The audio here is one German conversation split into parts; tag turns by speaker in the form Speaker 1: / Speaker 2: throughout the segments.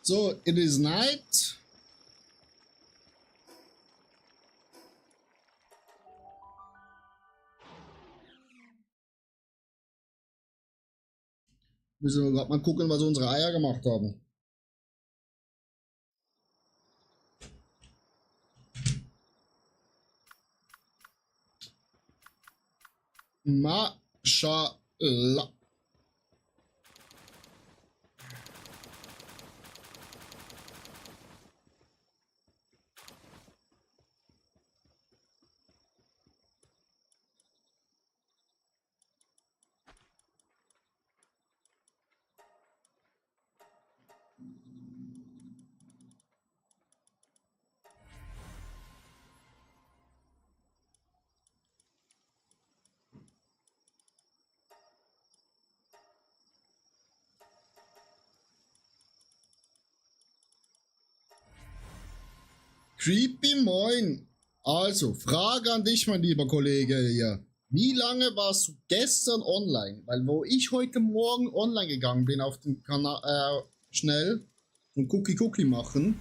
Speaker 1: So, it is night. Müssen wir gerade mal gucken, was unsere Eier gemacht haben. Mashallah. Creepy Moin. Also, Frage an dich, mein lieber Kollege hier. Wie lange warst du gestern online? Weil wo ich heute Morgen online gegangen bin auf dem Kanal, schnell und Cookie machen,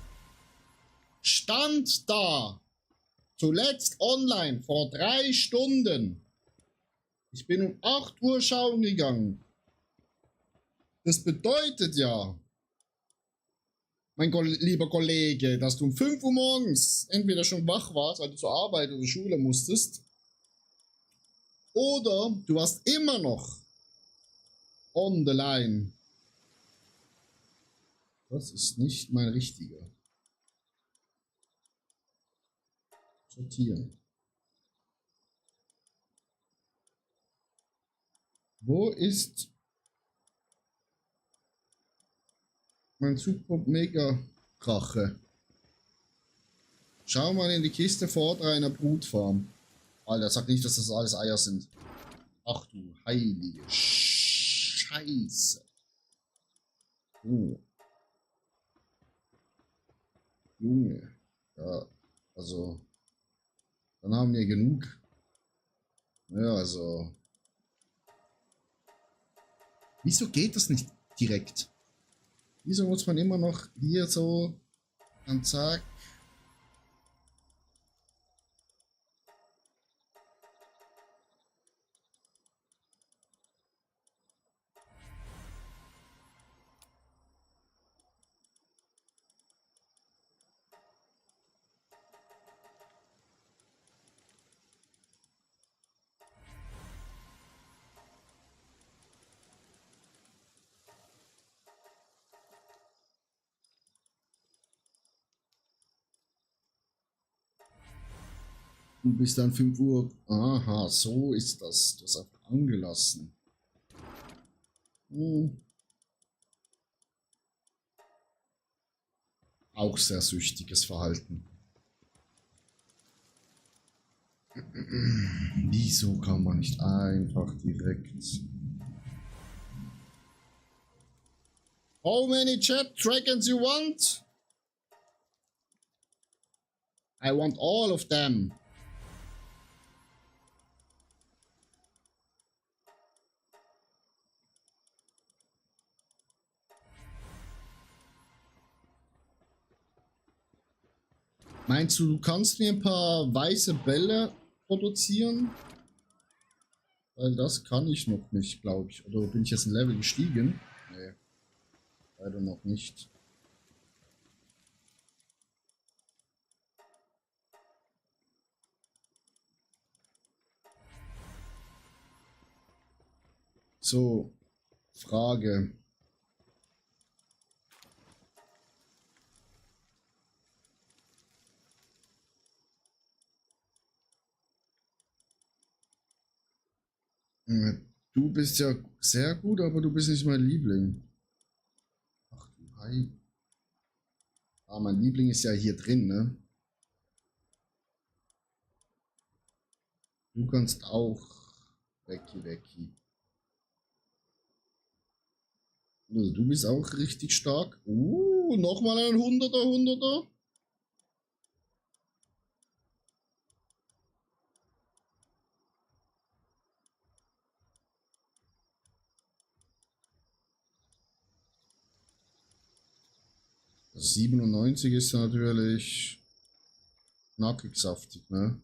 Speaker 1: stand da zuletzt online vor 3 Stunden. Ich bin um 8 Uhr schauen gegangen. Das bedeutet ja, mein lieber Kollege, dass du um 5 Uhr morgens entweder schon wach warst, weil du zur Arbeit oder Schule musstest, oder du warst immer noch on the line. Das ist nicht mein richtiger. Sortieren. Wo ist mein super mega Drache? Schau mal in die Kiste vor einer Brutfarm. Alter, sag nicht, dass das alles Eier sind. Ach du heilige Scheiße. Oh. Junge. Ja, also. Dann haben wir genug. Ja, also. Wieso geht das nicht direkt? Wieso muss man immer noch hier so dann zack? Du bist dann 5 Uhr. Aha, so ist das. Du hast einfach angelassen. Auch sehr süchtiges Verhalten. Wieso kann man nicht einfach direkt... How many chat dragons you want? I want all of them. Meinst du, du kannst mir ein paar weiße Bälle produzieren? Weil das kann ich noch nicht, glaube ich. Oder bin ich jetzt ein Level gestiegen? Nee, leider noch nicht. So, Frage. Du bist ja sehr gut, aber du bist nicht mein Liebling. Hi. Ah, mein Liebling ist ja hier drin, ne? Du kannst auch. Wecki, Wecki. Also, du bist auch richtig stark. Nochmal ein 100er, 100er. Das 97 ist natürlich knackig saftig, ne?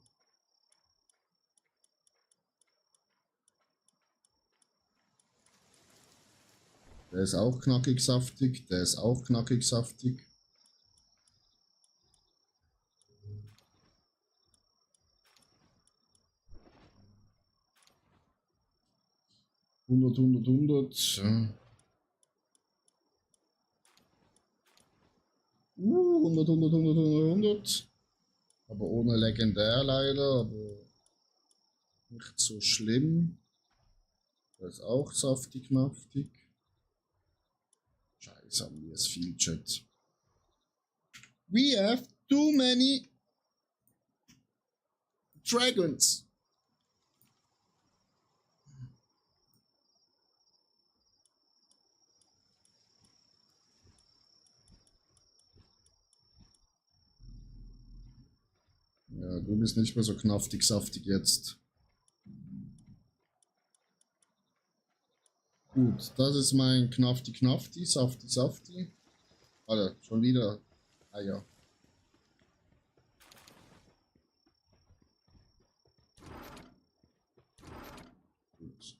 Speaker 1: Der ist auch knackig saftig, der ist auch knackig saftig. Hundert, 100, 100. Ja. 100, 100, 100, 100, 100. Aber ohne legendär leider, aber nicht so schlimm. Der ist auch saftig, knaftig. Scheiße, haben wir es viel, Chat. We have too many dragons. Ja, du bist nicht mehr so knaftig, saftig jetzt. Gut, das ist mein Knafti Knafti, Safti Safti. Alter, schon wieder Eier. Gut.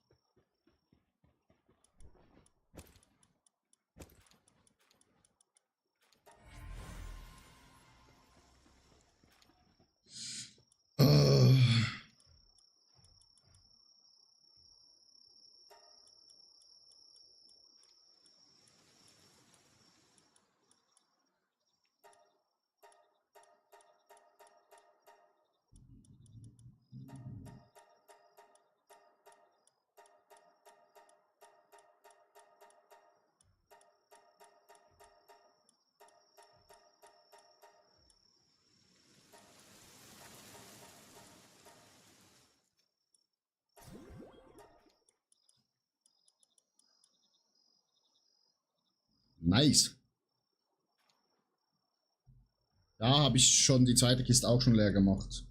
Speaker 1: Nice. Ja, habe ich schon die zweite Kiste auch schon leer gemacht.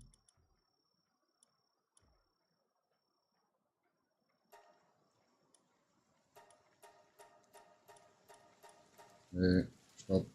Speaker 1: Nee, stopp.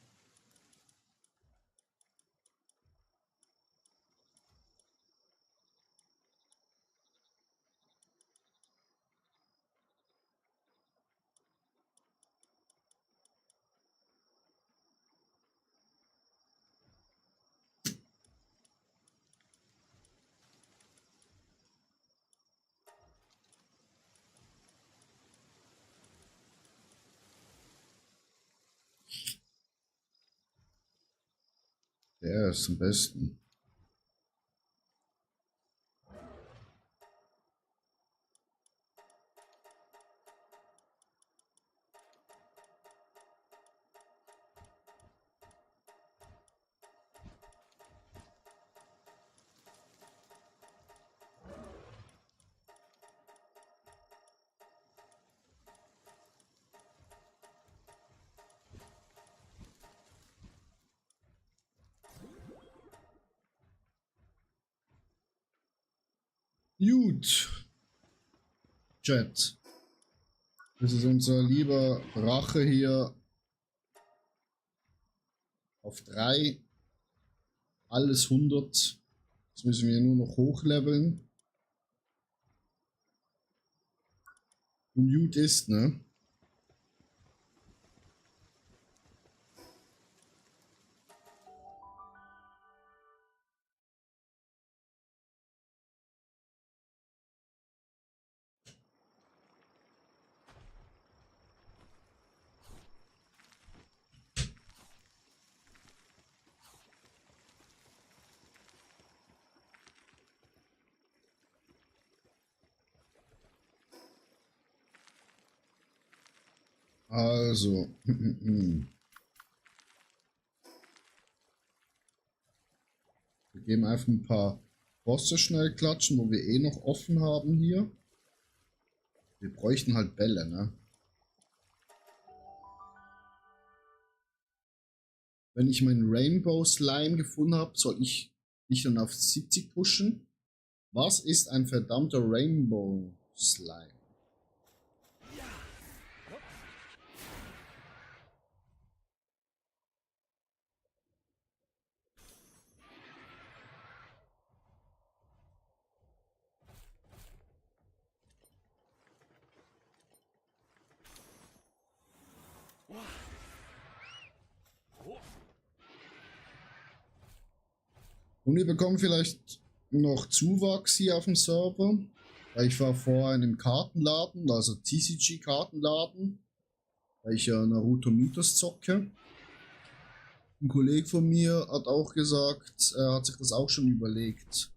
Speaker 1: Der ist am besten. Gut. Chat. Das ist unser lieber Rache hier. Auf 3. Alles 100. Jetzt müssen wir nur noch hochleveln. Und gut ist, ne? Also. gehen einfach ein paar Bosse schnell klatschen, wo wir eh noch offen haben hier. Wir bräuchten halt Bälle, ne? Wenn ich meinen Rainbow Slime gefunden habe, soll ich nicht dann auf 70 pushen. Was ist ein verdammter Rainbow Slime? Und wir bekommen vielleicht noch Zuwachs hier auf dem Server. Weil ich war vorher in einem Kartenladen, also TCG-Kartenladen, weil ich ja Naruto Mythos zocke. Ein Kollege von mir hat auch gesagt, er hat sich das auch schon überlegt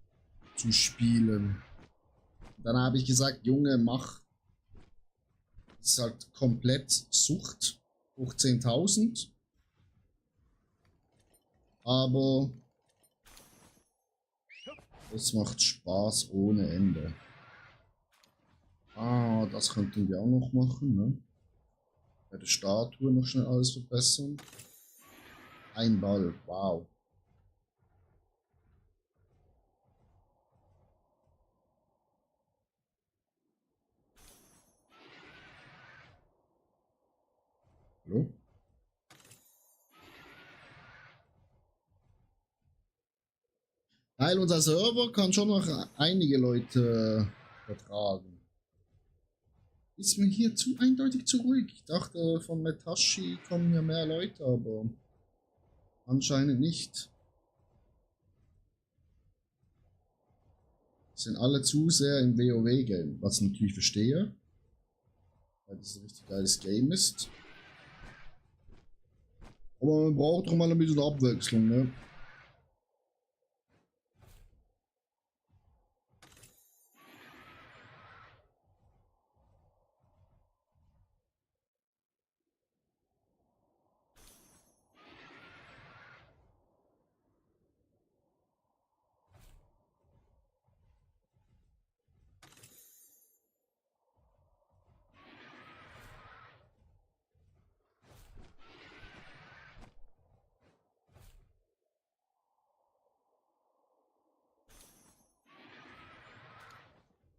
Speaker 1: zu spielen. Dann habe ich gesagt, Junge, mach. Das ist halt komplett Sucht, hoch 10.000. Aber es macht Spaß ohne Ende. Ah, das könnten wir auch noch machen, ne? Bei der Statue noch schnell alles verbessern. Ein Ball, wow. Hallo? Weil unser Server kann schon noch einige Leute vertragen. Ist mir hier zu eindeutig zu ruhig. Ich dachte, von Metashi kommen ja mehr Leute, aber anscheinend nicht. Sind alle zu sehr im WoW-Game, was ich natürlich verstehe, weil das ein richtig geiles Game ist. Aber man braucht doch mal ein bisschen Abwechslung, ne?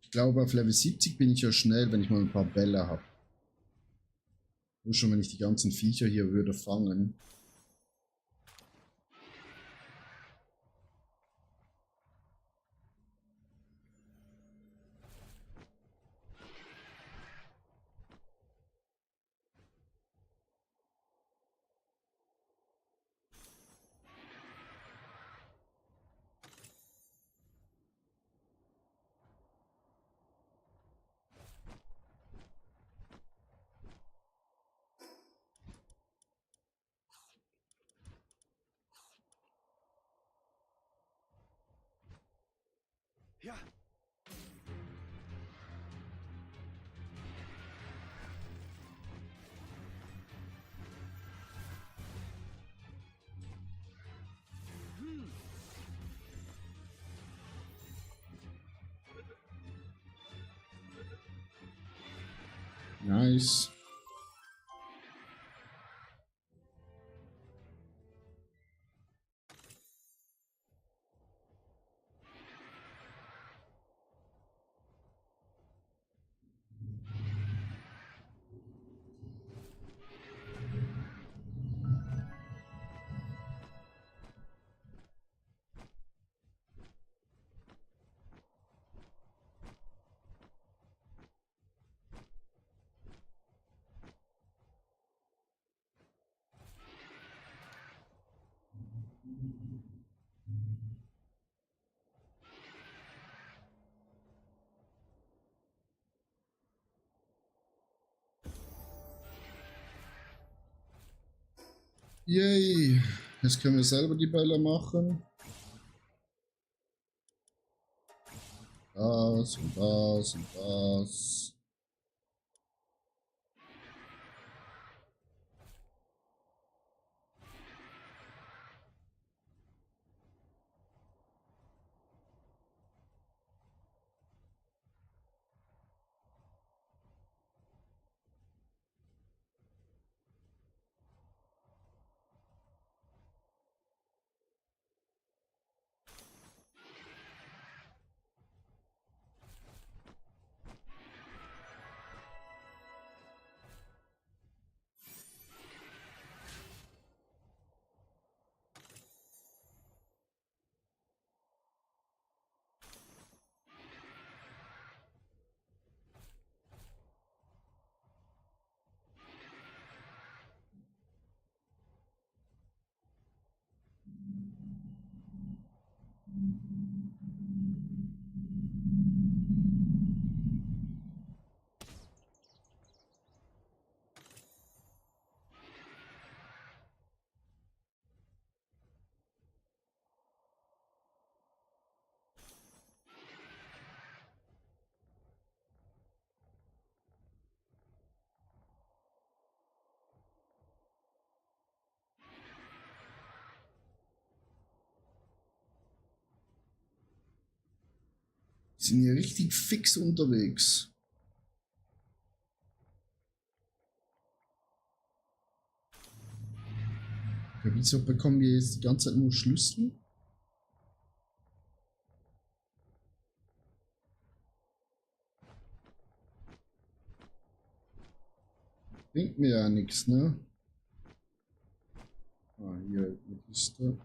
Speaker 1: Ich glaube, auf Level 70 bin ich ja schnell, wenn ich mal ein paar Bälle habe. Nur schon, wenn ich die ganzen Viecher hier würde fangen.
Speaker 2: Ja.
Speaker 1: Nice. Yay. Jetzt können wir selber die Bälle machen. Das und das und das. Sind hier richtig fix unterwegs. Ja, wieso bekommen wir jetzt die ganze Zeit nur Schlüssel? Bringt mir ja nichts, ne? Ah, hier eine Kiste.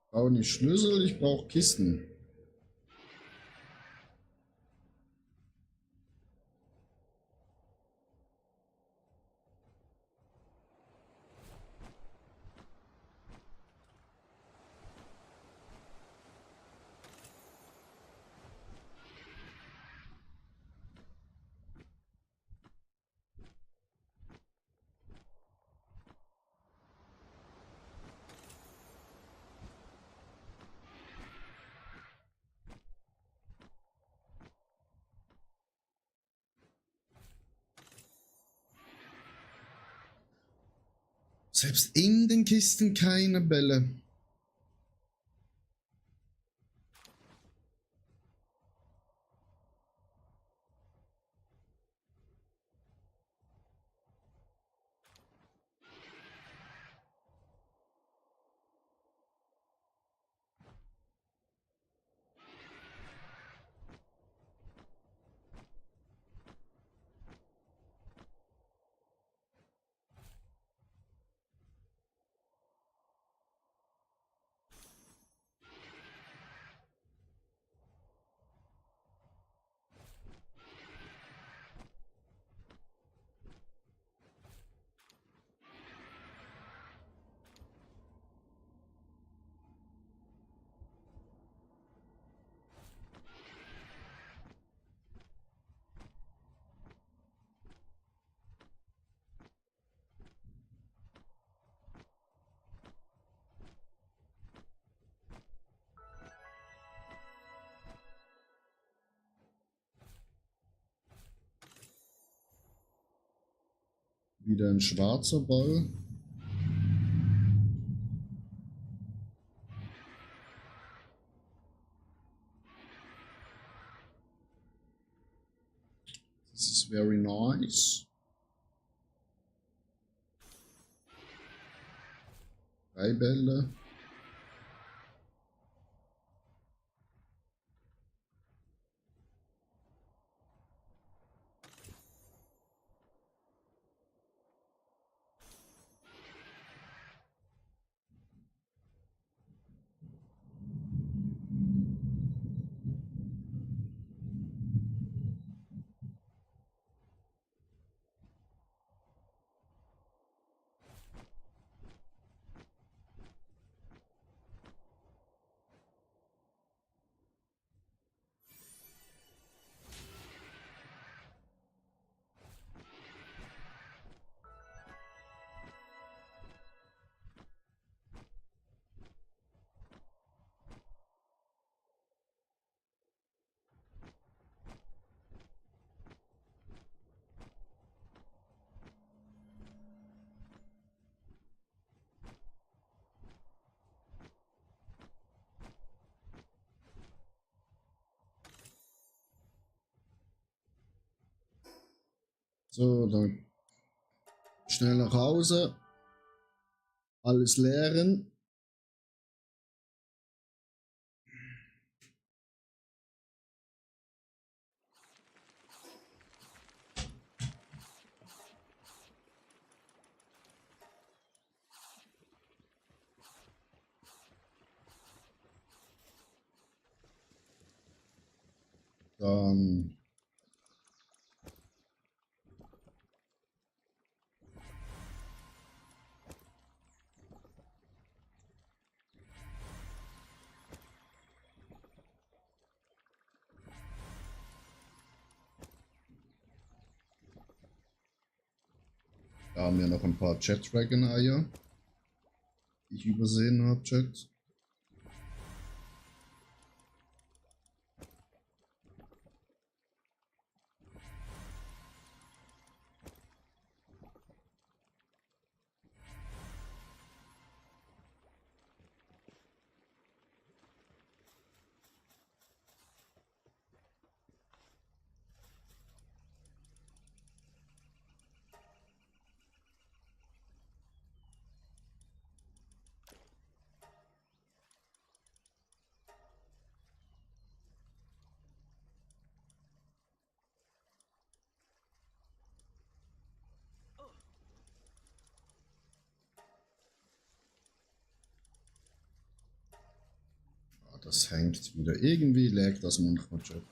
Speaker 1: Ich brauche nicht Schlüssel, ich brauche Kisten. Selbst in den Kisten keine Bälle. Wieder ein schwarzer Ball. This is very nice. 3 Bälle. So, dann schnell nach Hause. Alles leeren. Dann Da haben wir noch ein paar Jet Dragon Eier, die ich übersehen habe, Chat. Das hängt wieder. Irgendwie lag das manchmal, Chat.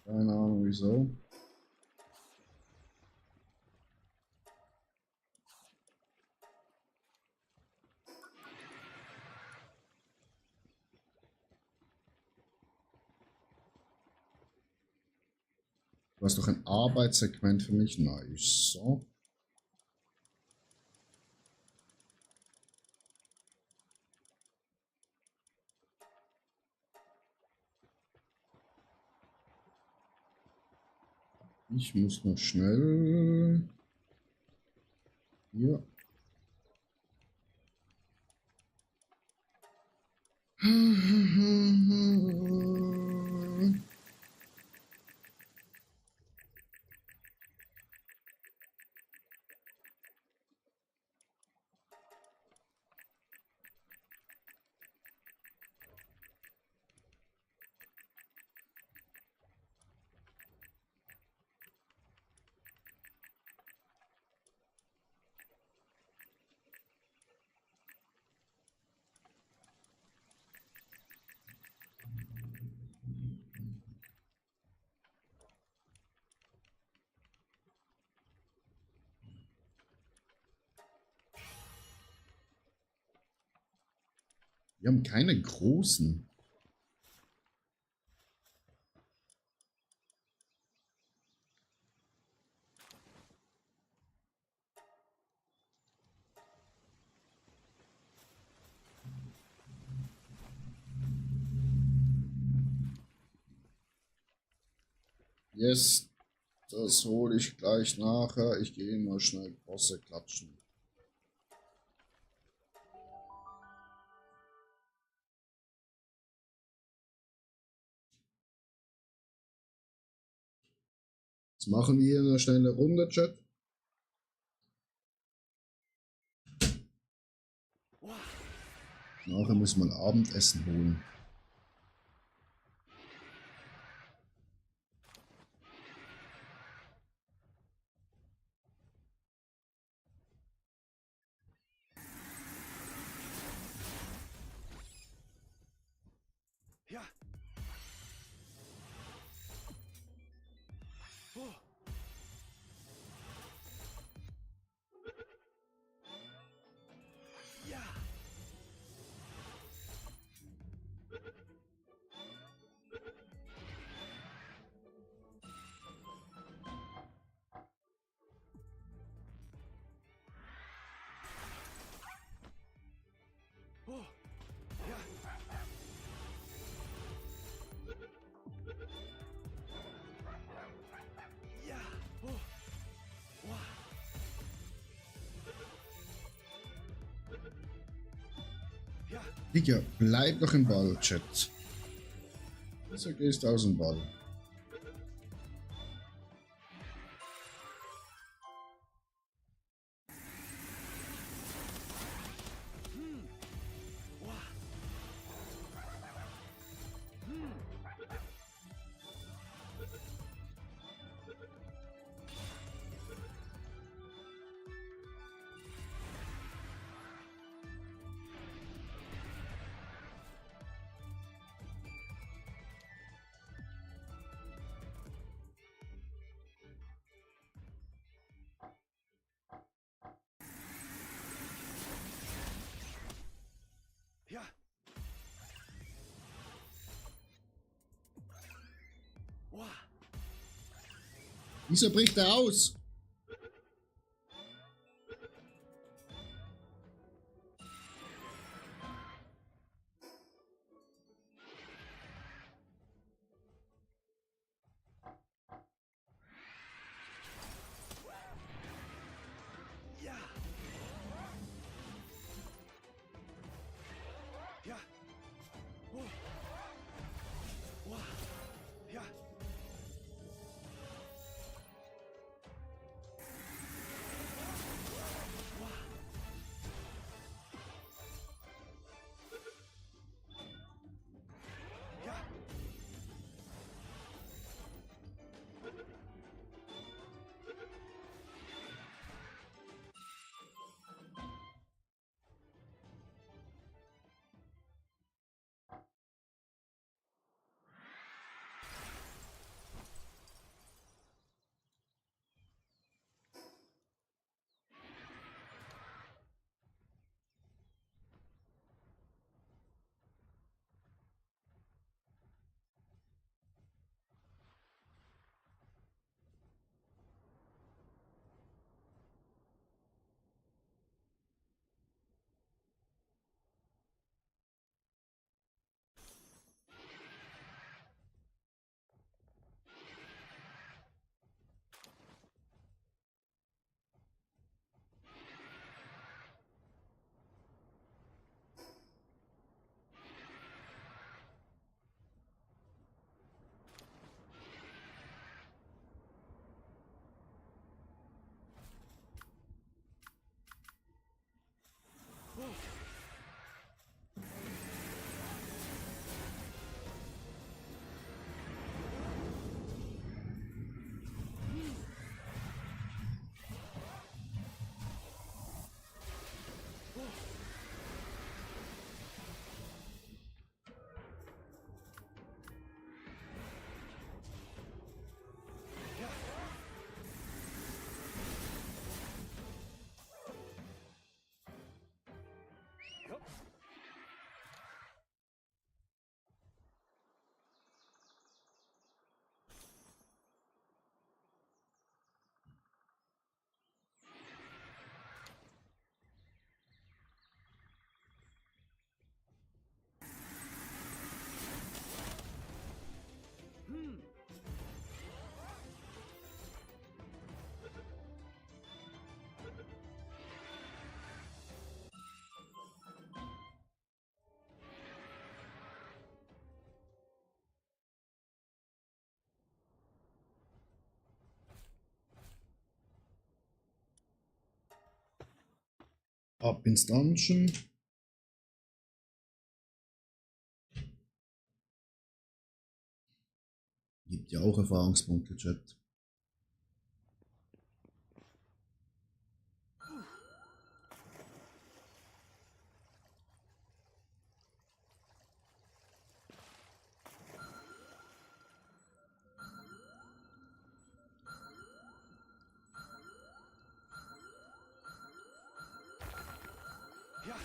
Speaker 1: Keine Ahnung wieso. Du hast doch ein Arbeitssegment für mich. Nice. So. Ich muss noch schnell hier. Wir haben keine großen. Yes, das hole ich gleich nachher. Ich gehe mal schnell Bosse klatschen. Jetzt machen wir hier eine schnelle Runde, Chat. Nachher muss man Abendessen holen.
Speaker 2: Ja. Oh. Ja. Oh. Ja. Ja. Oh. Wow. Ja.
Speaker 1: Digga, bleib doch im Ball, Chat. Wieso gehst du aus dem Ball?
Speaker 2: Wow. Ja. Wow.
Speaker 1: Wieso bricht er aus? Ab ins Dungeon. Gibt ja auch Erfahrungspunkte, Chat.
Speaker 2: Ja.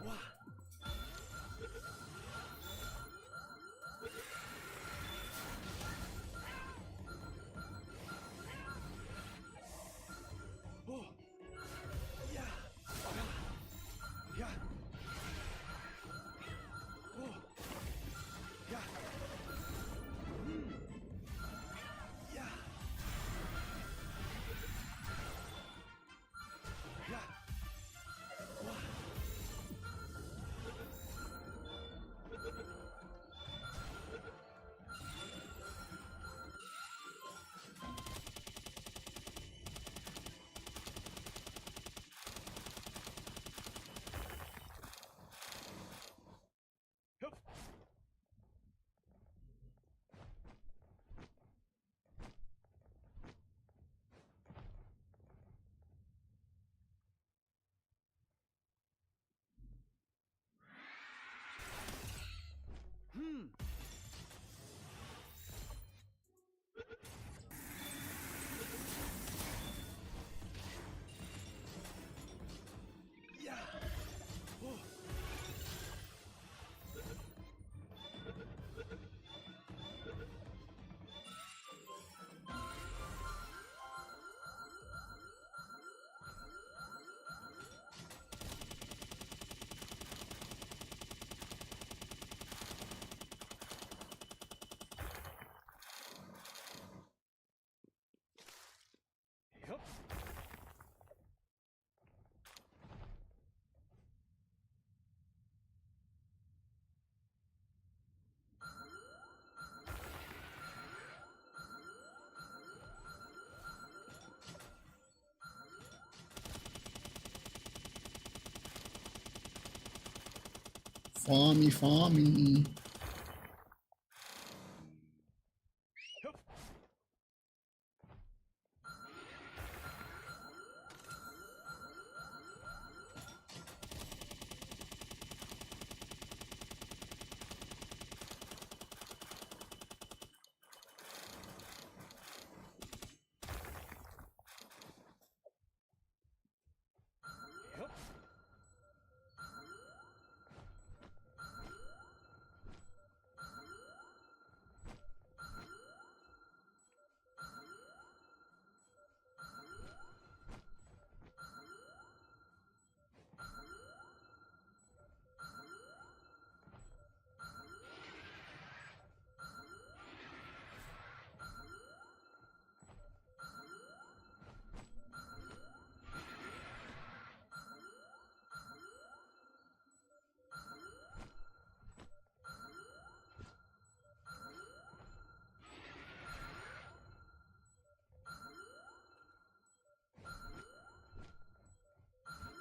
Speaker 2: Wow. Oh. Ja. Ja. Oh. Ja. Ja. Ja. Wow. Hup. Hm. Ja. Oh. Hup.
Speaker 1: Farmi, Farmi.
Speaker 2: Hup. Hup.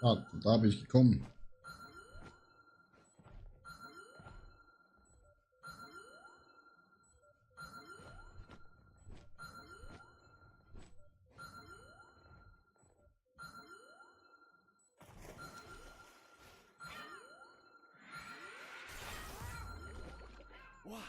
Speaker 1: Ah, da bin ich gekommen.
Speaker 2: Wow.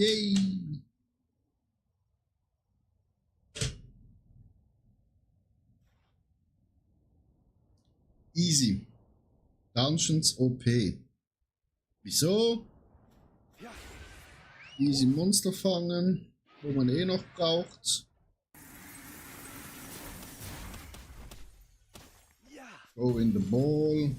Speaker 1: Yay! Easy. Dungeons OP. Wieso?
Speaker 2: Ja.
Speaker 1: Easy Monster fangen, wo man eh noch braucht.
Speaker 2: Ja.
Speaker 1: Throw in the ball.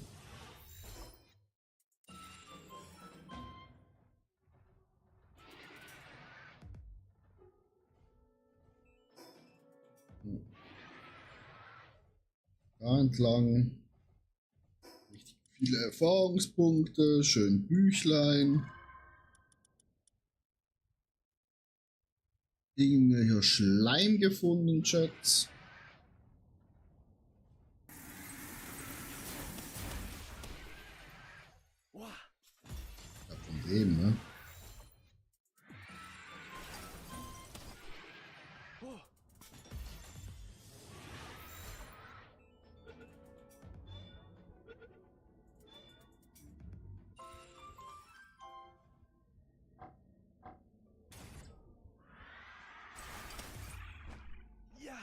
Speaker 1: Da entlang. Richtig viele Erfahrungspunkte, schön Büchlein. Irgendwelcher Schleim gefunden, Chat.
Speaker 2: Wow.
Speaker 1: Ja, von dem, ne?
Speaker 2: Oh. Ja.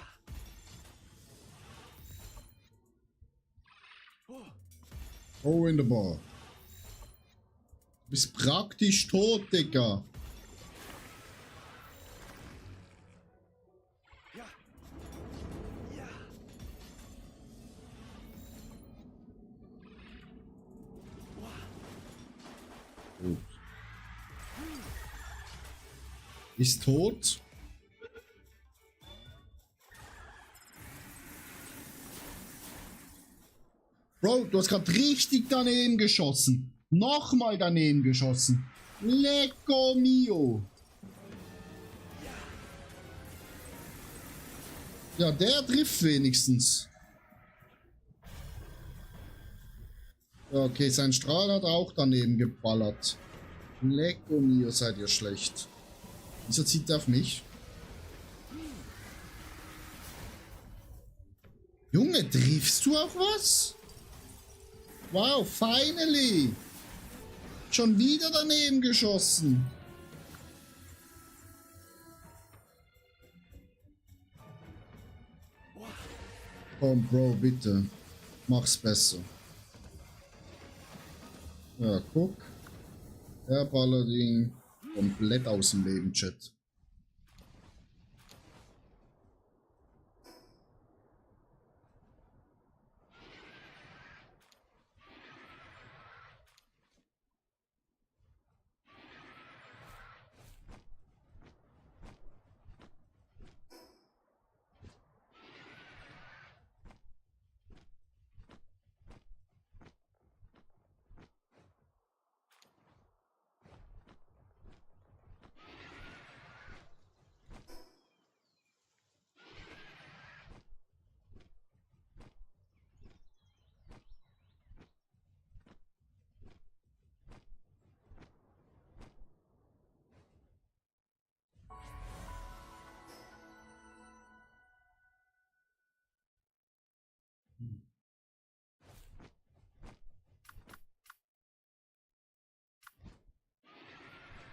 Speaker 2: Oh.
Speaker 1: Oh, in the ball. Du bist praktisch tot, Digga.
Speaker 2: Ja. Ja. Wow.
Speaker 1: Tot. Ist tot. Bro, du hast gerade richtig daneben geschossen. Nochmal daneben geschossen. Lecco mio. Ja, der trifft wenigstens. Ja, okay, sein Strahl hat auch daneben geballert. Lecco mio, seid ihr schlecht. Wieso zieht er auf mich? Junge, triffst du auch was? Wow, finally! Schon wieder daneben geschossen. Komm, Bro, bitte. Mach's besser. Ja, guck. Der Paladin komplett aus dem Leben, Chat.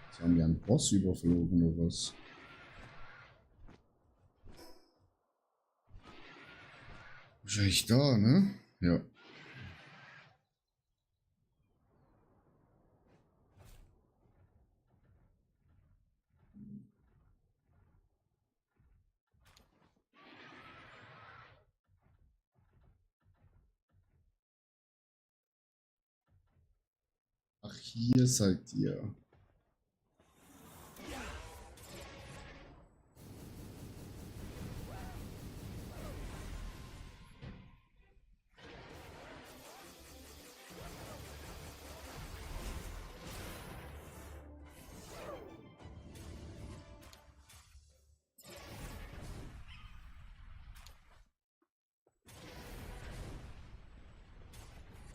Speaker 1: Jetzt haben wir einen Boss überflogen oder was? Wahrscheinlich da, ne? Ja. Ach, hier seid ihr.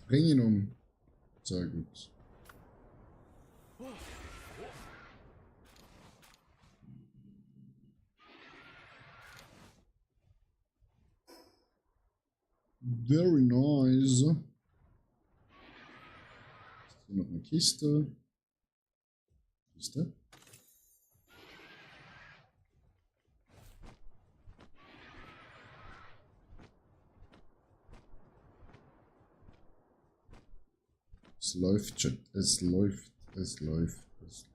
Speaker 1: Bring ihn um. Sehr gut. Very nice. Ist hier noch eine Kiste? Kiste? Es läuft, Chat. Es läuft. Es läuft. Es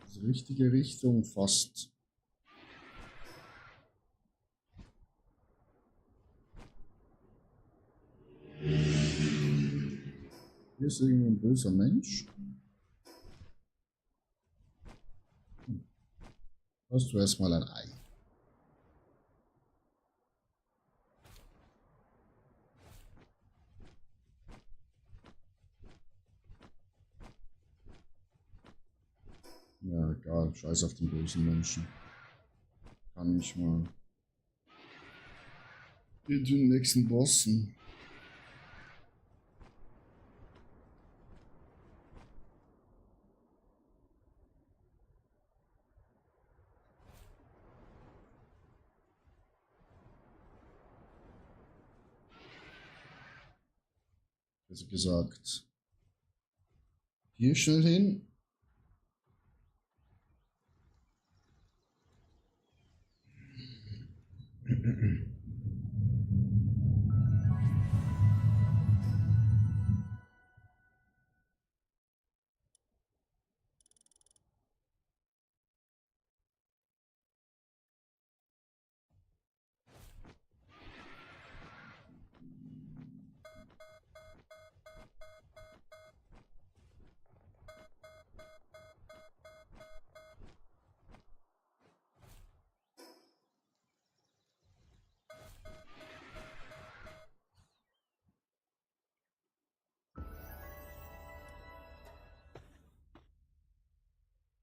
Speaker 1: ist die richtige Richtung fast. Hier ist irgendwo ein böser Mensch. Hast du erstmal ein Ei. Ja, egal. Scheiß auf den bösen Menschen. Kann ich mal. Wir tun den nächsten Bossen. Also gesagt. Hier schnell hin.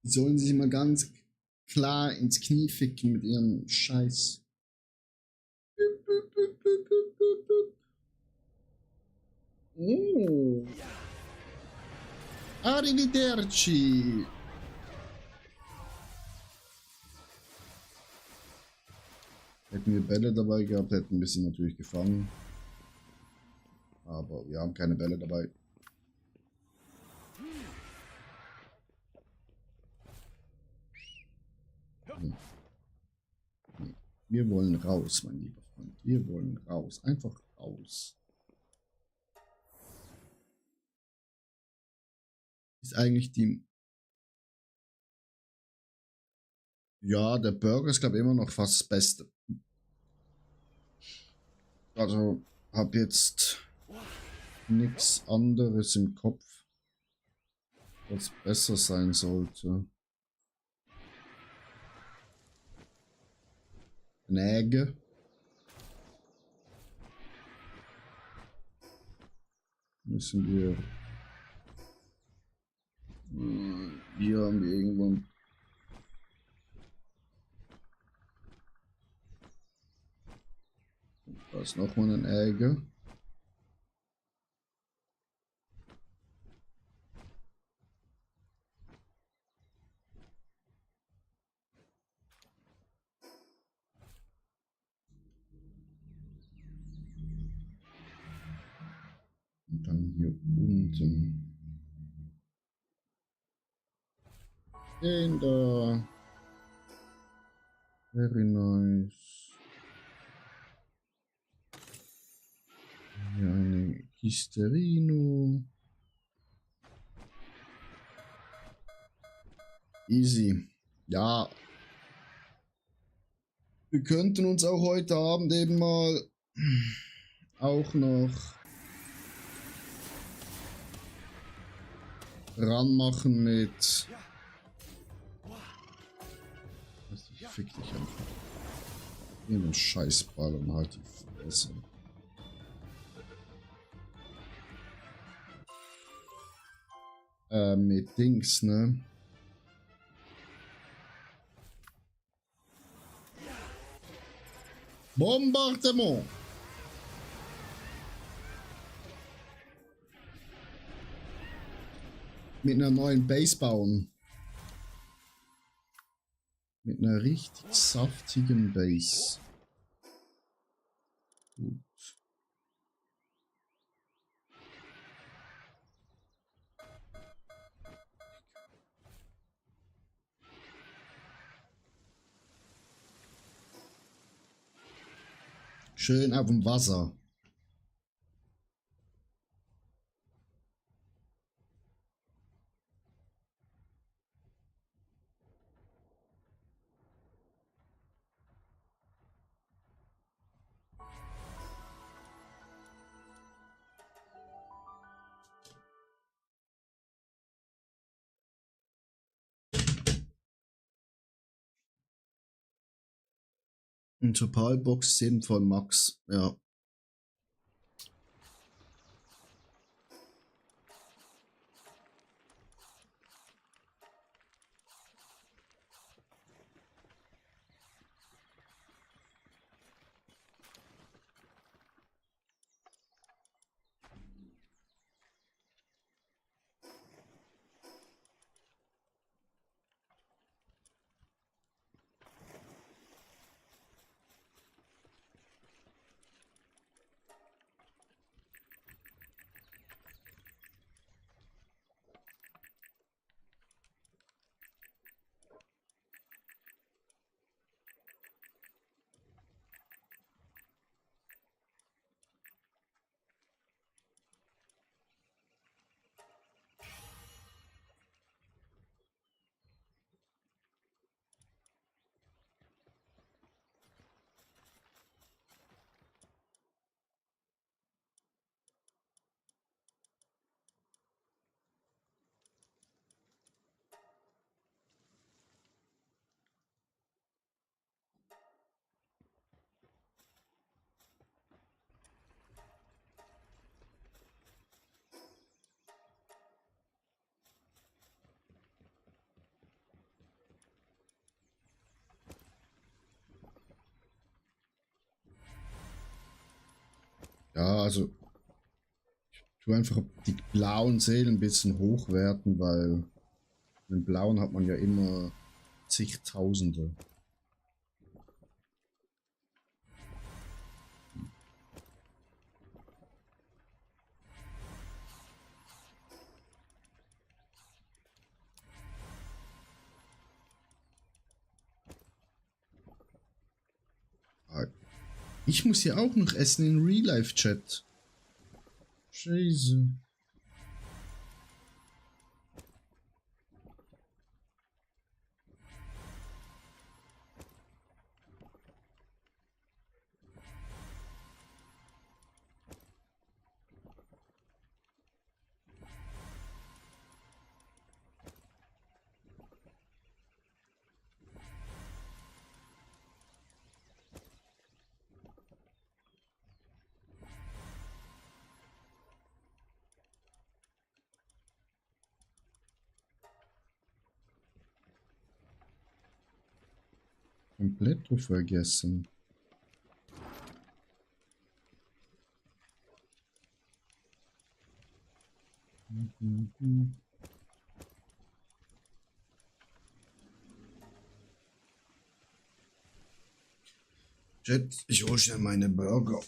Speaker 1: Die sollen sich mal ganz klar ins Knie ficken mit ihrem Scheiß. Oh. Arrivederci. Hätten wir Bälle dabei gehabt, hätten wir sie natürlich gefangen. Aber wir haben keine Bälle dabei. Hm. Nee. Wir wollen raus, mein lieber Freund. Wir wollen raus. Einfach raus. Ist eigentlich die... Ja, der Burger ist, glaube ich, immer noch fast das Beste. Also, habe jetzt nichts anderes im Kopf, was besser sein sollte. Näge. Müssen wir... Hier haben wir irgendwo... Da ist nochmal ein Äge. Und dann hier unten. Den da. Very nice. Hier eine Kisterino. Easy. Ja. Wir könnten uns auch heute Abend eben mal auch noch ranmachen mit... Ich fick dich einfach. Hier einen Scheißball und halt die Fresse. Mit Dings, ne? Bombardement! Mit einer neuen Base bauen. Mit einer richtig saftigen Base. Gut. Schön auf dem Wasser. Ein Topalbox 10 von Max, ja. Ja, also ich tue einfach die blauen Seelen ein bisschen hochwerten, weil den blauen hat man ja immer zigtausende. Ich muss ja auch noch essen in Real-Life-Chat. Scheiße. Komplett vergessen. Chat, ich hole schnell meine Burger.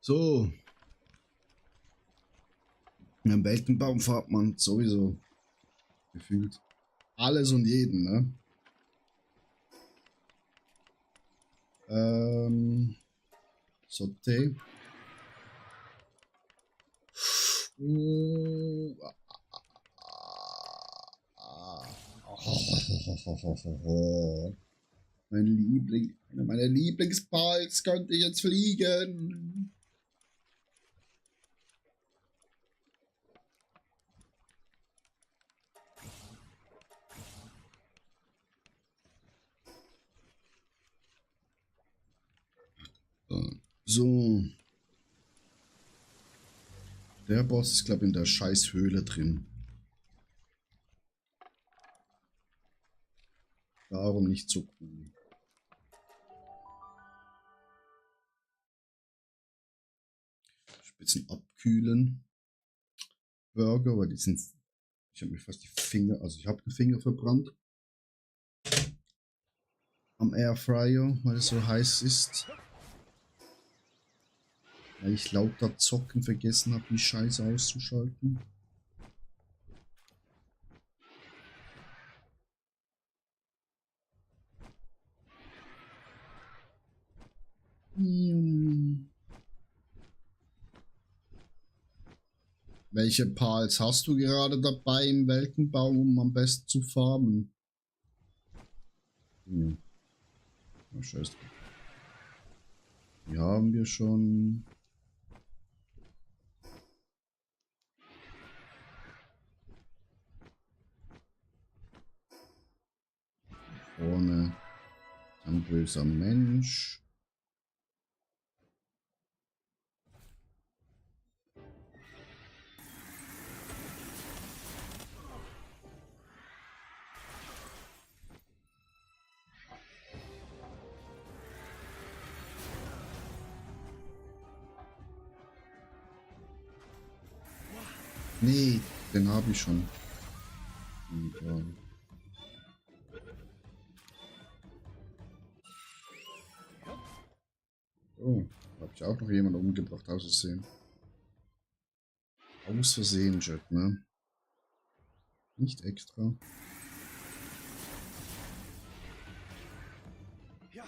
Speaker 1: So. Im Weltenbaum fährt man sowieso gefühlt alles und jeden, ne? Sauté. Mein Liebling, einer meiner Lieblingspals könnte jetzt fliegen. So. Der Boss ist, glaube ich, in der Scheißhöhle drin. Darum nicht so cool. Bisschen abkühlen. Burger, weil die sind. Ich habe mir fast die Finger, also ich habe die Finger verbrannt. Am Airfryer, weil es so heiß ist. Weil ich lauter Zocken vergessen habe, die Scheiße auszuschalten. Welche Pals hast du gerade dabei im Weltenbaum, um am besten zu farmen? Ja. Oh, scheiße. Die haben wir schon. Vorne ein böser Mensch. Nee, den habe ich schon. Oh, habe ich auch noch jemanden umgebracht, aus Versehen. Aus Versehen, Jet, ne? Nicht extra.
Speaker 2: Ja.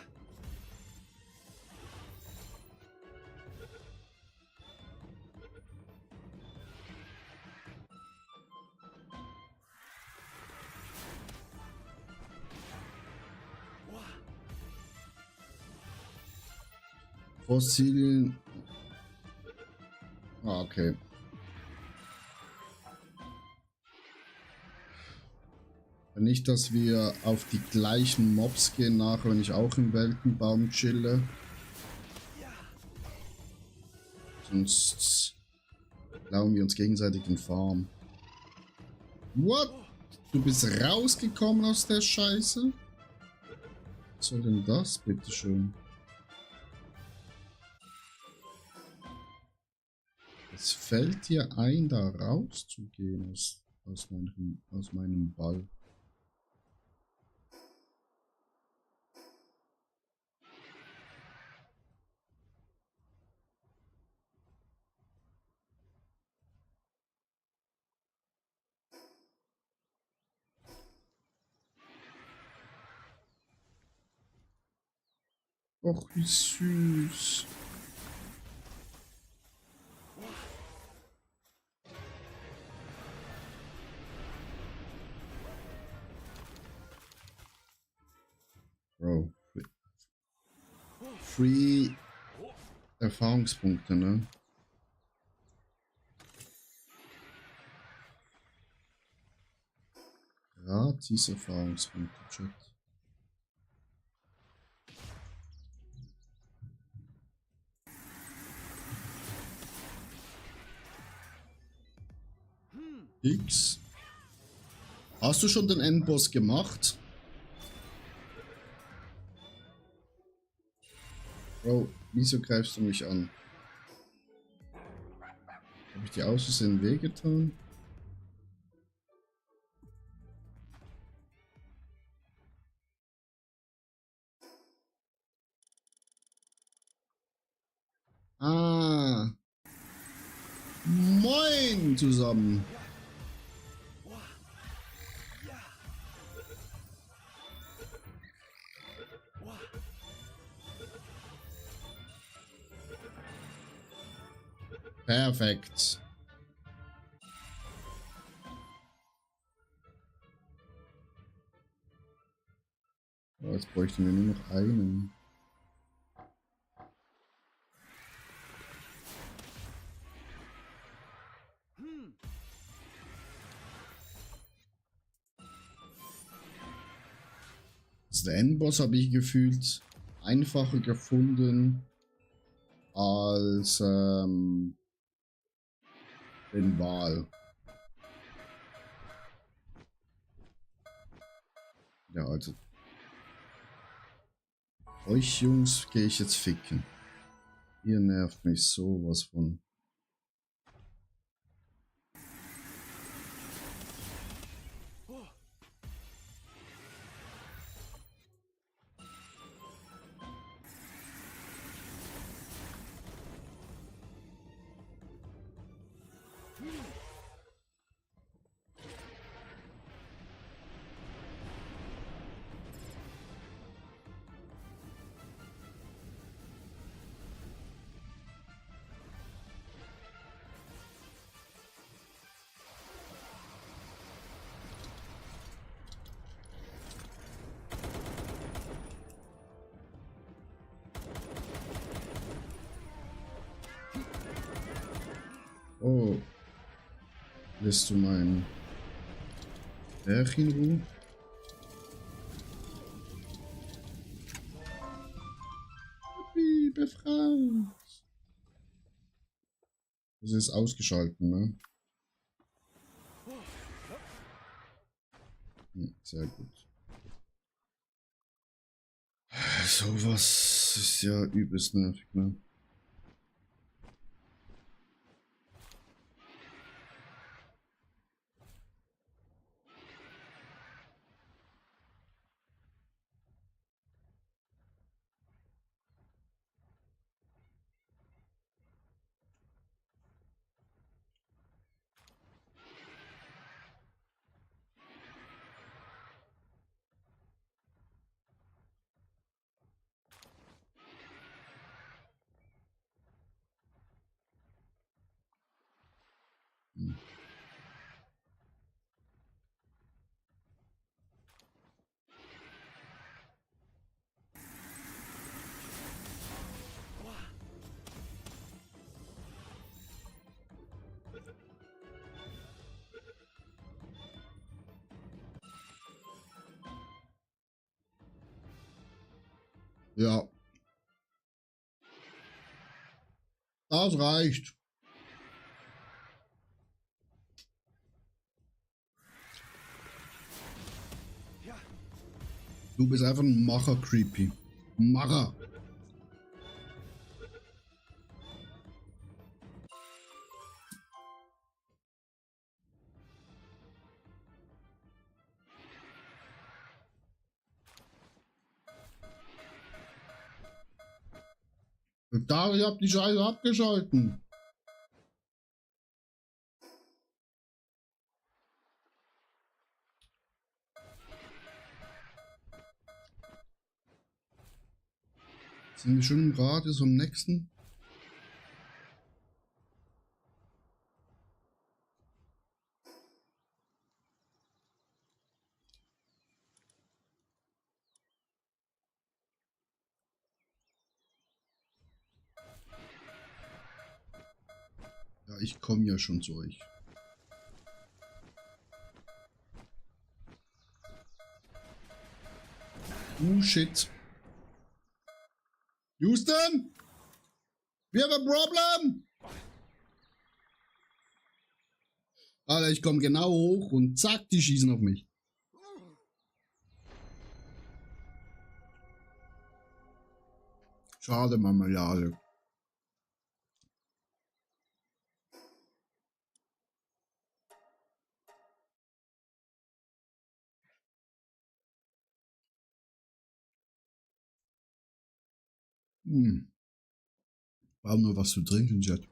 Speaker 2: Wow.
Speaker 1: Fossilien. Ah, okay. Nicht, dass wir auf die gleichen Mobs gehen nachher, wenn ich auch im Weltenbaum chille.
Speaker 2: Ja.
Speaker 1: Sonst klauen wir uns gegenseitig den Farm. What? Du bist rausgekommen aus der Scheiße? Was soll denn das, bitteschön? Es fällt dir ein, da rauszugehen aus meinem Ball. Och, wie süß. Bro. Free Erfahrungspunkte, ne? Gratis Erfahrungspunkte, Chat. X. Hast du schon den Endboss gemacht? Bro, wieso greifst du mich an? Habe ich dir aus Versehen wehgetan? Ah. Moin zusammen.
Speaker 2: Wow. Ja. Wow.
Speaker 1: Perfekt. Oh, jetzt bräuchten wir nur noch einen.
Speaker 2: Hm.
Speaker 1: Also der Endboss habe ich gefühlt einfacher gefunden als den Wal. Ja, also euch Jungs gehe ich jetzt ficken. Ihr nervt mich sowas von.
Speaker 2: Oh.
Speaker 1: Oh, lässt du mein Berg in Ruhe? Wie befreit. Das ist ausgeschalten, ne? Sehr gut. Sowas ist ja übelst nervig, ne? Hm. Ja, das reicht.
Speaker 2: Ja.
Speaker 1: Du bist einfach ein Macher, Creepy. Macher. Und da, ich hab die Scheiße abgeschalten. Sind wir schon im Radius am nächsten? Ja, ich komme ja schon zu euch. Shit. Houston? We have a problem? Alter, ich komme genau hoch und zack, die schießen auf mich. Schade, Marmelade. Hm. Brauchen nur was zu trinken, Chat.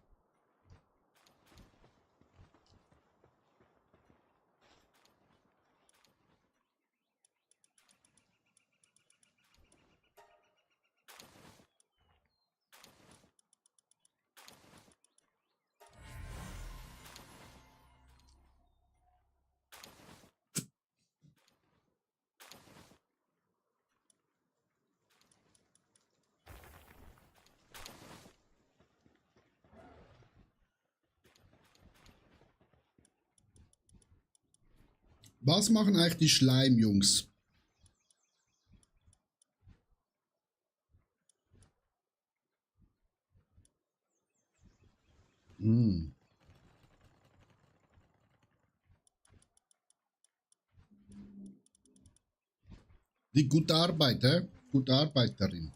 Speaker 1: Was machen eigentlich die Schleimjungs? Hm. Die gute Arbeit, hä? Gute Arbeiterin.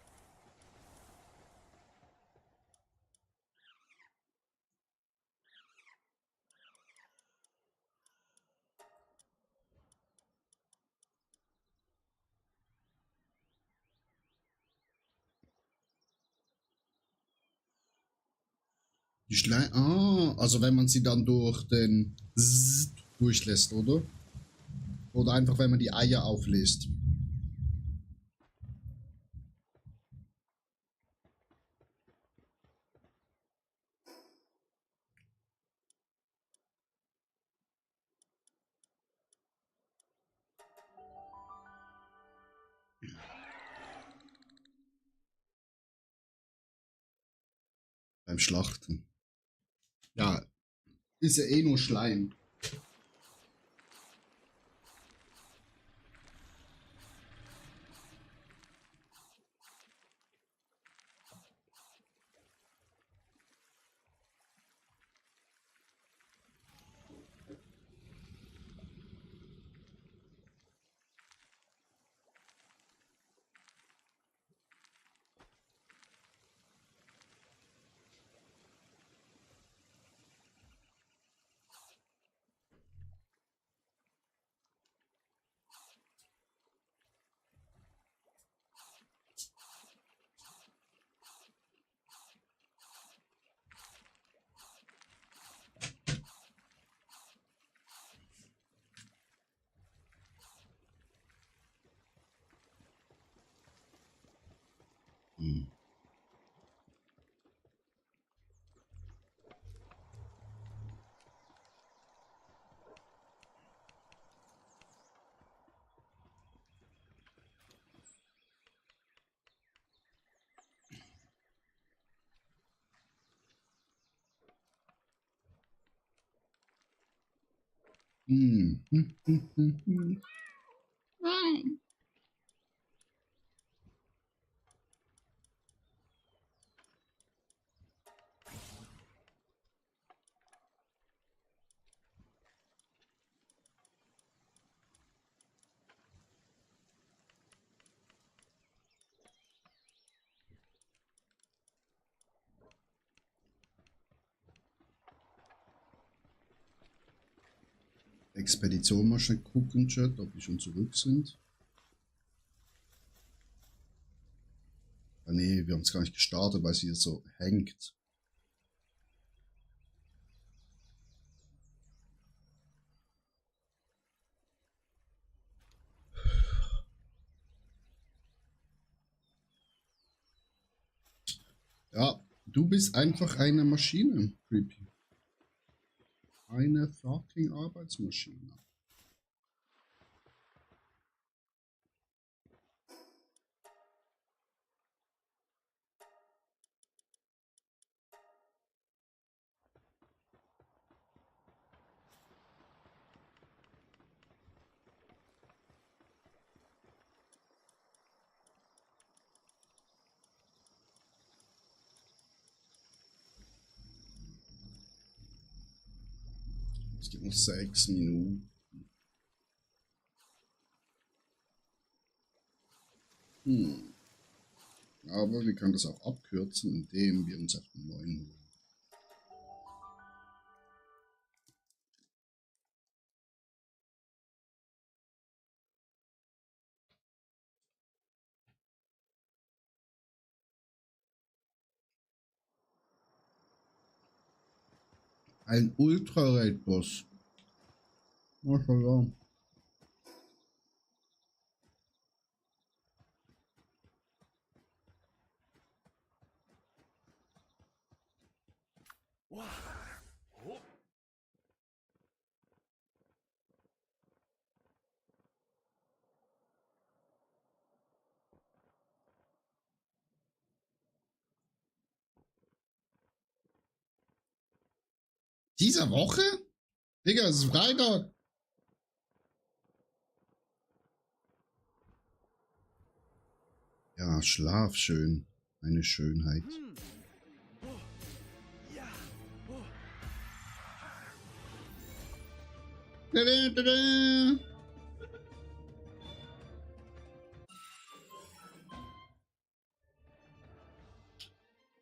Speaker 1: Die Schleim... Ah, also wenn man sie dann durch den Zzz durchlässt, oder? Oder einfach, wenn man die Eier auflässt. Beim Schlachten. Ja, ist ja eh nur Schleim. Hm. Hm. Expedition mal schnell gucken, Chat, ob die schon zurück sind. Ah, nee, wir haben es gar nicht gestartet, weil sie jetzt so hängt. Ja, du bist einfach eine Maschine, Creepy. Eine fucking Arbeitsmaschine. Es gibt noch 6 Minuten. Aber wir können das auch abkürzen, indem wir uns auf den neuen holen. Ein Ultra-Raid-Boss. Maschallah.
Speaker 2: Wow. Oh.
Speaker 1: Diese Woche? Digga, es ist Freitag. Ja, schlaf schön. Eine Schönheit.
Speaker 2: Hm. Oh. Ja. Oh.
Speaker 1: Tada, tada.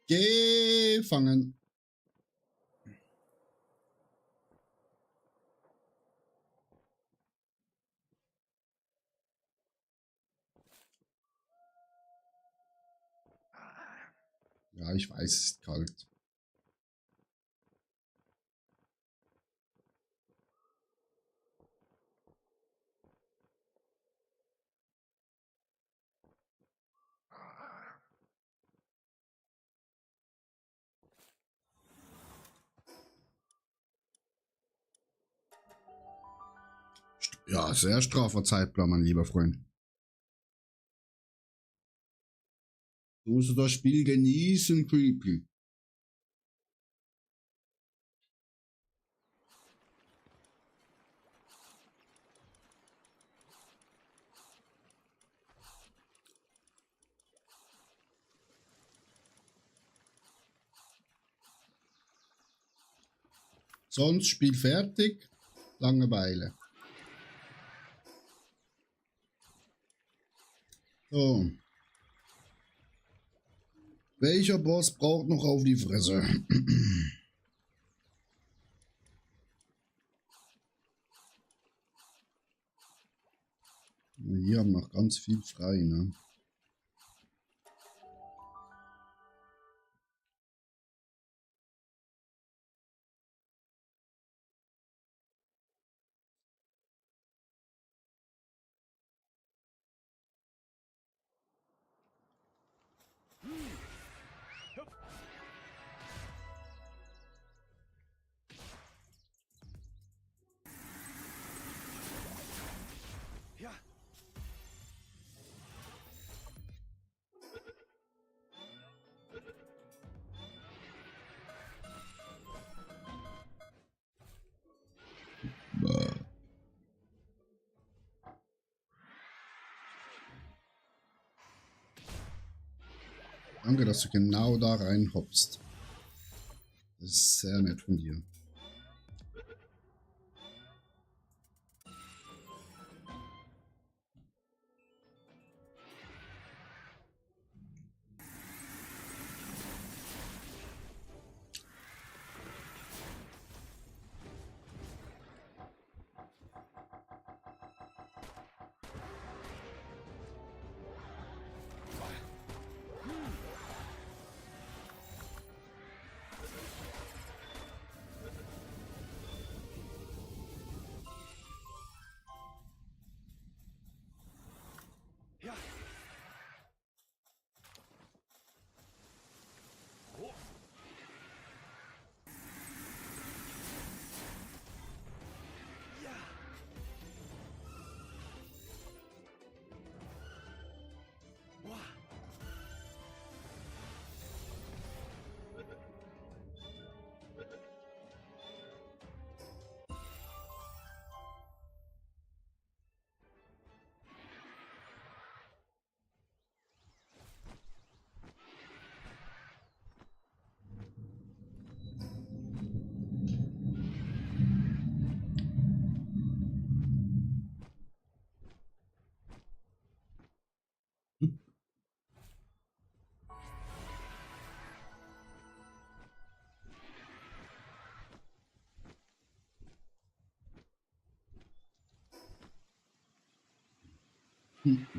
Speaker 1: Gefangen. Ja, ich weiß, es ist kalt. Ja, sehr straffer Zeitplan, mein lieber Freund. Du musst das Spiel genießen, Creepy. Sonst Spiel fertig. Langeweile. So. Welcher Boss braucht noch auf die Fresse? Hier haben noch ganz viel frei, ne?
Speaker 2: Ja.
Speaker 1: Danke, dass du genau da reinhoppst. Das ist sehr nett von dir.
Speaker 2: Ja. Oh. Ja. Wow.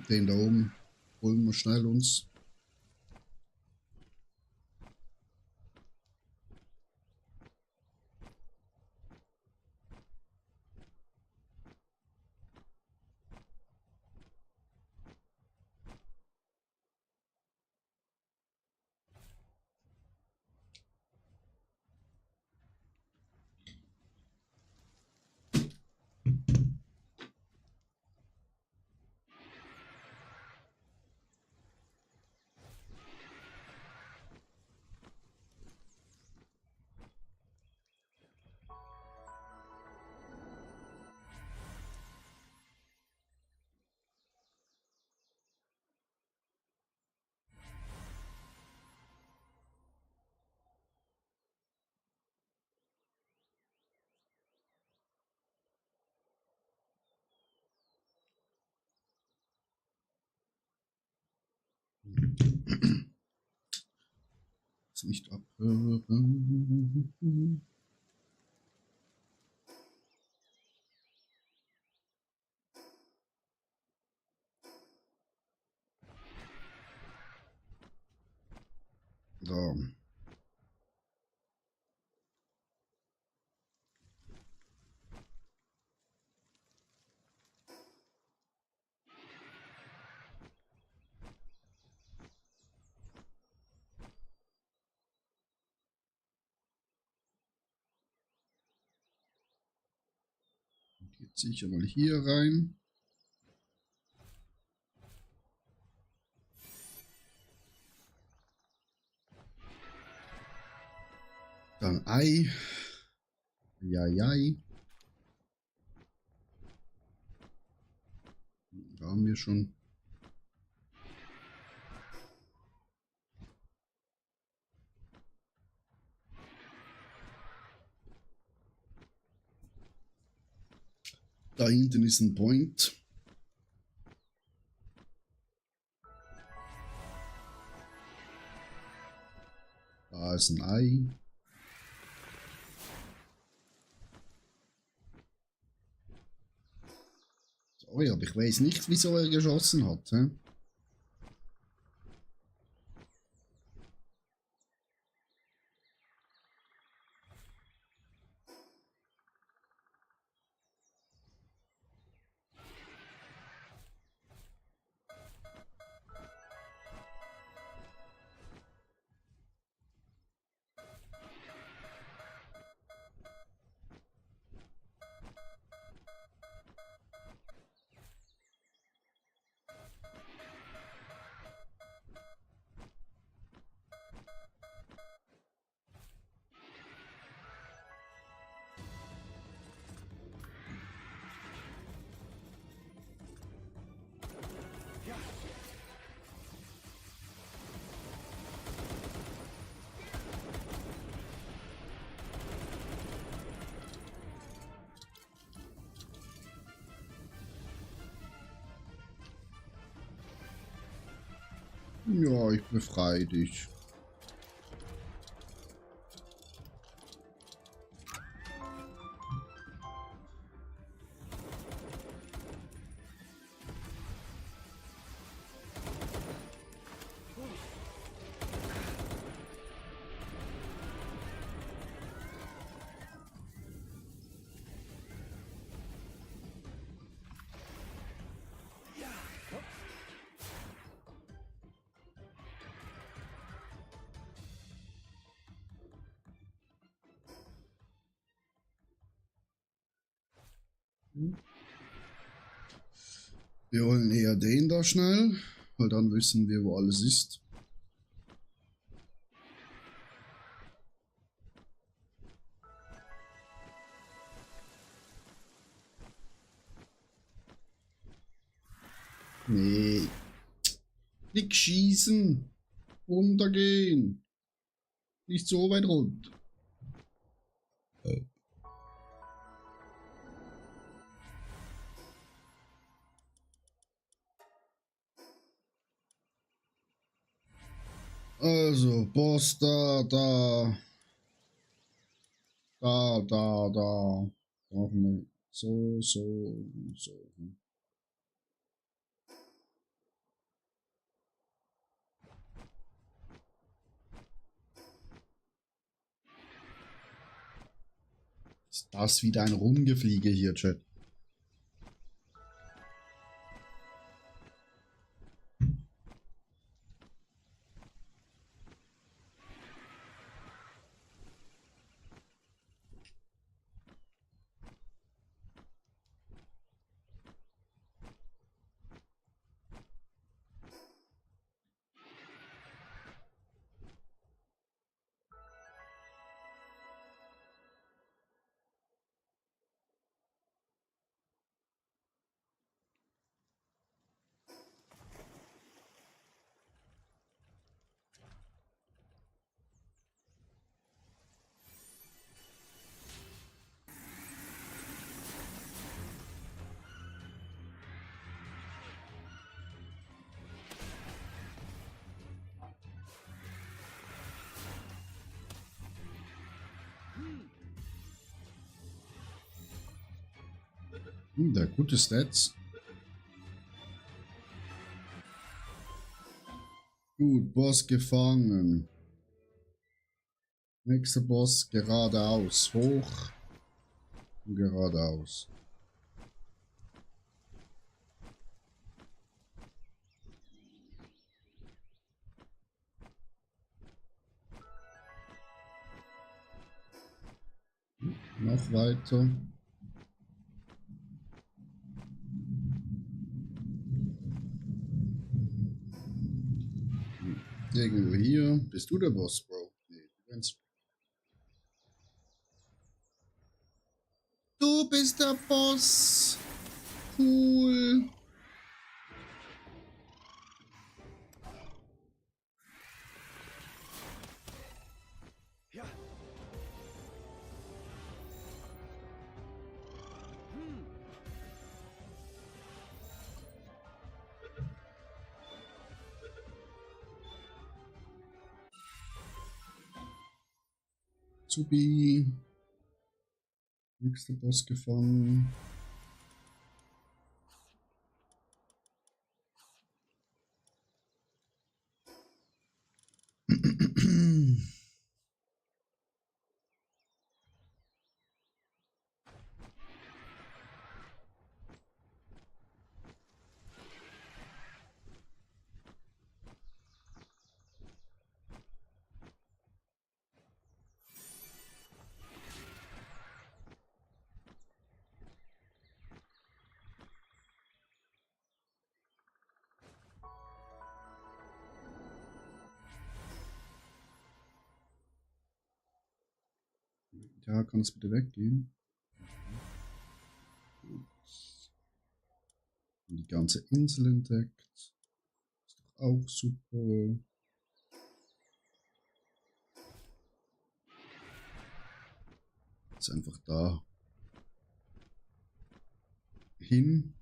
Speaker 1: Den da oben holen wir schnell uns. nicht abhören. So. Jetzt sicher mal hier rein. Dann Ei. Jai. Da haben wir schon. Da hinten ist ein Point. Da ist ein Ei. Sorry, aber ich weiß nicht, wieso er geschossen hat. Hä? Ja, ich befreie dich. Wir holen eher den da schnell, weil dann wissen wir, wo alles ist. Nee. Nicht schießen. Runtergehen. Nicht so weit runter. Also, Boss da. Brauchen wir so. Ist das wieder ein Rumgefliege hier, Chat? Der gute Stats. Gut, Boss gefangen. Nächster Boss geradeaus. Hoch und geradeaus. Noch weiter. Irgendwo hier. Bist du der Boss, Bro? Nee, du bist der Boss. Cool.
Speaker 2: Ja. Hm.
Speaker 1: Subi. Nächster Boss gefangen. Ja, kann es bitte weggehen? Gut. Und die ganze Insel entdeckt. Ist doch auch super. Ist einfach da hin.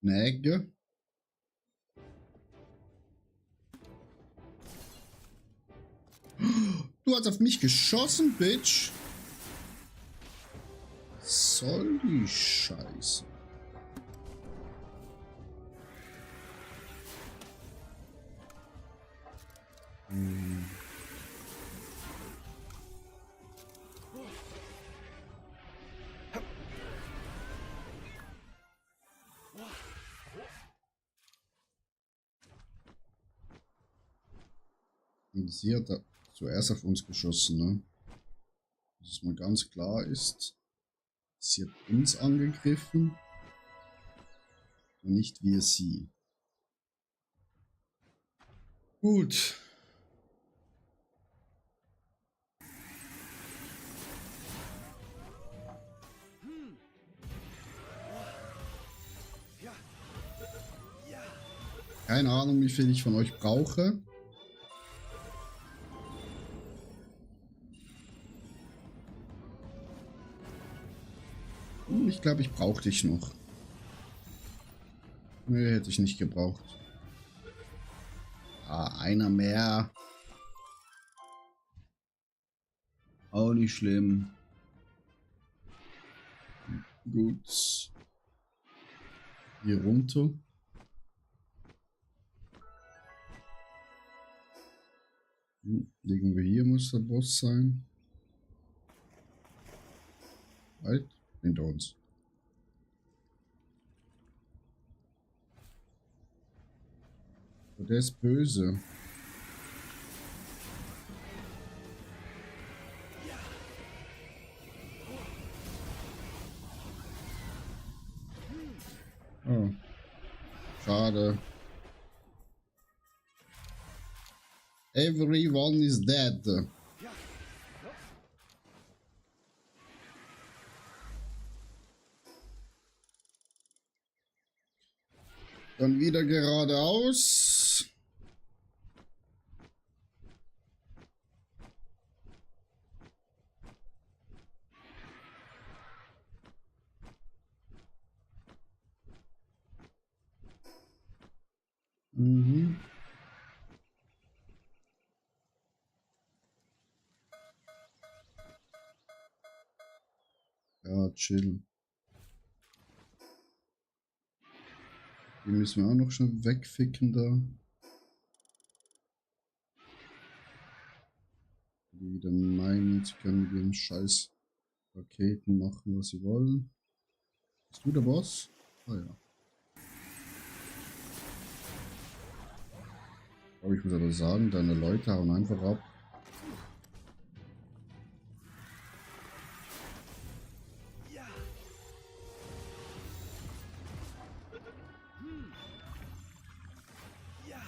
Speaker 1: Eine Ecke. Du hast auf mich geschossen, Bitch. Soll die Scheiße. Und sie hat da zuerst auf uns geschossen, ne? Dass es mal ganz klar ist. Sie hat uns angegriffen und nicht wir sie. Gut.
Speaker 2: Ja. Ja.
Speaker 1: Keine Ahnung, wie viel ich von euch brauche. Ich glaube, ich brauche dich noch. Nee, hätte ich nicht gebraucht. Ah, einer mehr. Auch nicht schlimm. Gut. Hier runter. Irgendwo hier muss der Boss sein. Halt, hinter uns. Oh, der ist böse. Oh. Schade. Everyone is dead.
Speaker 2: Ja.
Speaker 1: Dann wieder geradeaus. Mhm. Ja, chill. Die müssen wir auch noch schnell wegficken da. Die wieder meinen, sie können mit ihren scheiß Raketen machen, was sie wollen. Bist du der Boss? Ah ja. Aber ich muss aber sagen, deine Leute hauen einfach ab.
Speaker 2: Ja. Hm. Ja.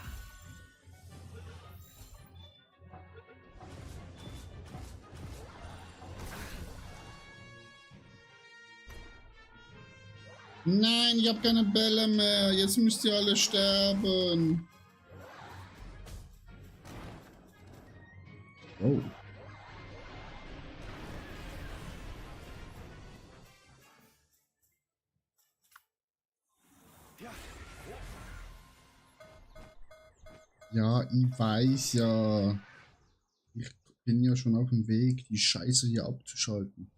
Speaker 1: Nein, ich habe keine Bälle mehr. Jetzt müsst ihr alle sterben. Oh.
Speaker 2: Ja.
Speaker 1: Ja, ich weiß ja. Ich bin ja schon auf dem Weg, die Scheiße hier abzuschalten.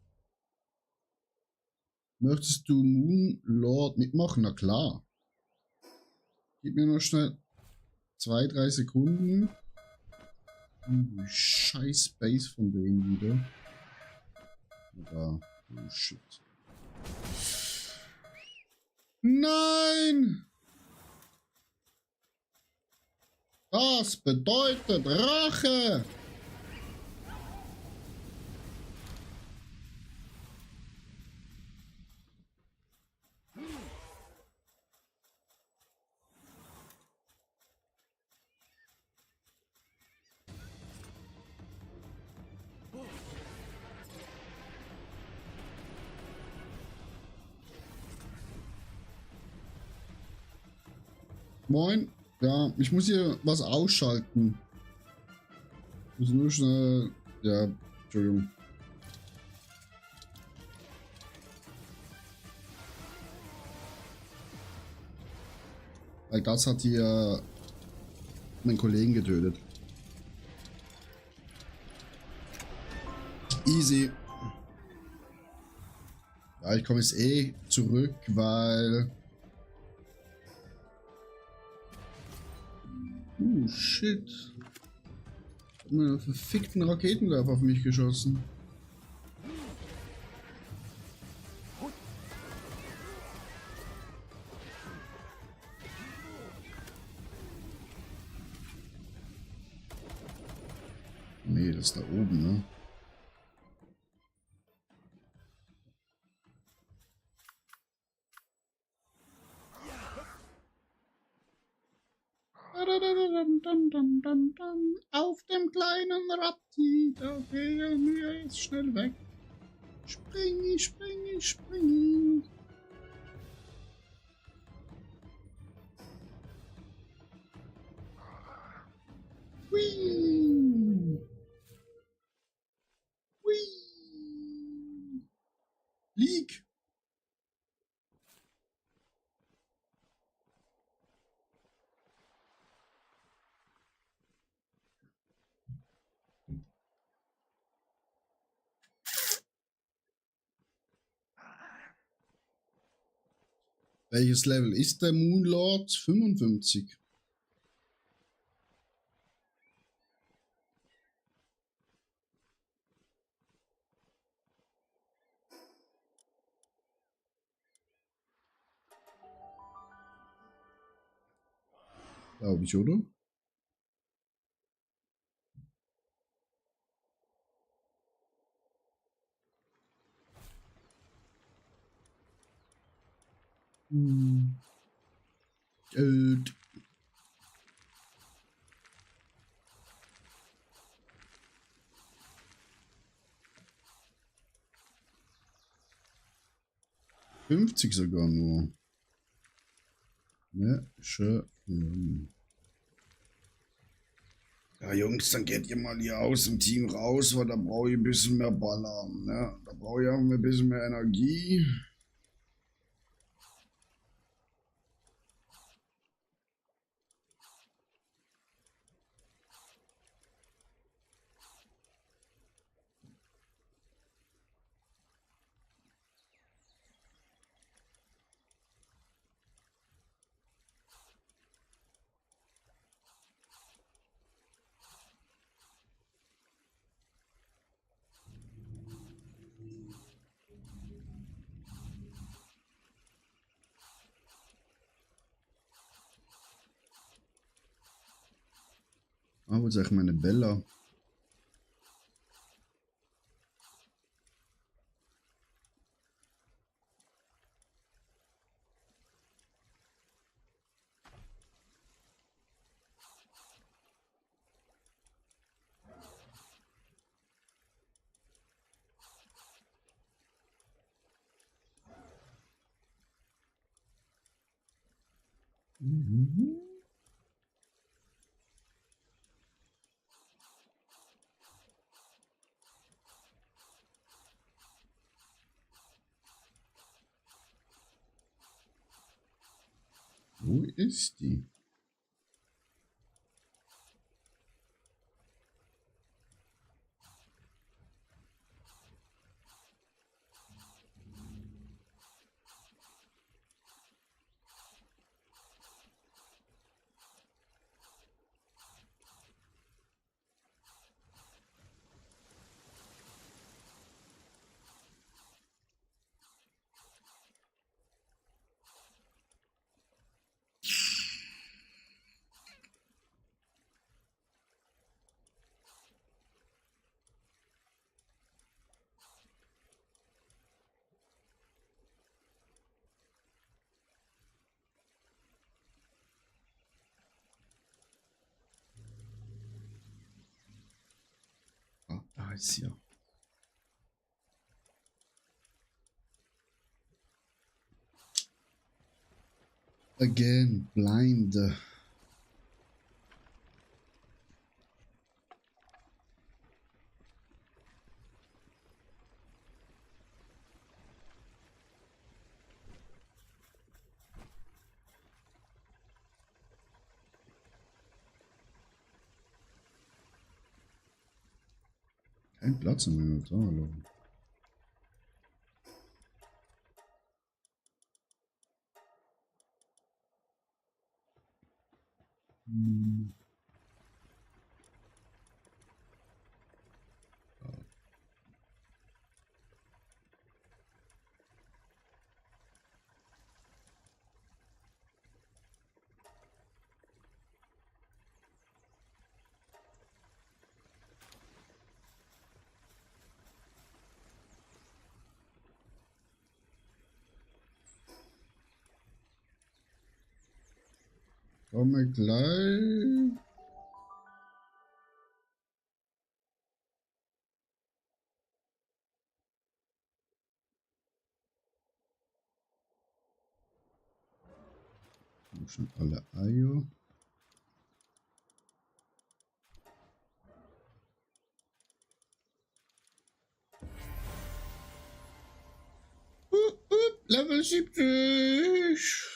Speaker 1: Möchtest du Moon Lord mitmachen? Na klar. Gib mir noch schnell 2-3 Sekunden. Scheiß Base von denen wieder. Da. Oh shit. Nein! Das bedeutet Rache! Moin. Ja, ich muss hier was ausschalten. Ich muss nur schnell. Ja, Entschuldigung. Weil das hat hier meinen Kollegen getötet. Easy. Ja, ich komme jetzt eh zurück, weil. Shit. Hat mir einen verfickten Raketenwerfer auf mich geschossen. Nee, das ist da oben, ne? Auf dem kleinen Ratti, da gehen wir jetzt schnell weg. Springi, springi, springi. Whee! Whee! Flieg! Welches Level ist der Moonlord? 55. Glaube ich, oder? Geld. 50 sogar nur. Ne, schön. Ja, Jungs, dann geht ihr mal hier aus dem Team raus, weil da brauche ich ein bisschen mehr Ballern. Ne? Da brauche ich auch ein bisschen mehr Energie. Ah, wo ist eigentlich meine Bella? Mhm. Wo ist die? Ah, da ist sie ja. Again, blind. Kein Platz im Inventar, hallo. Hm. Komme gleich. Schon alle Eier. Level 70.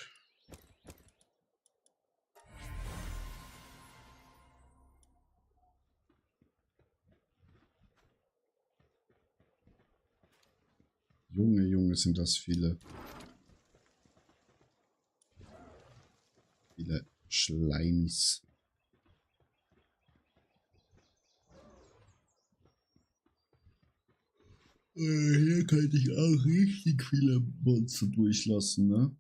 Speaker 1: Junge, Junge, sind das viele. Viele Schleimis. Hier könnte ich auch richtig viele Monster durchlassen, ne?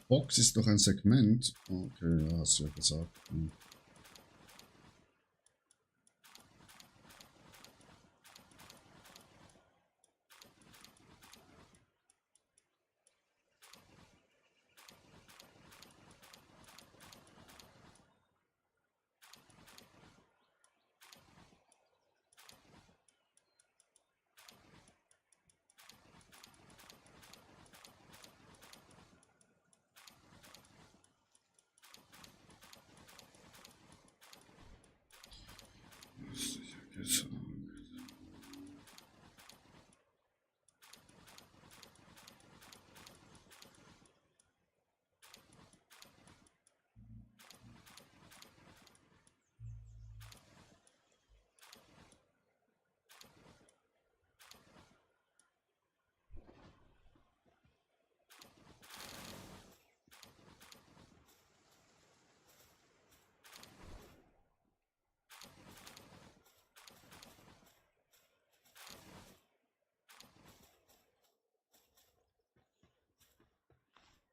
Speaker 1: Box ist doch ein Segment. Okay, ja, hast du ja gesagt. Hm.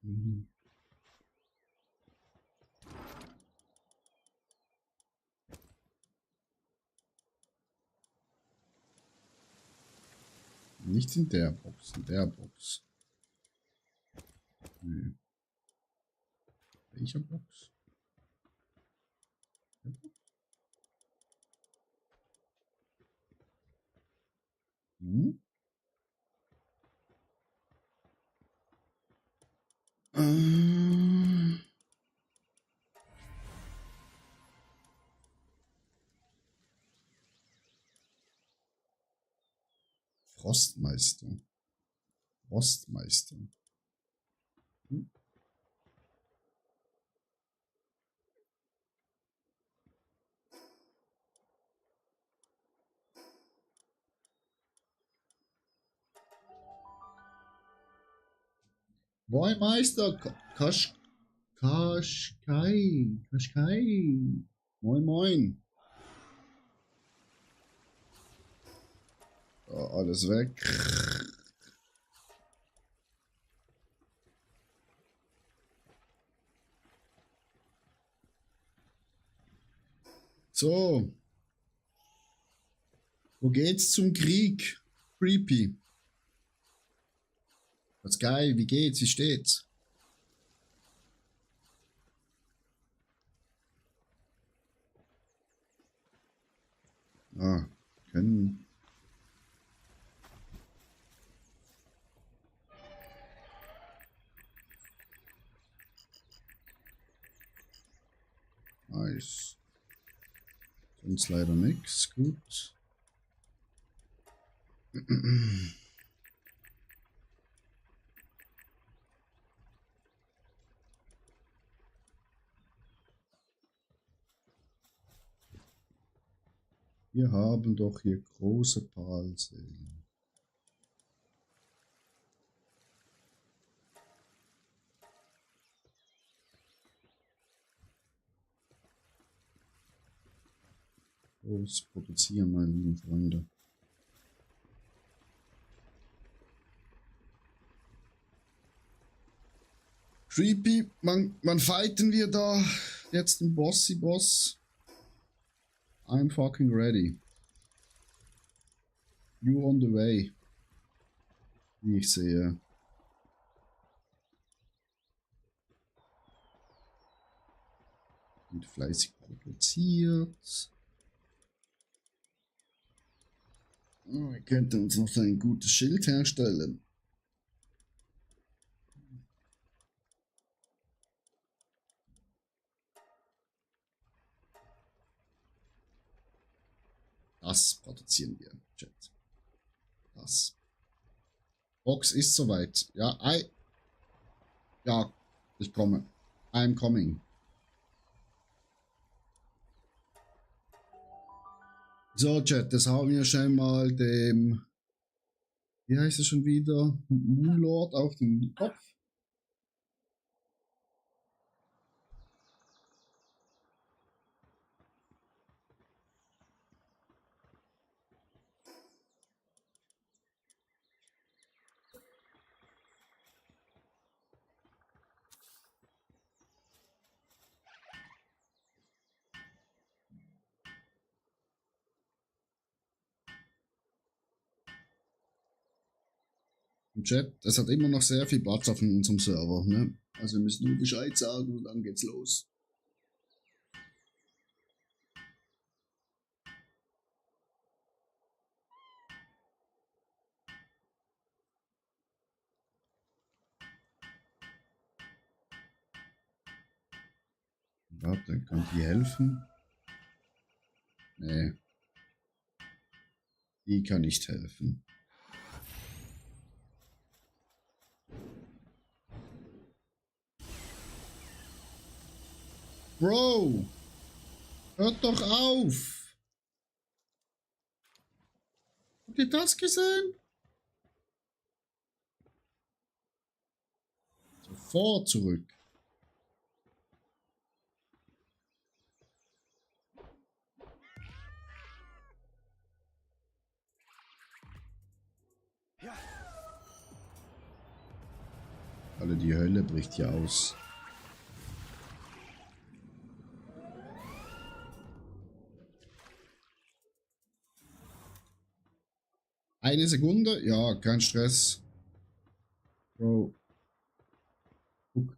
Speaker 1: Mhm. Nicht in der Box, in der Box. Nee. Welcher Box? Hm? Ähm, Frostmeister. Frostmeister. Hm? Moin Meister, Kaschkai. Moin moin. Ja, alles weg. So, wo geht's zum Krieg? Creepy. Was geil, wie geht's, wie steht's? Ah, können. Nice. Sonst leider nichts. Gut. Wir haben doch hier große Palseen. Groß produzieren, meine lieben Freunde. Creepy, wann fighten wir da? Jetzt den Boss. I'm fucking ready. You on the way. Wie ich sehe. Wird fleißig produziert. Wir könnten uns noch so ein gutes Schild herstellen. Das produzieren wir, Chat. Das. Box ist soweit. Ja, ja, ich komme. I'm coming. So, Chat, das haben wir schon mal dem, wie heißt es schon wieder, Moonlord auf den Kopf. Im Chat, es hat immer noch sehr viel Platz auf unserem Server, ne? Also wir müssen nur Bescheid sagen und dann geht's los. Warte, kann die helfen? Nee. Die kann nicht helfen. Bro! Hört doch auf! Habt ihr das gesehen? Sofort zurück.
Speaker 2: Ja.
Speaker 1: Alle, die Hölle bricht hier aus. Eine Sekunde? Ja, kein Stress. Bro. Guck.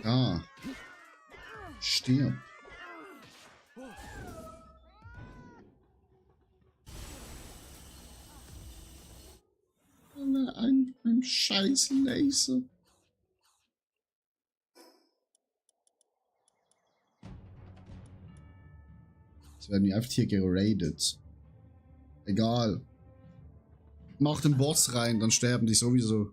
Speaker 1: Da. Stirb. Ein scheiß Laser. Jetzt werden wir einfach hier geradet. Egal. Mach den Boss rein, dann sterben die sowieso.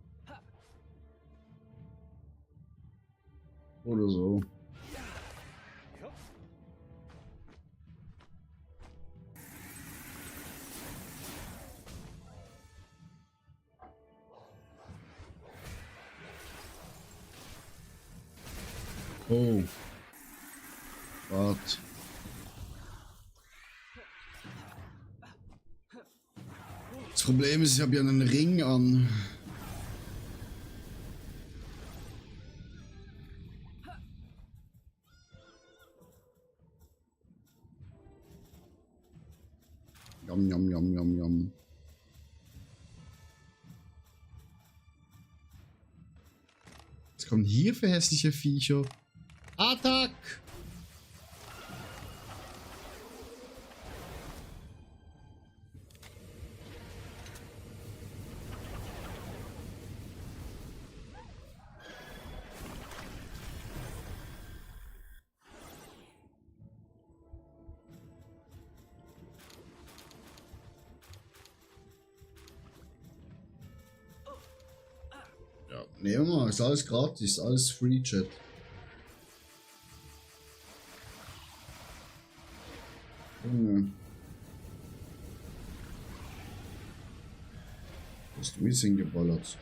Speaker 1: Oder so. Oh. Warte. Das Problem ist, ich habe ja einen Ring an. Yum, yum, yum, yum, yum. Was kommen hier für hässliche Viecher? Attack! Ja, nehmen wir mal, ist alles gratis, alles Free Chat. Junge. Hast du mich hingeballert?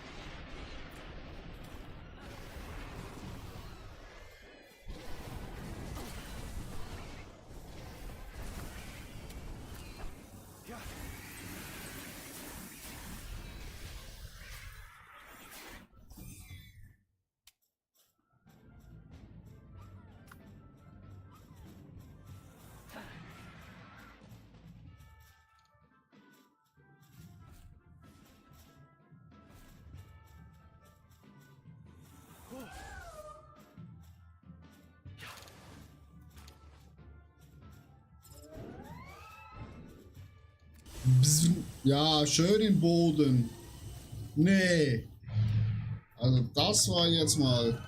Speaker 1: Ja, schön im Boden. Nee. Also das war jetzt mal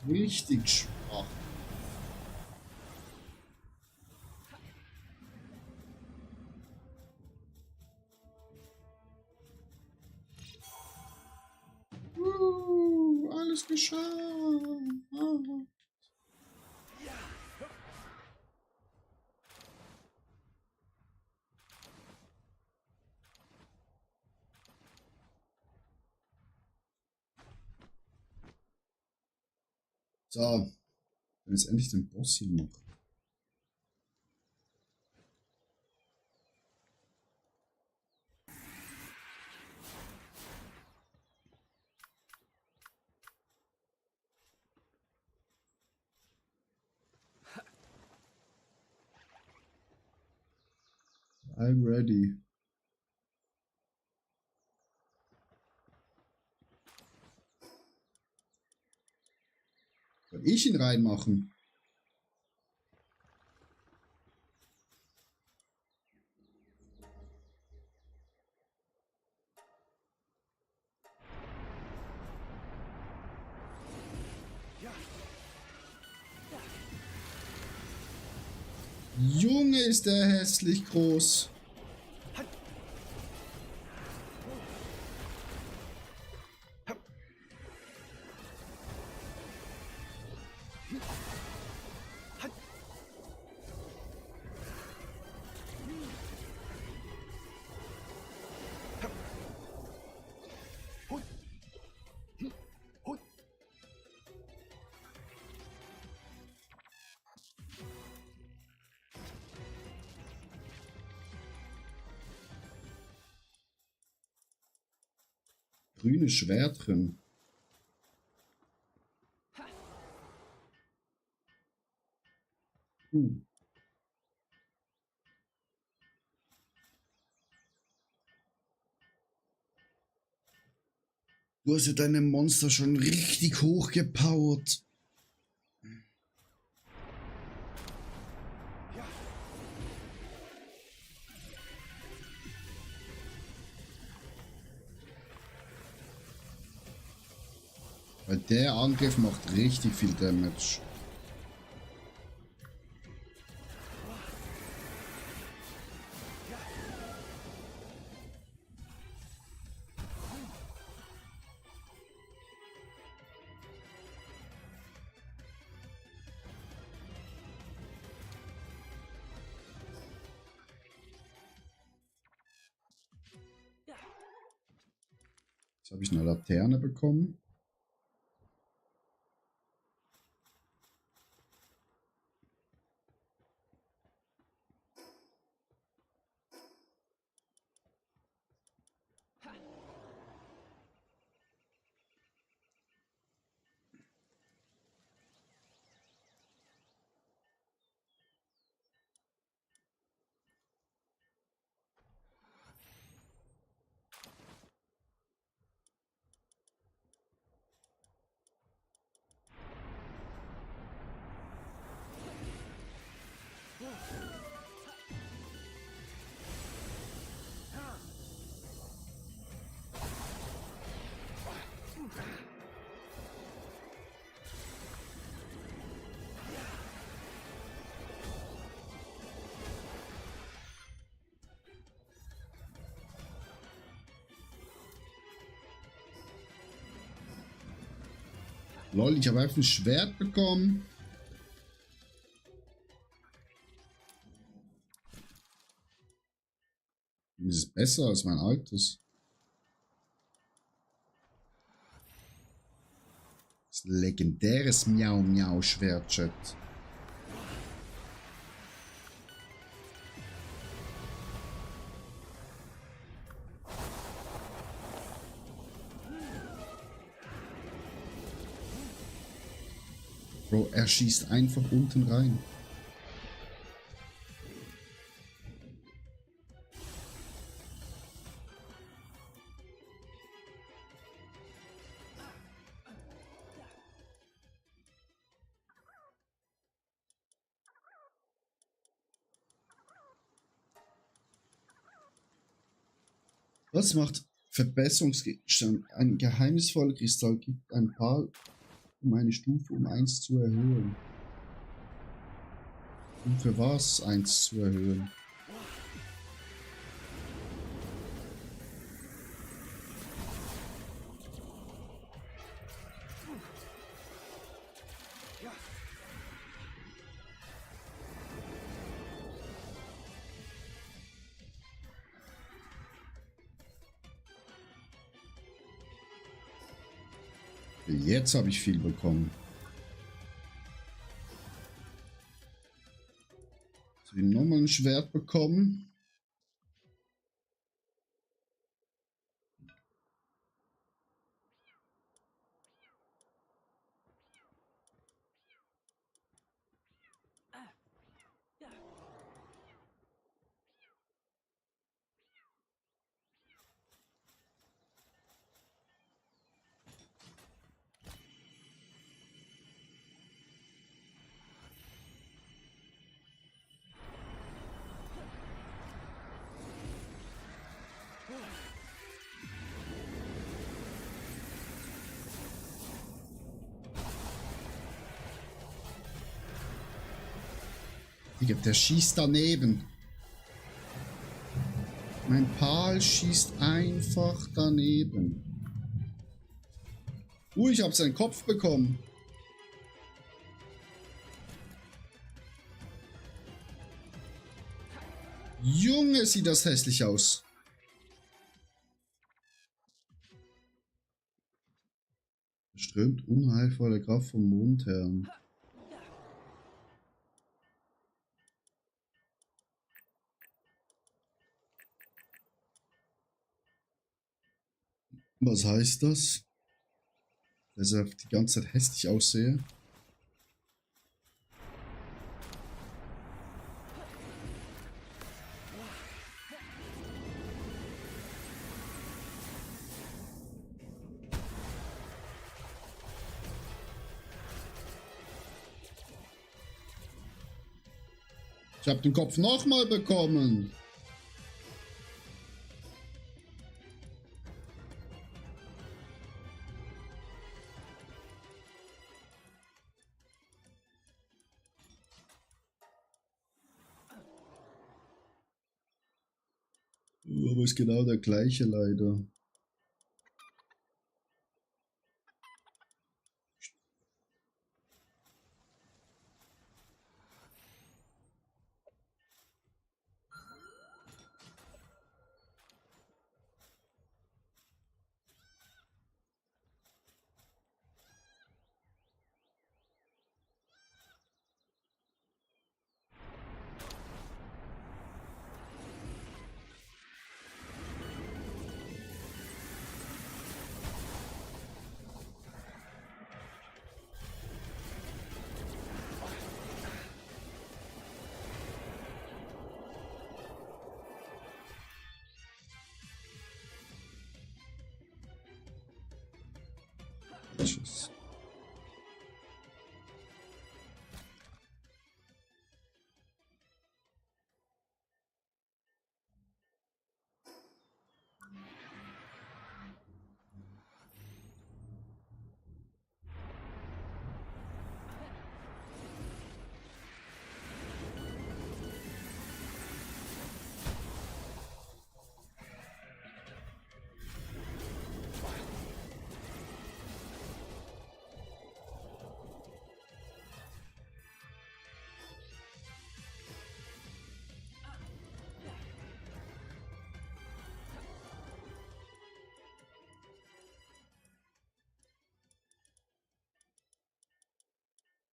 Speaker 1: richtig schwach. Alles geschah. Ah. So, wenn jetzt endlich den Boss hier noch. I'm ready. Soll ich ihn reinmachen?
Speaker 2: Ja.
Speaker 1: Junge, ist der hässlich groß. Grüne Schwertchen. Du hast ja deine Monster schon richtig hoch gepowert.
Speaker 2: Ja.
Speaker 1: Weil der Angriff macht richtig viel Damage. Jetzt habe ich eine Laterne bekommen. Lol, ich habe einfach ein Schwert bekommen. Das ist besser als mein altes. Das legendäres Miau Miau Schwertchat. Bro, er schießt einfach unten rein. Was macht Verbesserungsgegenstand? Ein geheimnisvoller Kristall gibt ein paar, um eine Stufe um 1 zu erhöhen. Und für was 1 zu erhöhen?
Speaker 2: Ja.
Speaker 1: Jetzt habe ich viel bekommen. Jetzt habe ich nochmal ein Schwert bekommen. Digga, der schießt daneben. Mein Pal schießt einfach daneben. Ich habe seinen Kopf bekommen. Junge, sieht das hässlich aus. Strömt unheilvolle Kraft vom Mondherrn. Was heißt das? Dass er die ganze Zeit hässlich aussehe? Ich habe den Kopf nochmal bekommen. Aber ist genau der gleiche leider. Tschüss.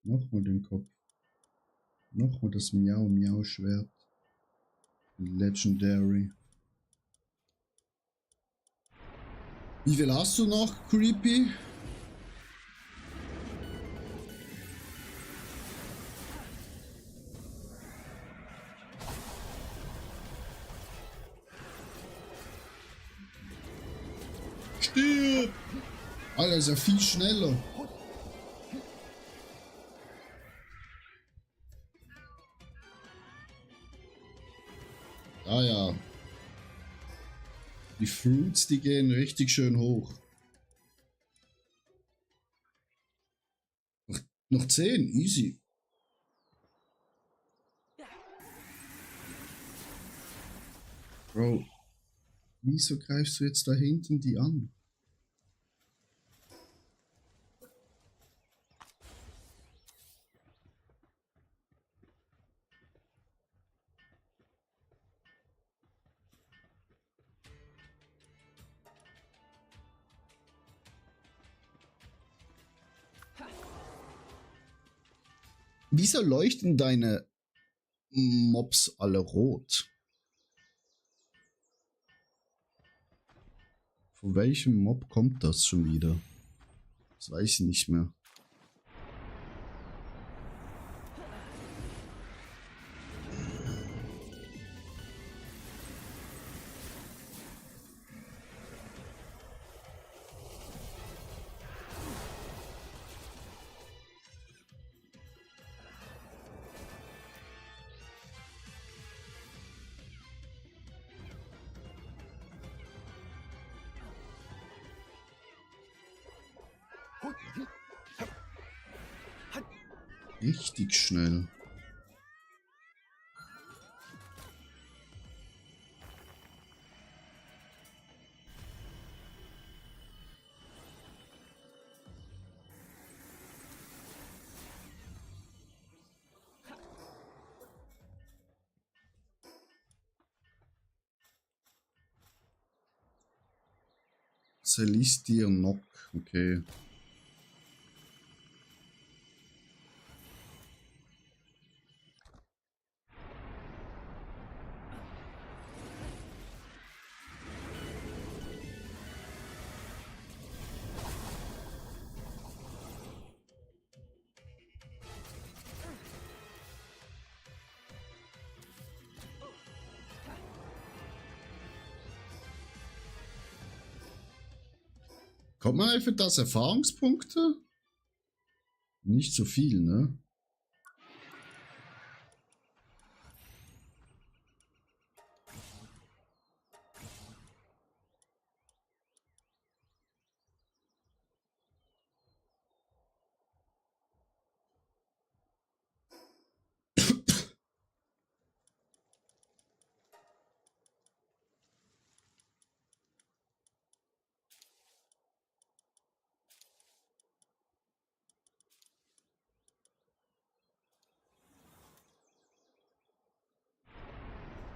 Speaker 1: Nochmal den Kopf. Nochmal das Miau-Miau-Schwert. Legendary. Wie viel hast du noch, Creepy? Stirb! Alter, ist ja viel schneller. Ah ja. Die Fruits, die gehen richtig schön hoch. Noch 10, easy. Bro, wieso greifst du jetzt da hinten die an? Wieso leuchten deine Mobs alle rot? Von welchem Mob kommt das schon wieder? Das weiß ich nicht mehr. Richtig schnell. Celestia Nock, okay. Kommt man für das Erfahrungspunkte? Nicht so viel, ne?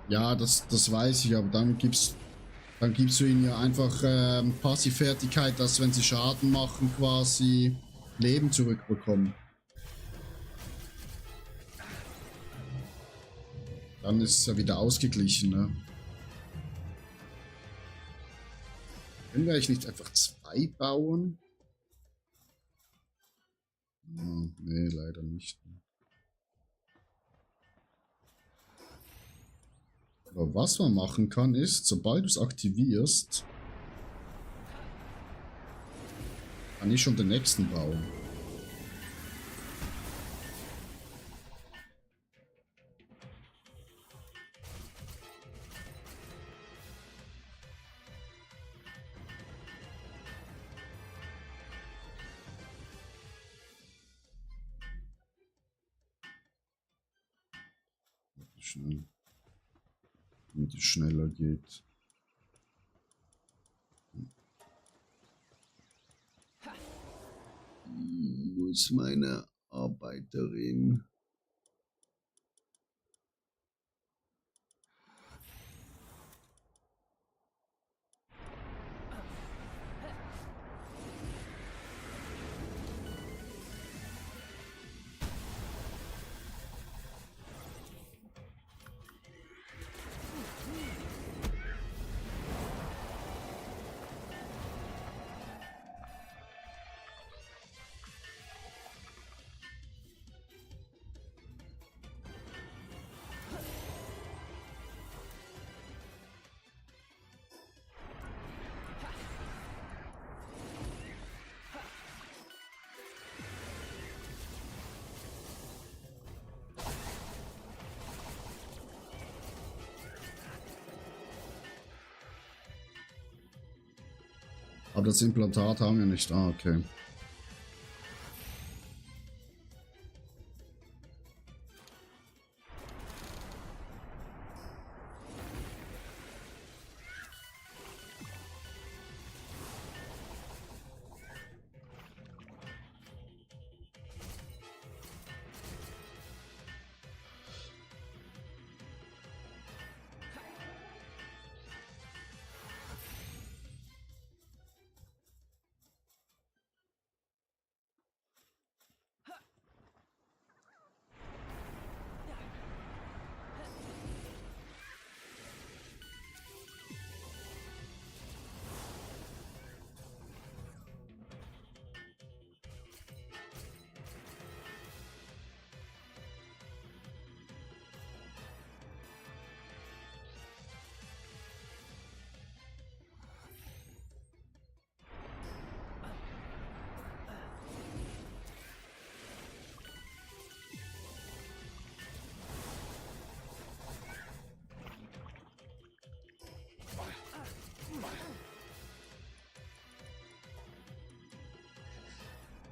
Speaker 1: Ja, das weiß ich, aber dann gibst du ihnen ja einfach Passivfertigkeit, dass wenn sie Schaden machen, quasi Leben zurückbekommen. Dann ist es ja wieder ausgeglichen, ne? Können wir eigentlich nicht einfach 2 bauen? Oh, nee, leider nicht. Aber was man machen kann ist, sobald du es aktivierst, kann ich schon den nächsten bauen. Schnell. Damit es schneller geht. Wo ist meine Arbeiterin? Aber das Implantat haben wir nicht. Ah, okay.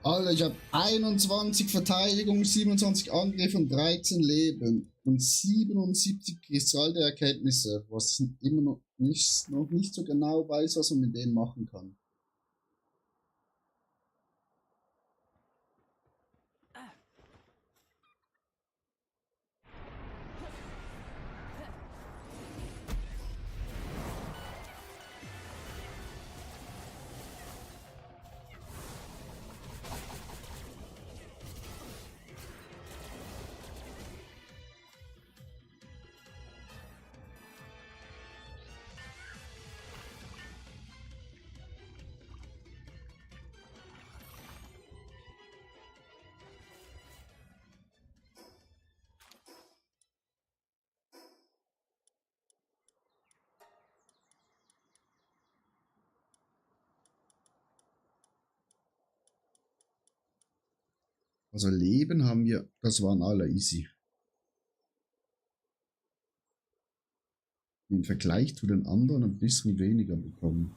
Speaker 1: Alter, ich habe 21 Verteidigung, 27 Angriff und 13 Leben und 77 Kristall der Erkenntnisse, was immer noch nicht so genau weiß, was man mit denen machen kann. Also Leben haben wir, das waren alle easy. Im Vergleich zu den anderen ein bisschen weniger bekommen.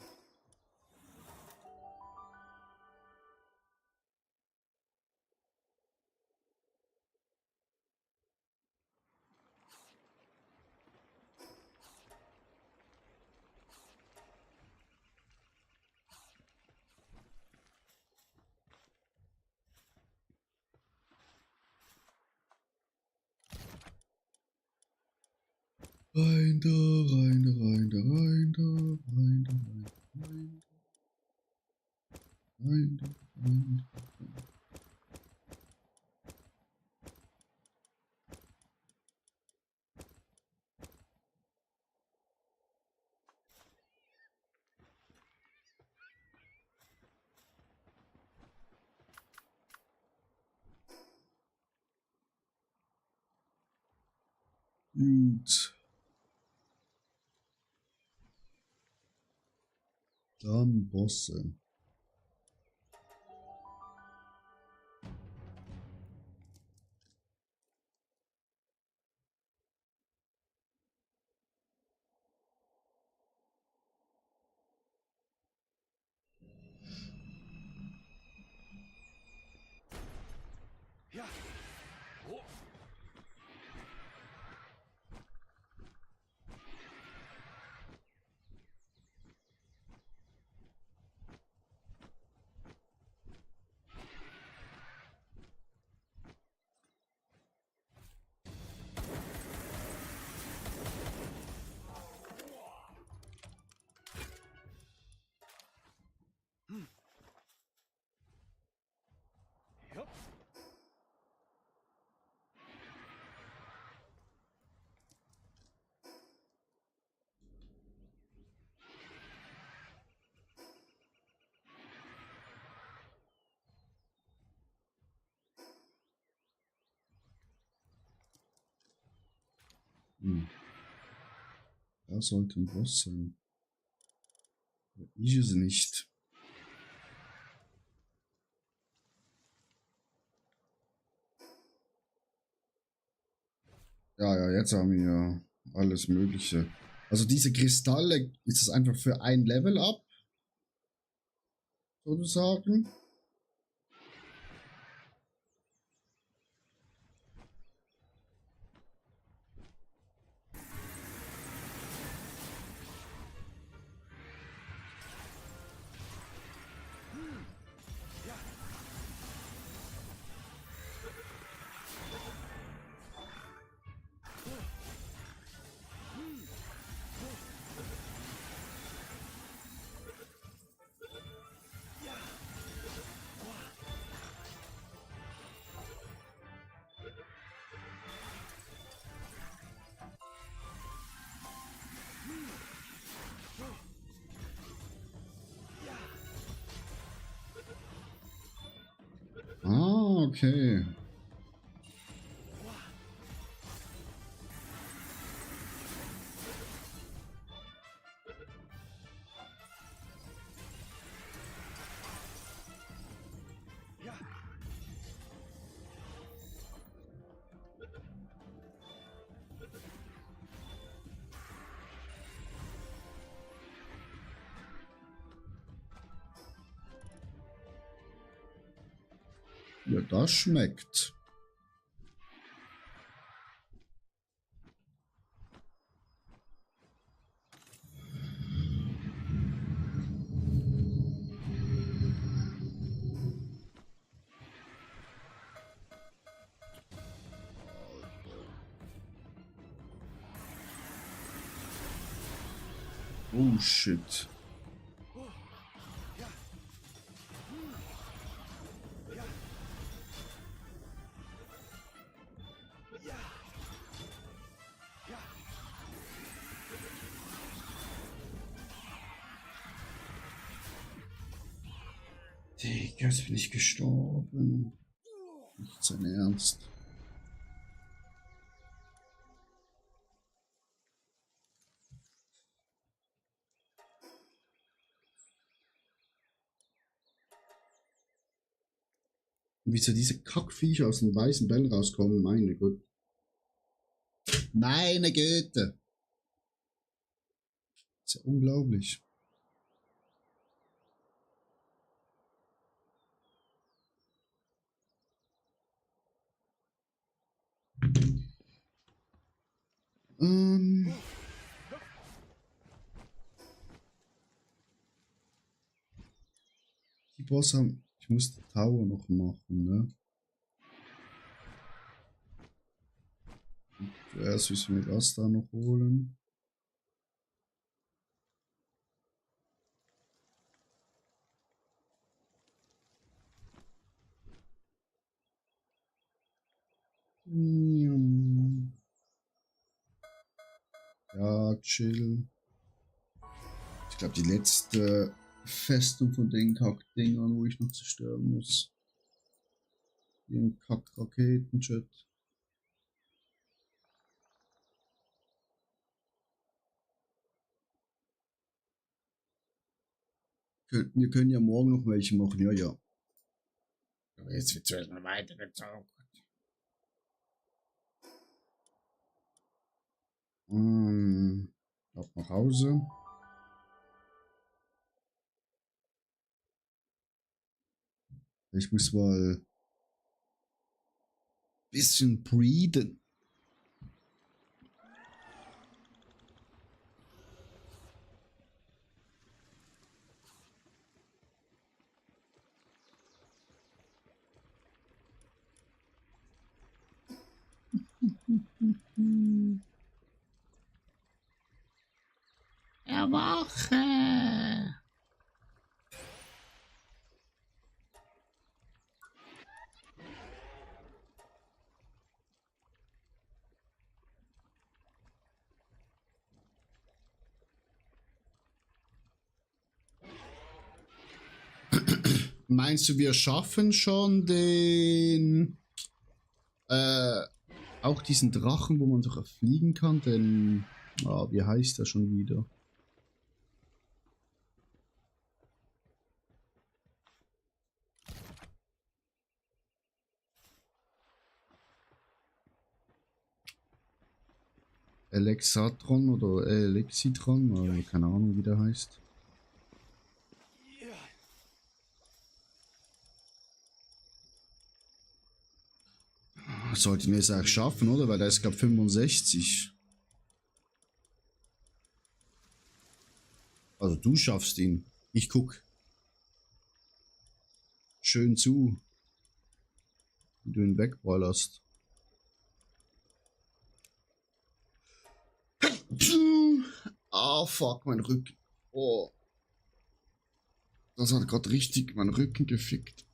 Speaker 1: Rein da, rein da, rein da, rein da, rein da, rein da, rein da, rein da. Gut. Dann Bosse.
Speaker 2: Ja. Oh. Ja.
Speaker 1: Da sollte ein Boss sein. Aber ich es nicht. Ja, ja, jetzt haben wir ja alles Mögliche. Also diese Kristalle, ist es einfach für ein Level up, sozusagen? Ah, okay.
Speaker 2: Ja.
Speaker 1: Ja, das schmeckt. Oh shit. Digga, jetzt bin ich gestorben. Nicht sein Ernst. Und wie so diese Kackviecher aus den weißen Bällen rauskommen, meine Güte. Meine Güte. Das ist ja unglaublich. Die Boss haben. Ich muss die Tower noch machen, ne? Und zuerst müssen wir das da noch holen. Ja, chill. Ich glaube, die letzte Festung von den Kackdingern, wo ich noch zerstören muss. Den Kack-Raketenjet. Wir können ja morgen noch welche machen, ja, ja. Aber jetzt wird zuerst mal weitergezogen. Ab nach Hause. Ich muss mal ein bisschen breeden. Erwache! Meinst du, wir schaffen schon den auch diesen Drachen, wo man doch fliegen kann? Den wie heißt der schon wieder? Alexatron oder Alexitron, oder keine Ahnung, wie der heißt. Sollten wir es auch schaffen, oder? Weil der ist, glaube 65. Also du schaffst ihn. Ich guck schön zu, wie du ihn wegballerst. Ah, fuck, mein Rücken. Oh. Das hat gerade richtig meinen Rücken gefickt.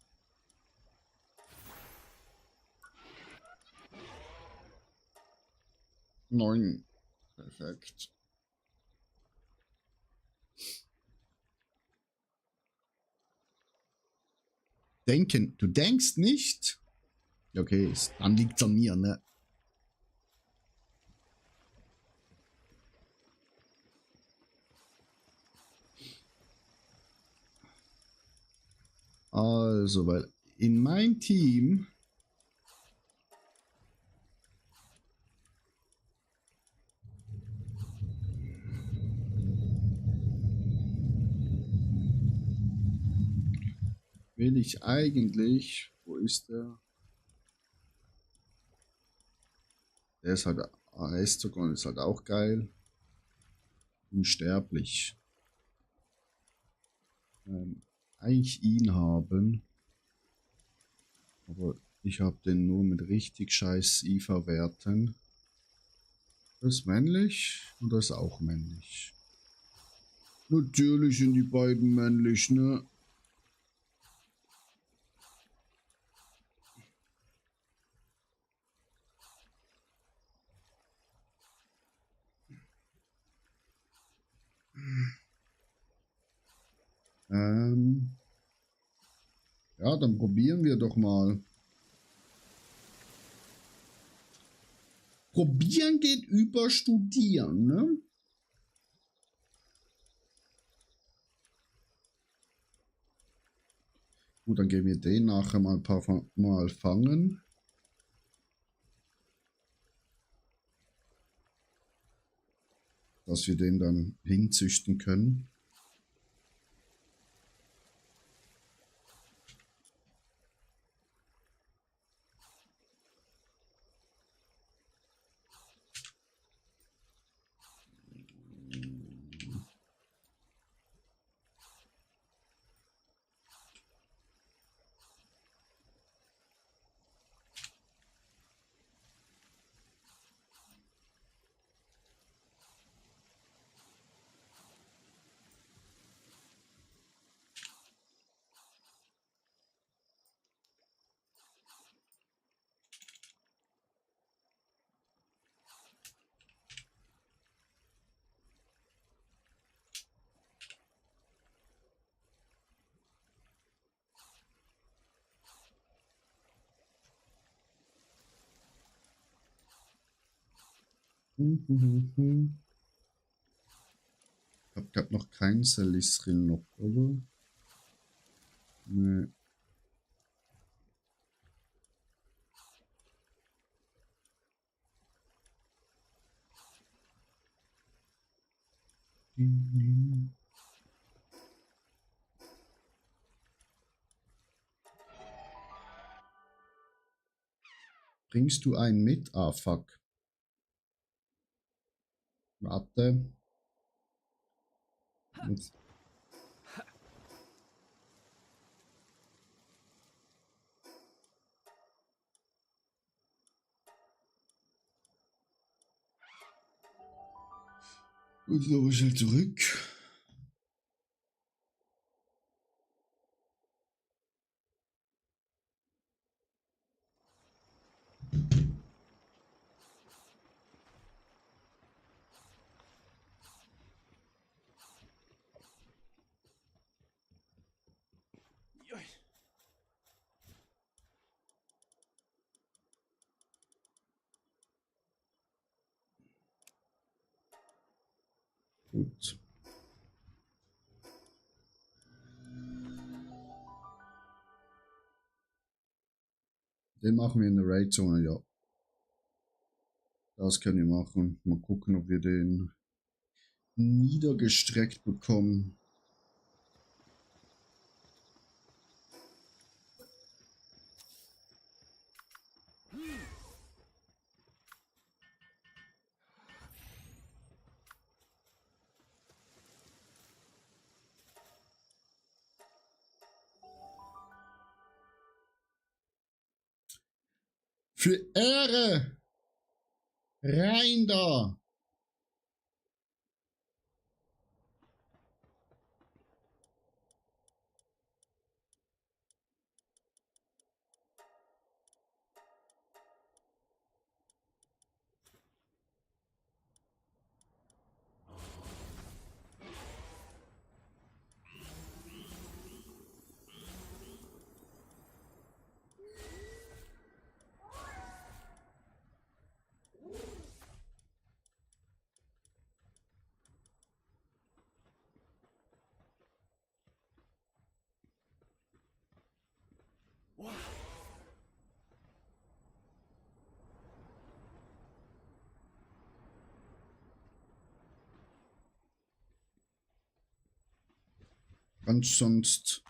Speaker 1: Neun. Perfekt. Denken. Du denkst nicht? Okay, dann liegt's an mir, ne? Also, weil in mein Team will ich eigentlich, wo ist der? Der ist halt, Estogon ist halt auch geil. Unsterblich. Eigentlich ihn haben. Aber ich habe den nur mit richtig scheiß IFA-Werten. Das ist männlich und das ist auch männlich. Natürlich sind die beiden männlich, ne? Ja, dann probieren wir doch mal. Probieren geht über Studieren, ne? Gut, dann gehen wir den nachher mal ein paar Mal fangen. Dass wir den dann hinzüchten können. Ich habe noch kein Selistrin noch, oder? Nee. Bringst du einen mit? Ah, fuck. Warte. Jetzt. Und so schnell zurück.
Speaker 2: Joi.
Speaker 1: Gut. Den machen wir in der Raid-Zone, ja. Das können wir machen. Mal gucken, ob wir den niedergestreckt bekommen. Für Ehre! Rein da! Ganz sonst.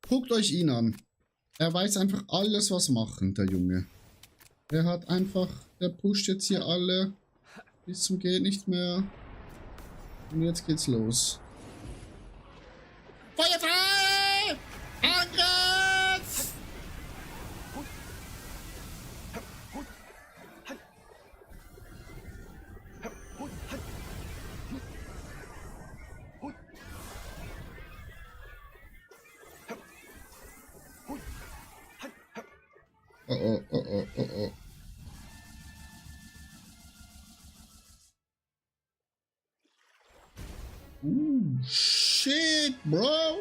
Speaker 1: Guckt euch ihn an. Er weiß einfach alles, was machen, der Junge. Der hat einfach, der pusht jetzt hier alle bis zum geht nicht mehr. Und jetzt geht's los. Feuer frei! Angriff! Oh oh, oh oh, oh oh. Shit, bro!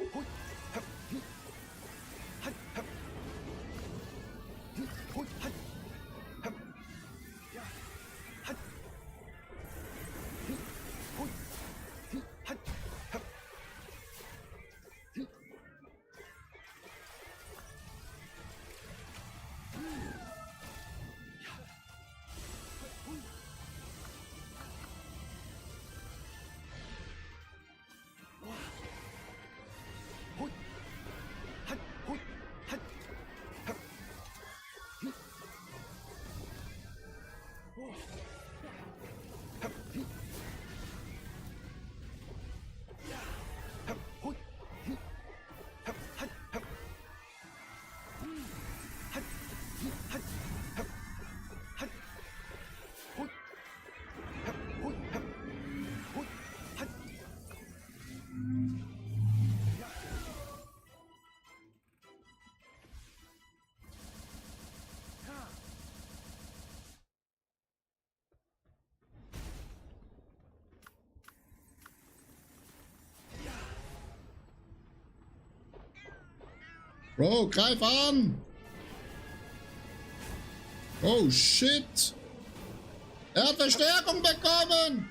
Speaker 1: Bro, greif an! Oh shit! Er hat Verstärkung bekommen!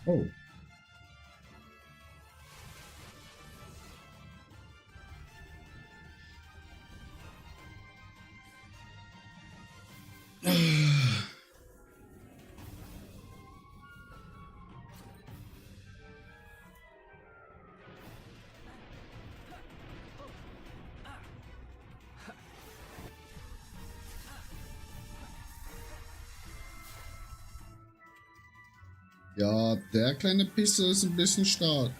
Speaker 1: Oh. Ja, der kleine Pisser ist ein bisschen stark.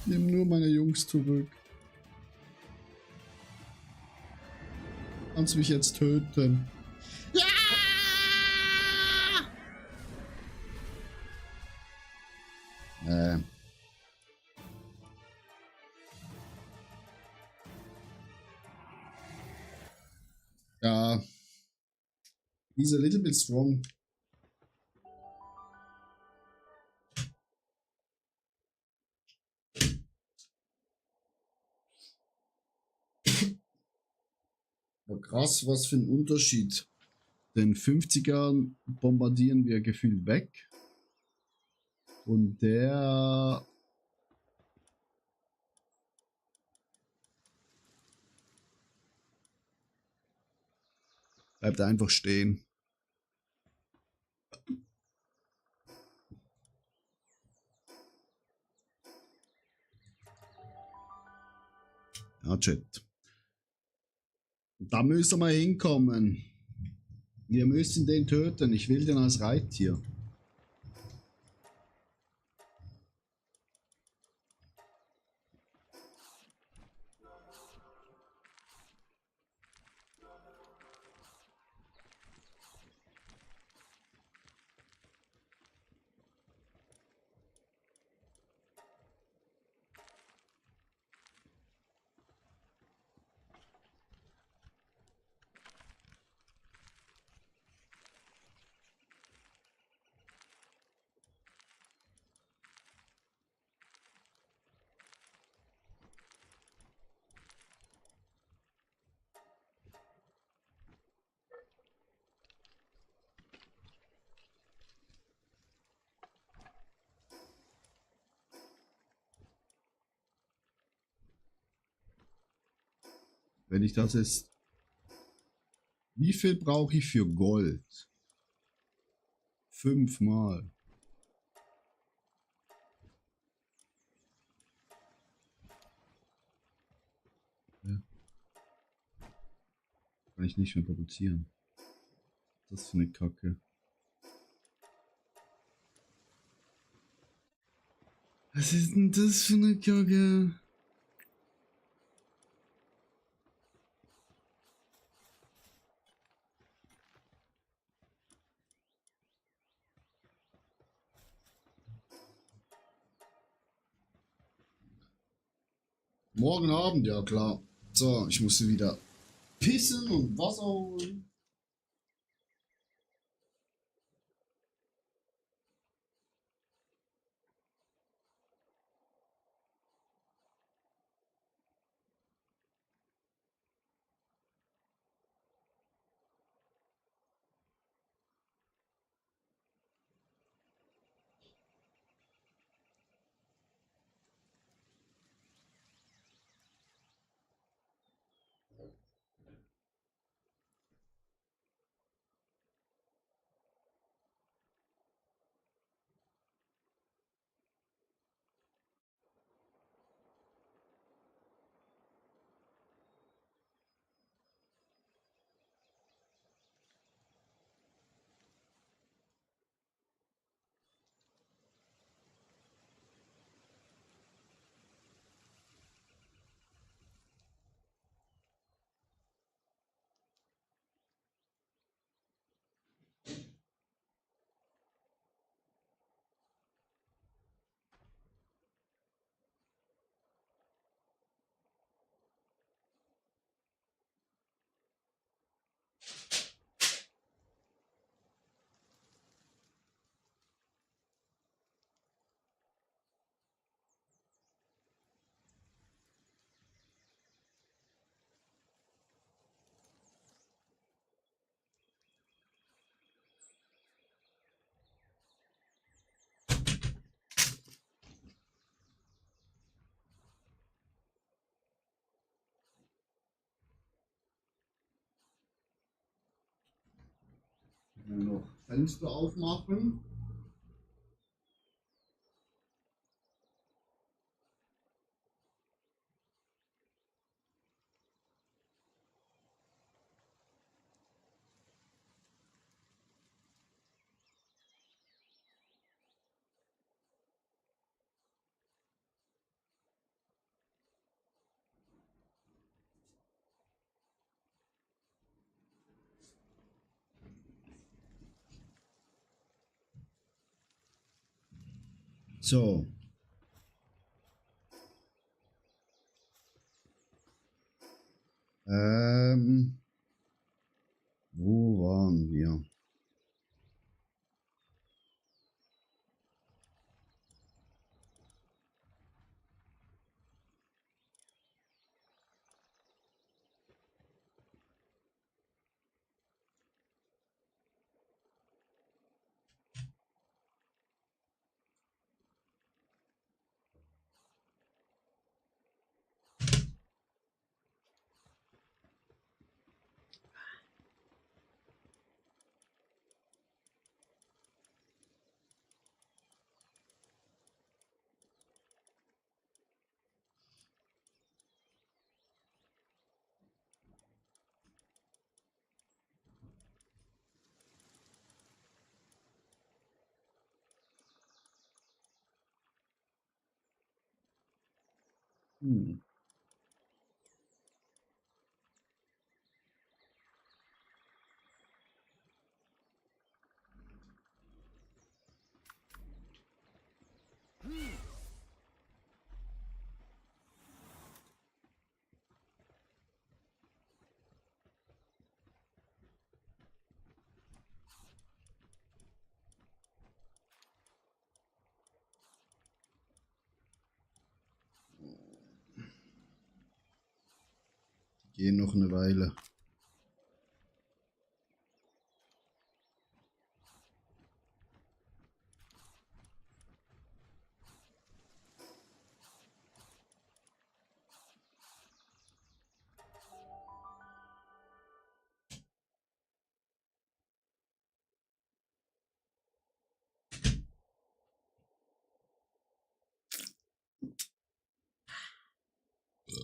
Speaker 1: Nimm nur meine Jungs zurück. Kannst mich jetzt töten? Ja! Ja. He's a little bit strong. Ja, krass, was für ein Unterschied. Den 50ern bombardieren wir gefühlt weg. Und der... bleibt einfach stehen. Ja, Chat. Da müssen wir hinkommen. Wir müssen den töten. Ich will den als Reittier. Wenn ich das jetzt... Wie viel brauche ich für Gold? 5-mal. Ja. Kann ich nicht mehr produzieren. Das ist für eine Kacke. Was ist denn das für eine Kacke? Morgen Abend, ja klar. So, ich musste wieder pissen und Wasser holen. Noch Fenster aufmachen. So. Wo waren wir? Hm. Die gehen noch eine Weile.
Speaker 2: Ja.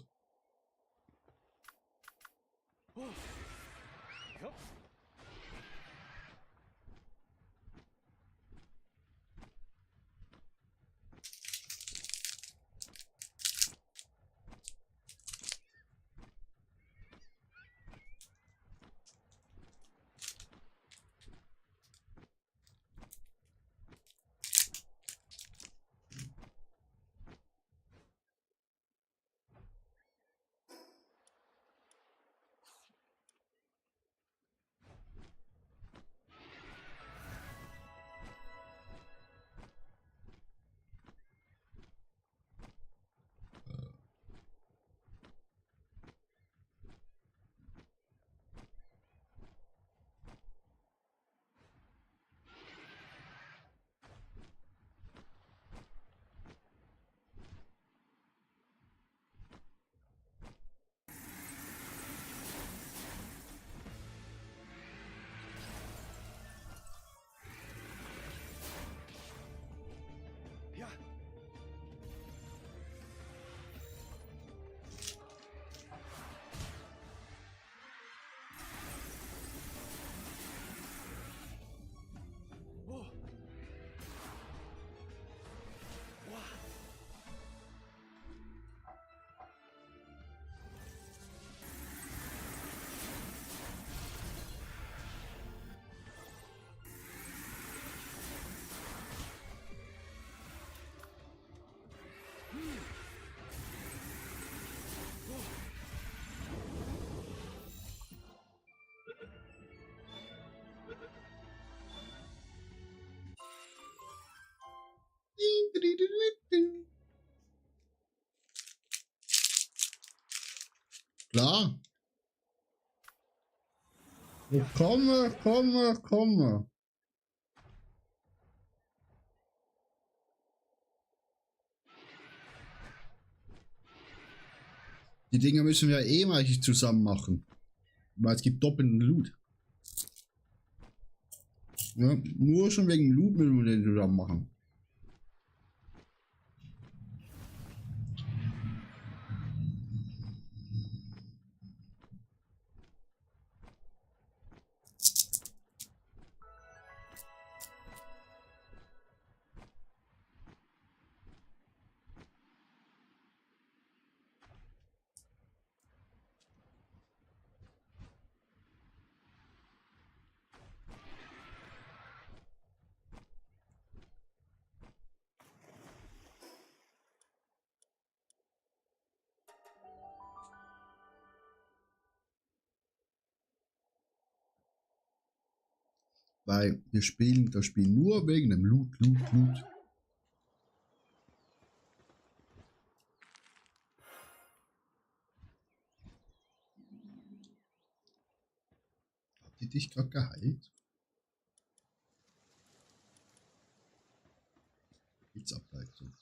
Speaker 2: Ja. Oh. Wow.
Speaker 1: Klar. Komme. Die Dinger müssen wir eh mal zusammen machen. Weil es gibt doppelten Loot. Ja, nur schon wegen dem Loot müssen wir den zusammen machen. Weil wir spielen das Spiel nur wegen dem Loot, Loot, Loot. Hat die dich gerade geheilt? Hitzableitung.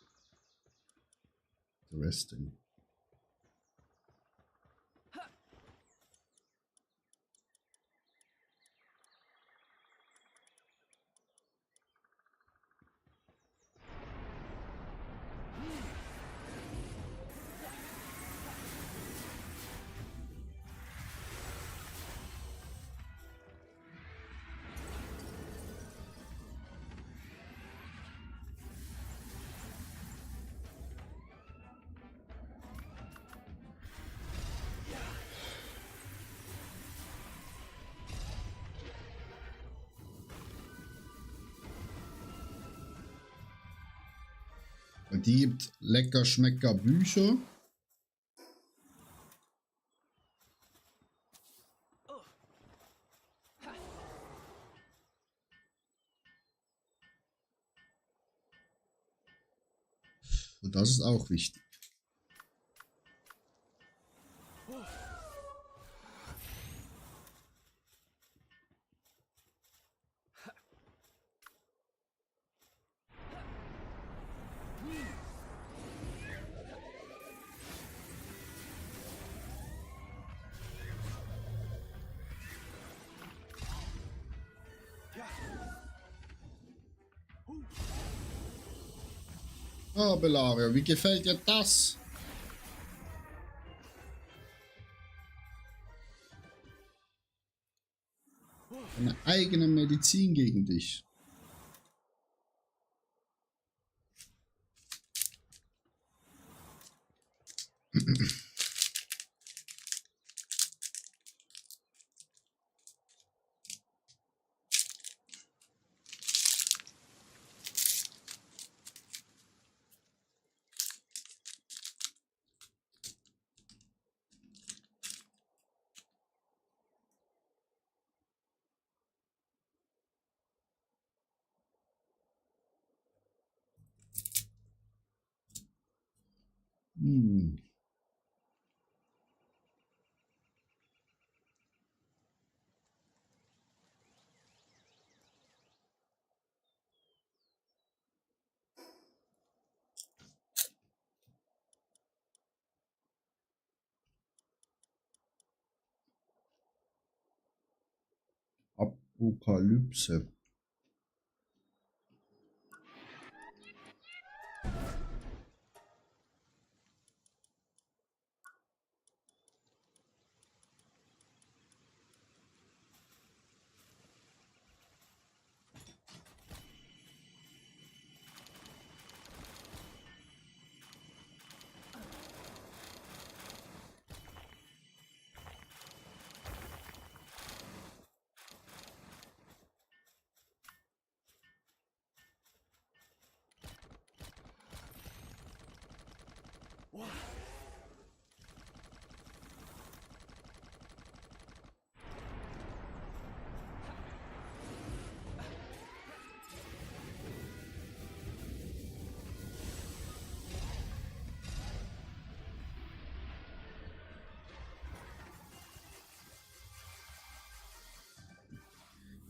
Speaker 1: The resting. Die gibt lecker Schmecker Bücher. Und das ist auch wichtig. Ah, Belaria, wie gefällt dir das? Eine eigene Medizin gegen dich. Hm. Apokalypse.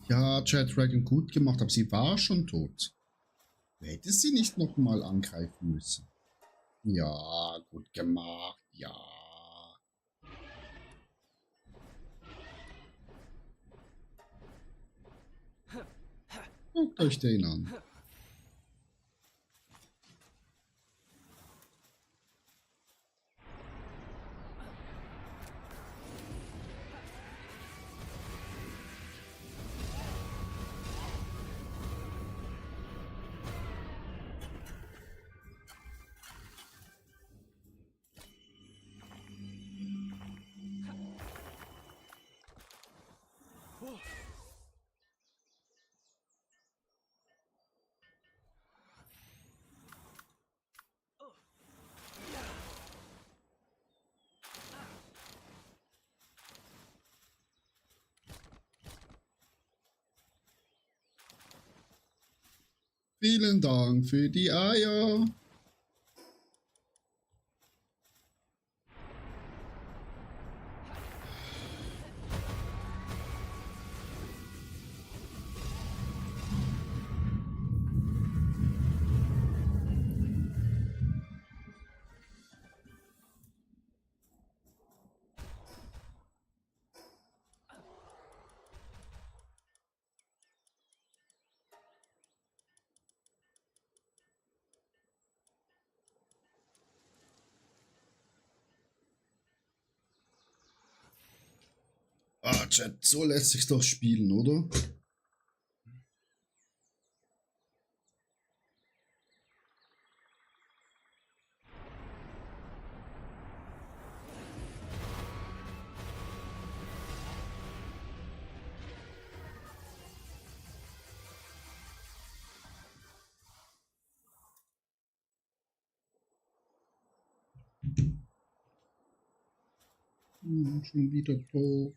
Speaker 1: Ja, Chat Dragon gut gemacht, aber sie war schon tot. Du hättest sie nicht nochmal angreifen müssen. Ja, gut gemacht, ja. Guckt euch den an. Vielen Dank für die Eier. Ah, Chat, so lässt sich's doch spielen, oder? Schon wieder tot.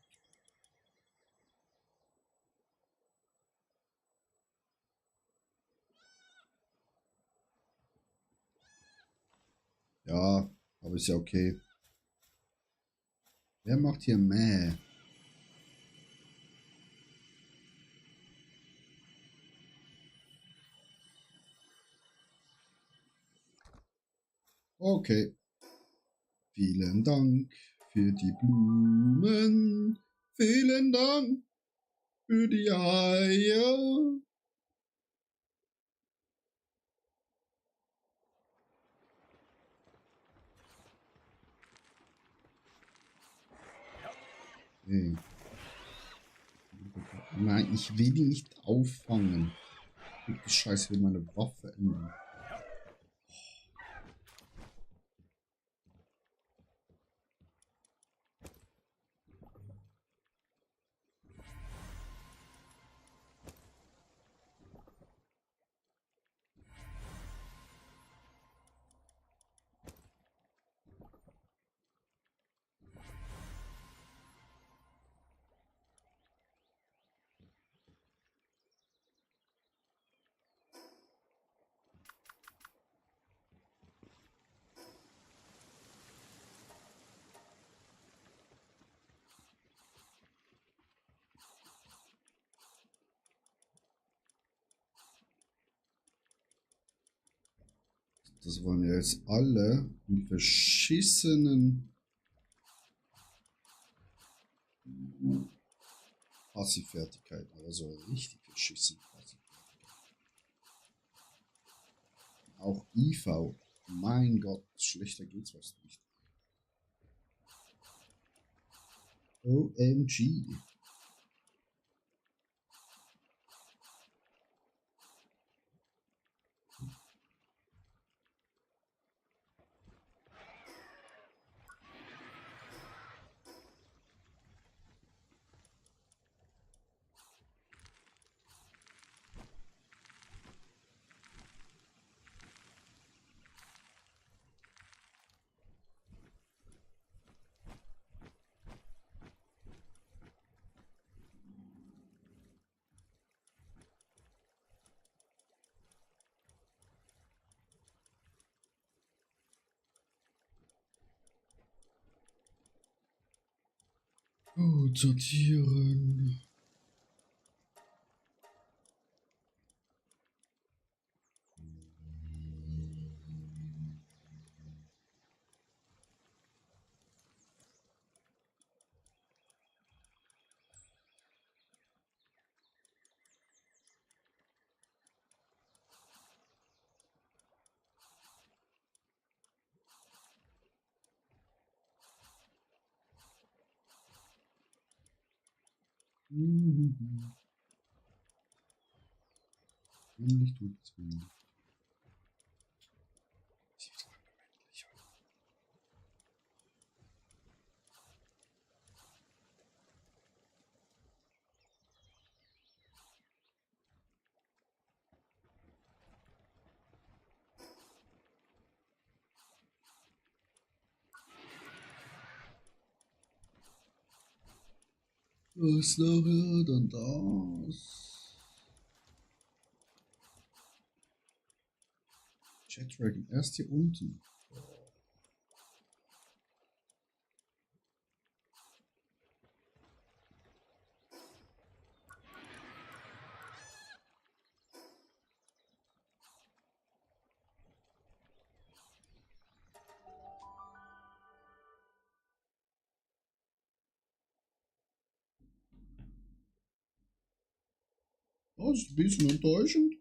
Speaker 1: Ja, aber ist ja okay. Wer macht hier mehr? Okay. Vielen Dank für die Blumen. Vielen Dank für die Eier. Hey. Nein, ich will die nicht auffangen. Die Scheiße will meine Waffe ändern. Das waren ja jetzt alle mit verschissenen Passivfertigkeiten, aber so richtig verschissen Passivfertigkeiten. Auch IV, mein Gott, schlechter geht's fast nicht. OMG. Oh, sortieren. Mhm. Endlich tut es weh. Was nachher dann das? Chat Dragon, erst hier unten. Das ist ein bisschen enttäuschend.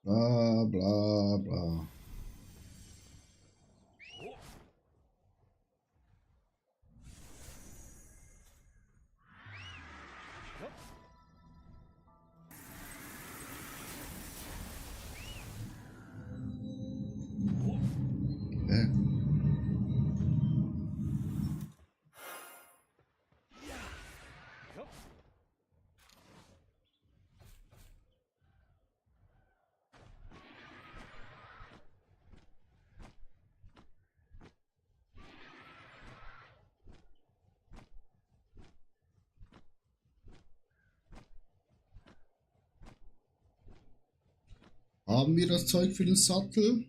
Speaker 1: Bla bla bla. Hä? Haben wir das Zeug für den Sattel?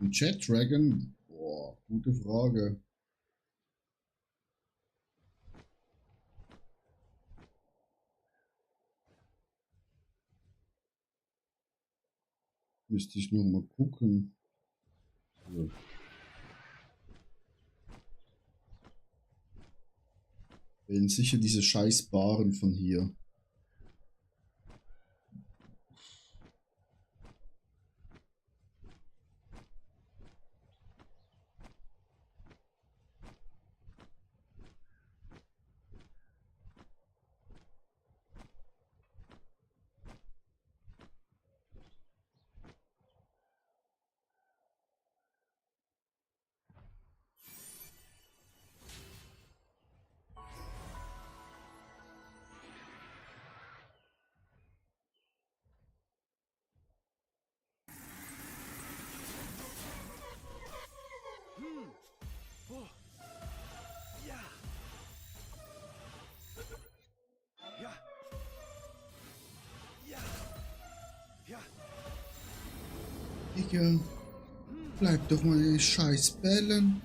Speaker 1: Ein Jet Dragon? Boah, gute Frage. Müsste ich noch mal gucken. So. Wählen sicher diese scheiß Baren von hier.
Speaker 2: Oh. Ja. Ja. Ja. Ja.
Speaker 1: Digga, bleib doch mal in den scheiß Bällen.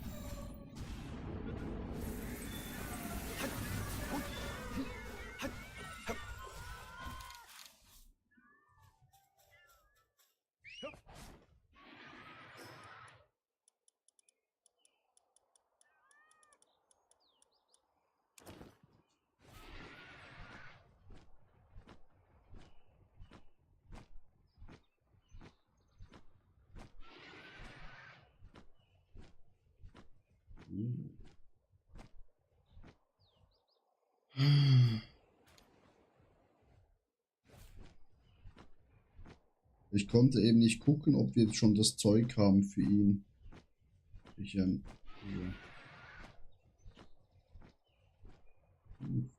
Speaker 1: Ich konnte eben nicht gucken, ob wir jetzt schon das Zeug haben für ihn.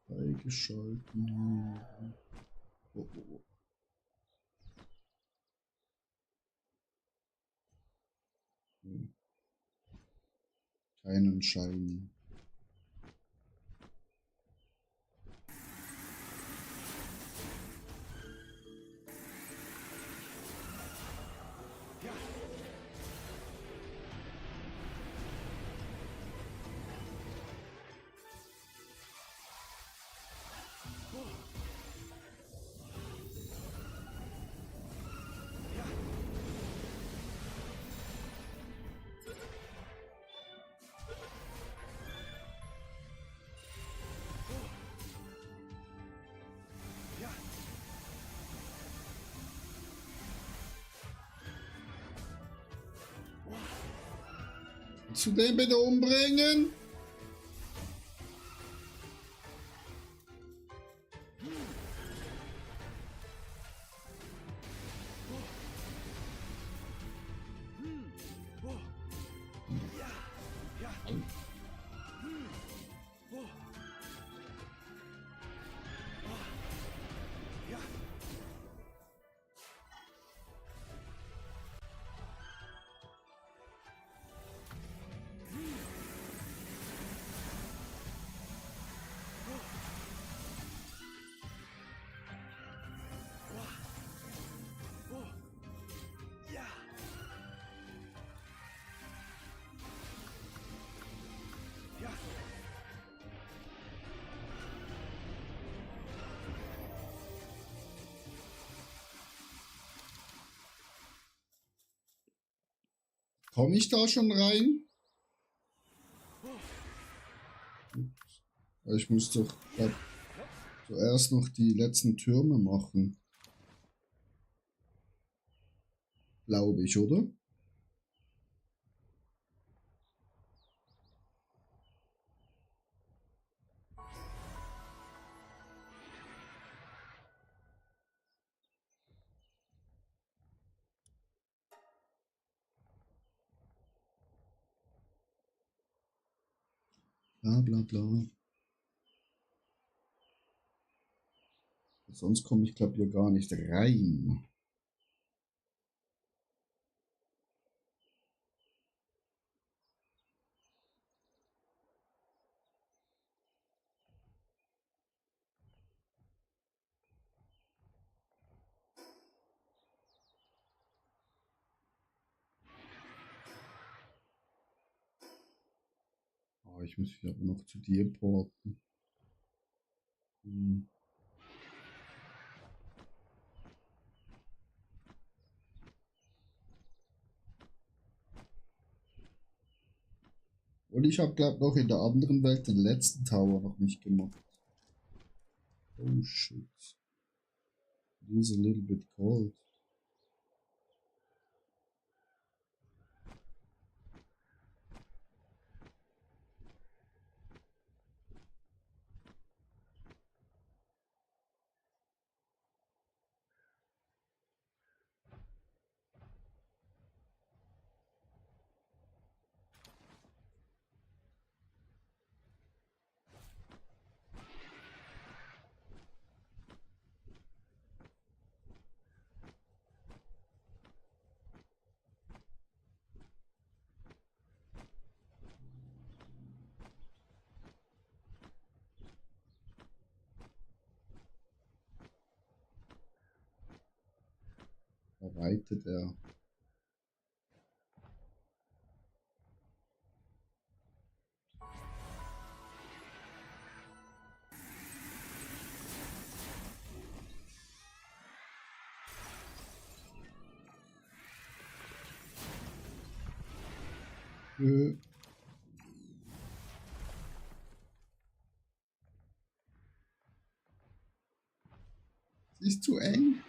Speaker 1: Freigeschalten. Oh, oh, oh. Keinen Schein. Kannst du den bitte umbringen? Komme ich da schon rein? Ich muss doch zuerst noch die letzten Türme machen. Glaube ich, oder? Bla bla bla. Sonst komme ich, glaube ich, hier gar nicht rein. Oh, ich muss mich aber noch zu dir porten. Hm. Und ich habe, glaube ich, noch in der anderen Welt den letzten Tower noch nicht gemacht. Oh shit. He's a little bit cold. Da reitet er. Ist zu eng.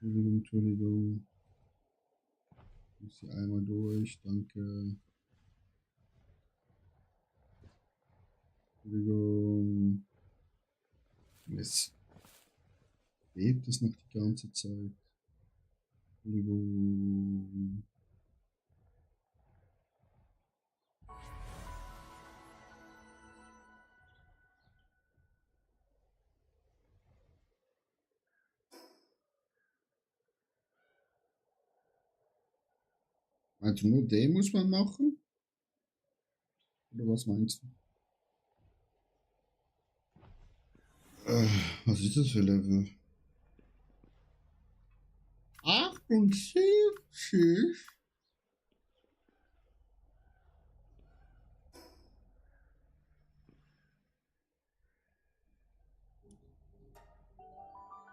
Speaker 1: Entschuldigung. Ich muss hier einmal durch, danke. Entschuldigung. Mist. Lebt es noch die ganze Zeit? Entschuldigung. Also nur den muss man machen? Oder was meinst du? Was ist das für Level? 78?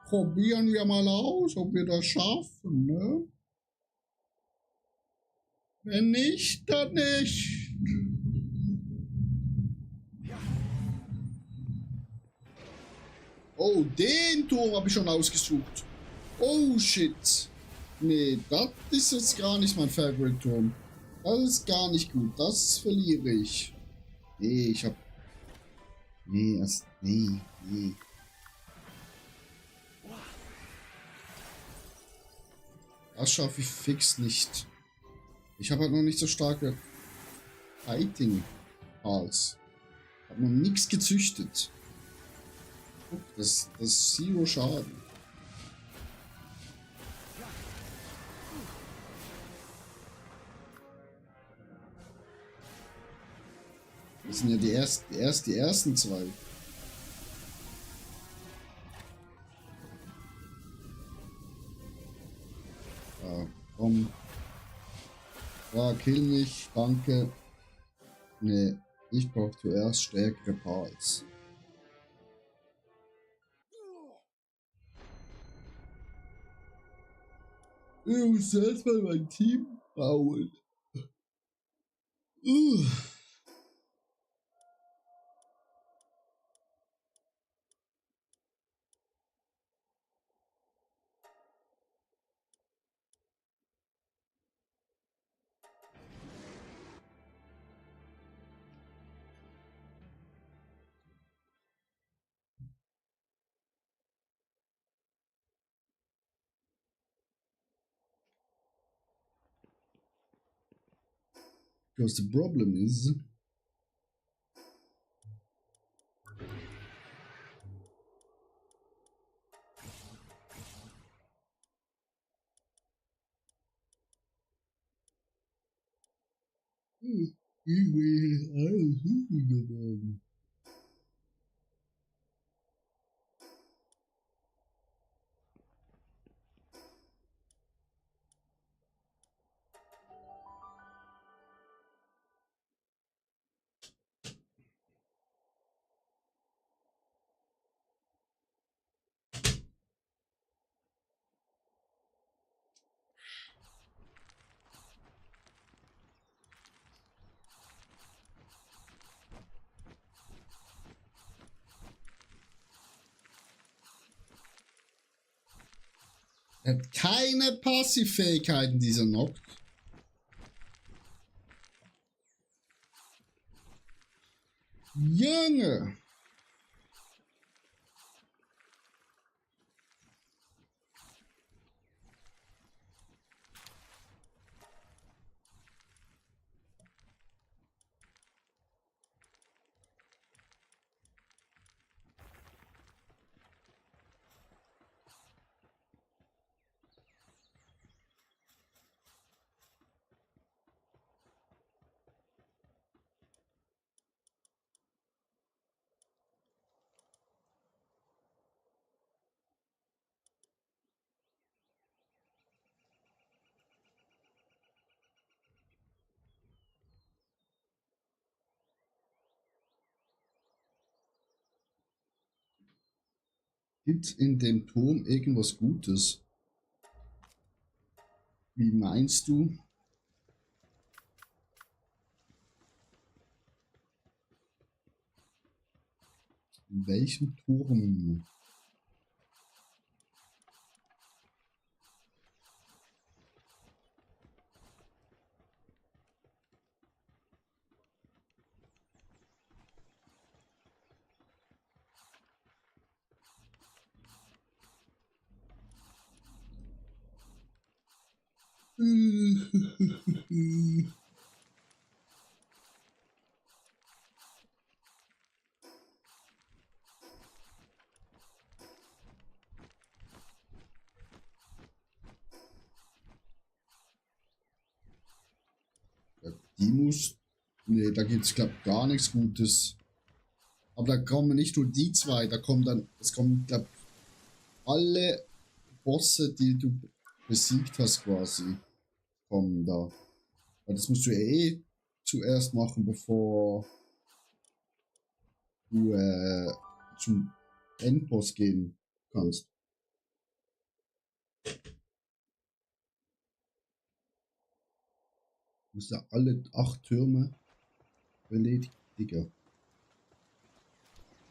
Speaker 1: Probieren wir mal aus, ob wir das schaffen, ne? Wenn nicht, dann nicht. Oh, den Turm habe ich schon ausgesucht. Oh, shit. Nee, das ist jetzt gar nicht mein Favorite Turm. Das ist gar nicht gut. Das verliere ich. Nee, ich hab... Nee, nee. Das schaffe ich fix nicht. Ich habe halt noch nicht so starke Fighting als. Ich habe noch nichts gezüchtet. Guck, das ist Zero Schaden. Das sind ja die ersten zwei. Ja, komm. Ja, kill mich, danke. Nee, ich brauche zuerst stärkere Pals. Ich muss erstmal mein Team bauen. Uh. Because the problem is... Ich will alles haben. Er hat keine Passivfähigkeiten, dieser Nock. Junge! Gibt in dem Turm irgendwas Gutes? Wie meinst du? In welchem Turm? Die muss... Nee, da gibt es, glaube ich, gar nichts Gutes. Aber da kommen nicht nur die zwei, da kommen dann... Es kommen, glaube ich, alle Bosse, die du besiegt hast, quasi, kommen da. Aber das musst du ja eh zuerst machen, bevor du zum Endboss gehen kannst. Du musst ja alle 8 Türme erledigen, Digga.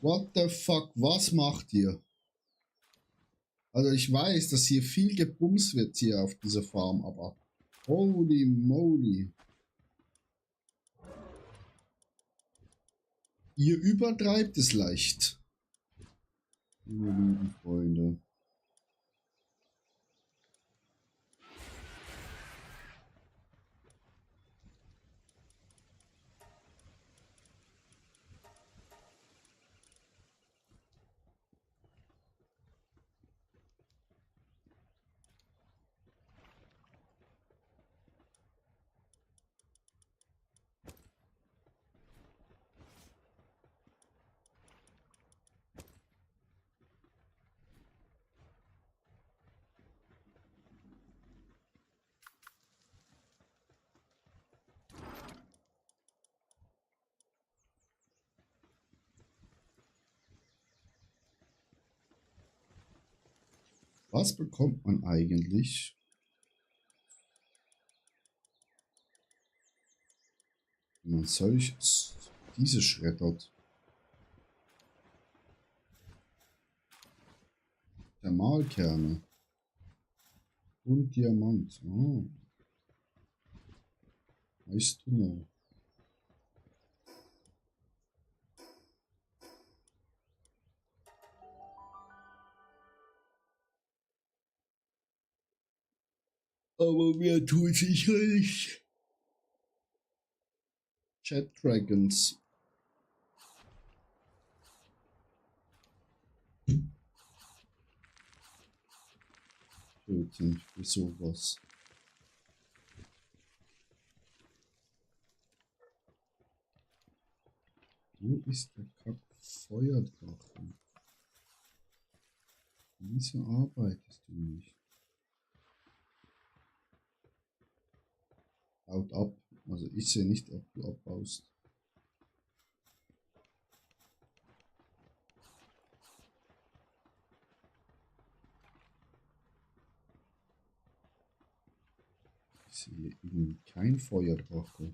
Speaker 1: What the fuck, was macht ihr? Also ich weiß, dass hier viel gebumst wird hier auf dieser Farm, aber holy moly. Ihr übertreibt es leicht. Meine lieben Freunde. Was bekommt man eigentlich, wenn man diese schreddert? Thermalkerne und Diamant. Oh, weißt du noch? Aber wer tut sich nicht? Chat Dragons. Töten für sowas. Wo ist der Kack-Feuerdrache? Wieso arbeitest du nicht? Haut ab. Also ich sehe nicht, ob du abbaust. Ich sehe irgendwie kein Feuerdrache.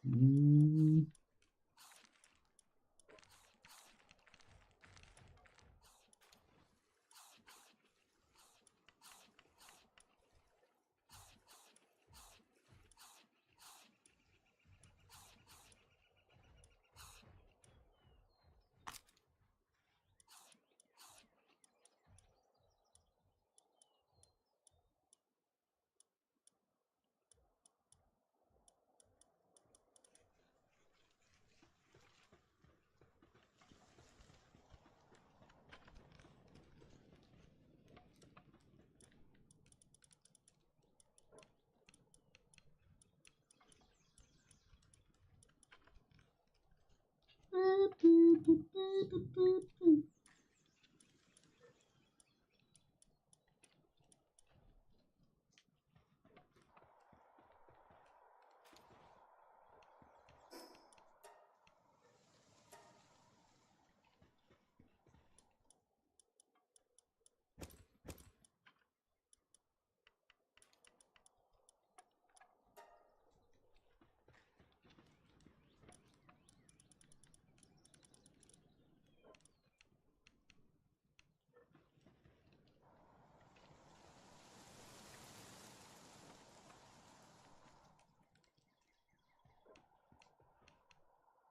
Speaker 1: Hm.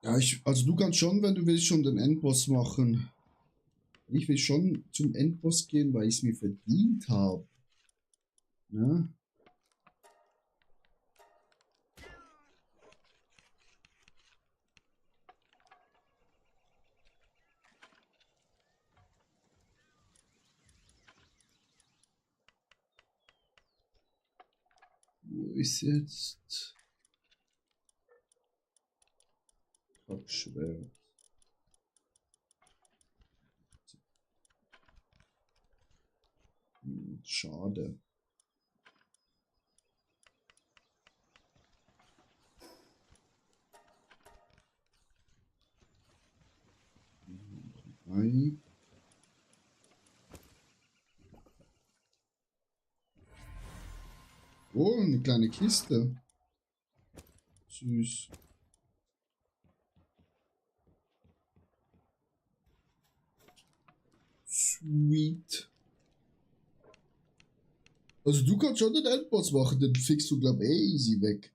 Speaker 1: Ja, also du kannst schon, wenn du willst, schon den Endboss machen. Ich will schon zum Endboss gehen, weil ich es mir verdient habe. Ne? ist jetzt Packschwert. Schade. Ein. Oh, eine kleine Kiste. Süß. Sweet. Also du kannst schon den Endboss machen, den fixst du glaub easy weg.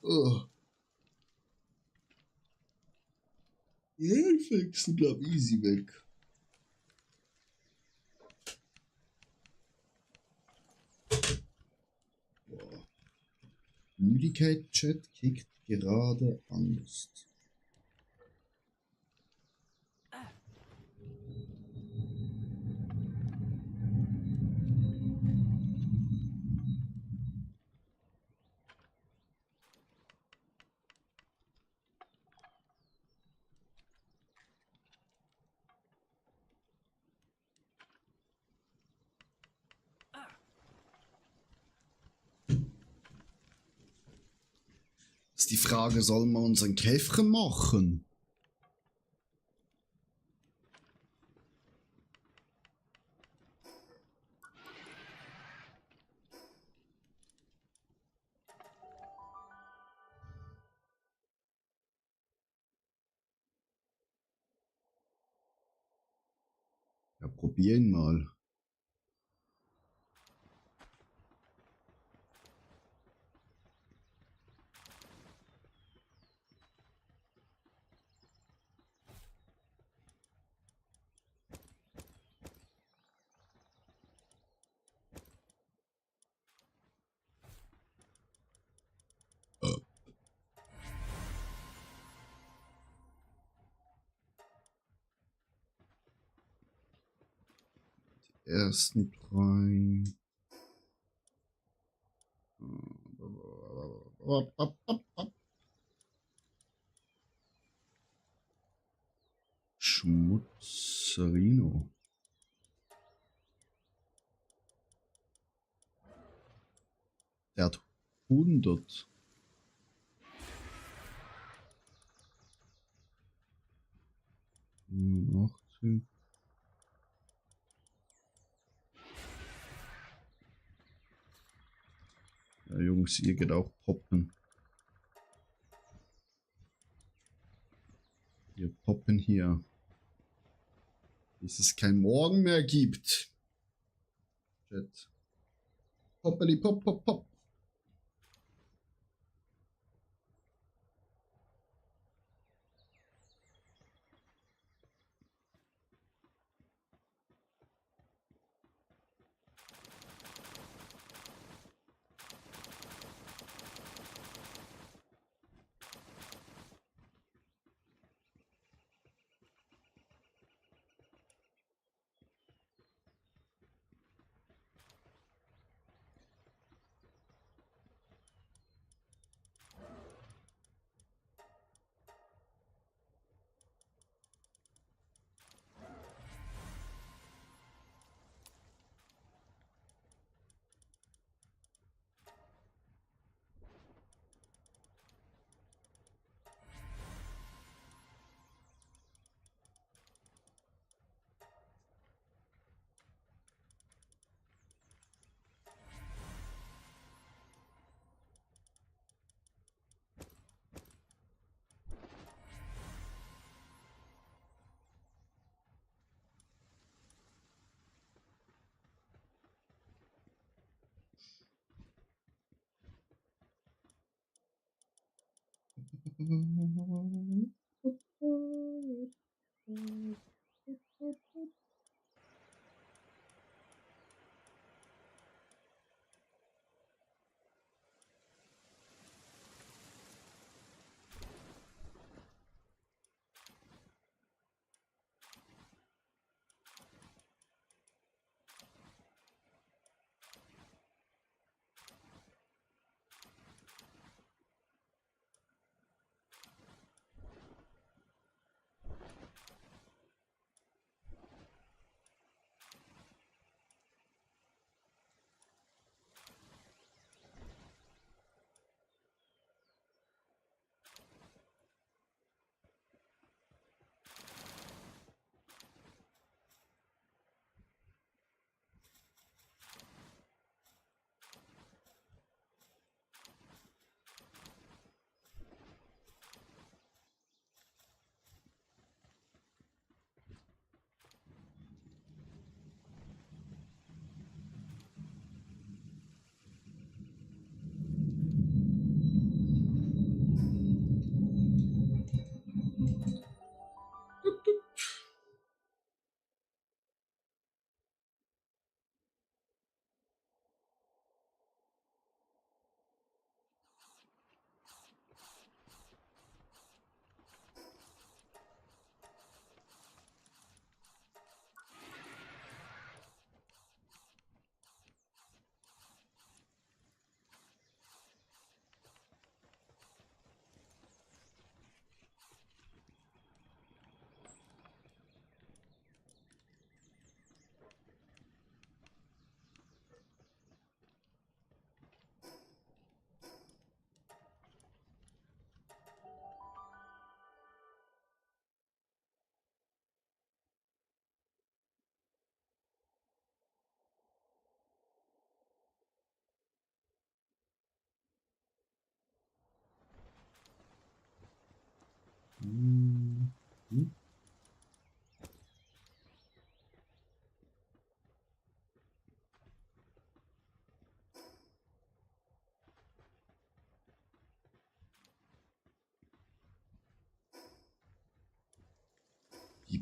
Speaker 1: Oh. Ja, den fixst du glaub easy weg. Boah. Müdigkeit-Chat kickt gerade Angst. Ist die Frage, sollen wir unseren Käfchen machen? Ja, probieren mal. Ersten drei. Schmutzerino. Der hat 100. Noch. Ja, Jungs, ihr geht auch poppen. Wir poppen hier. Bis es kein Morgen mehr gibt. Chat. Poppeli pop pop pop.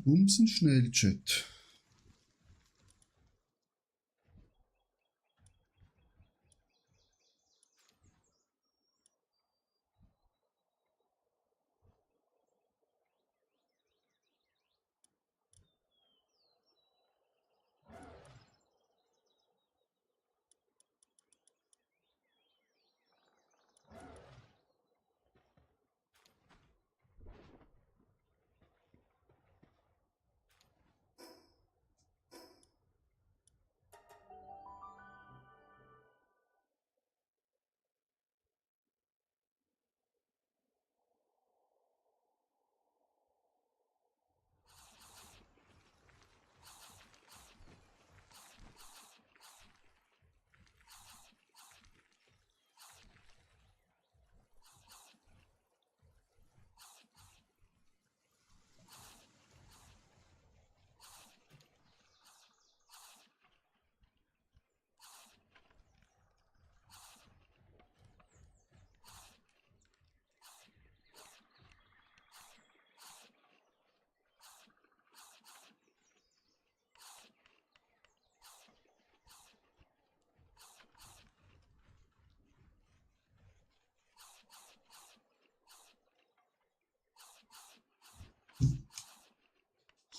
Speaker 1: bumsen schnell, Chat.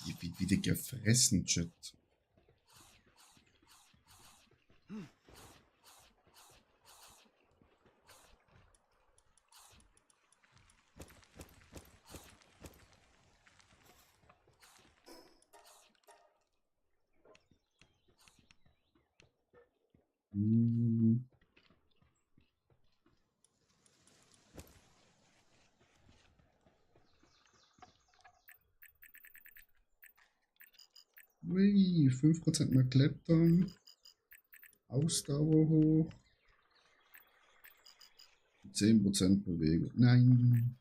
Speaker 1: Hier wird wieder gefressen, Chat. Ui, 5% mehr klettern. Ausdauer hoch. 10% Bewegung. Nein.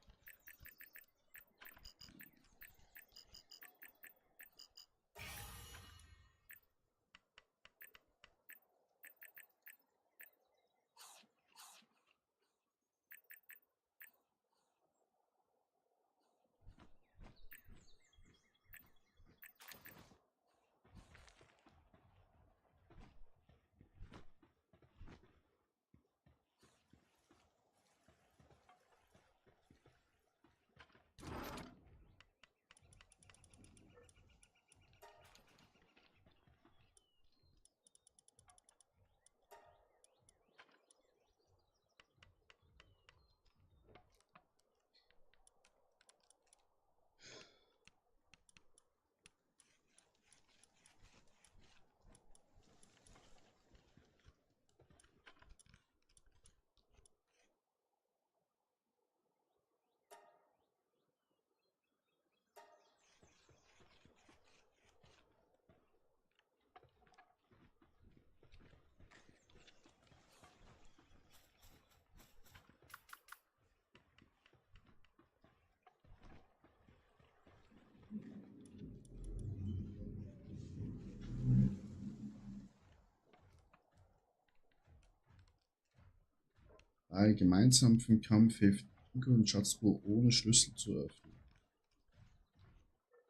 Speaker 1: Gemeinsam für den Kampf hilft und Schatztruhe ohne Schlüssel zu öffnen.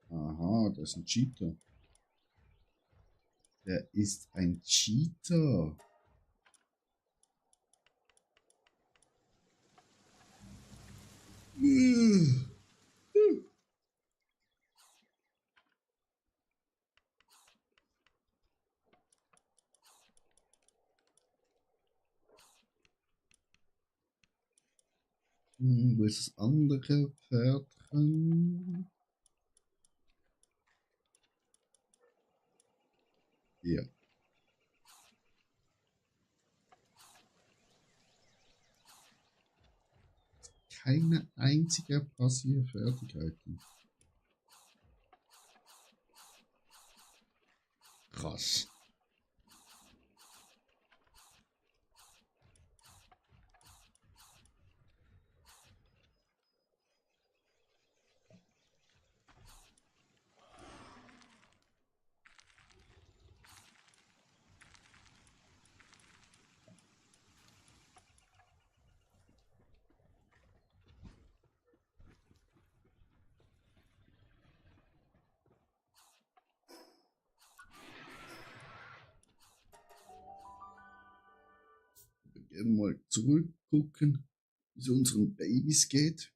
Speaker 1: Aha, das ist ein Cheater. Der ist ein Cheater. Wo ist das andere Pferd drin? Ja. Keine einzige passive Fertigkeiten. Krass. Mal zurückgucken, wie es unseren Babys geht.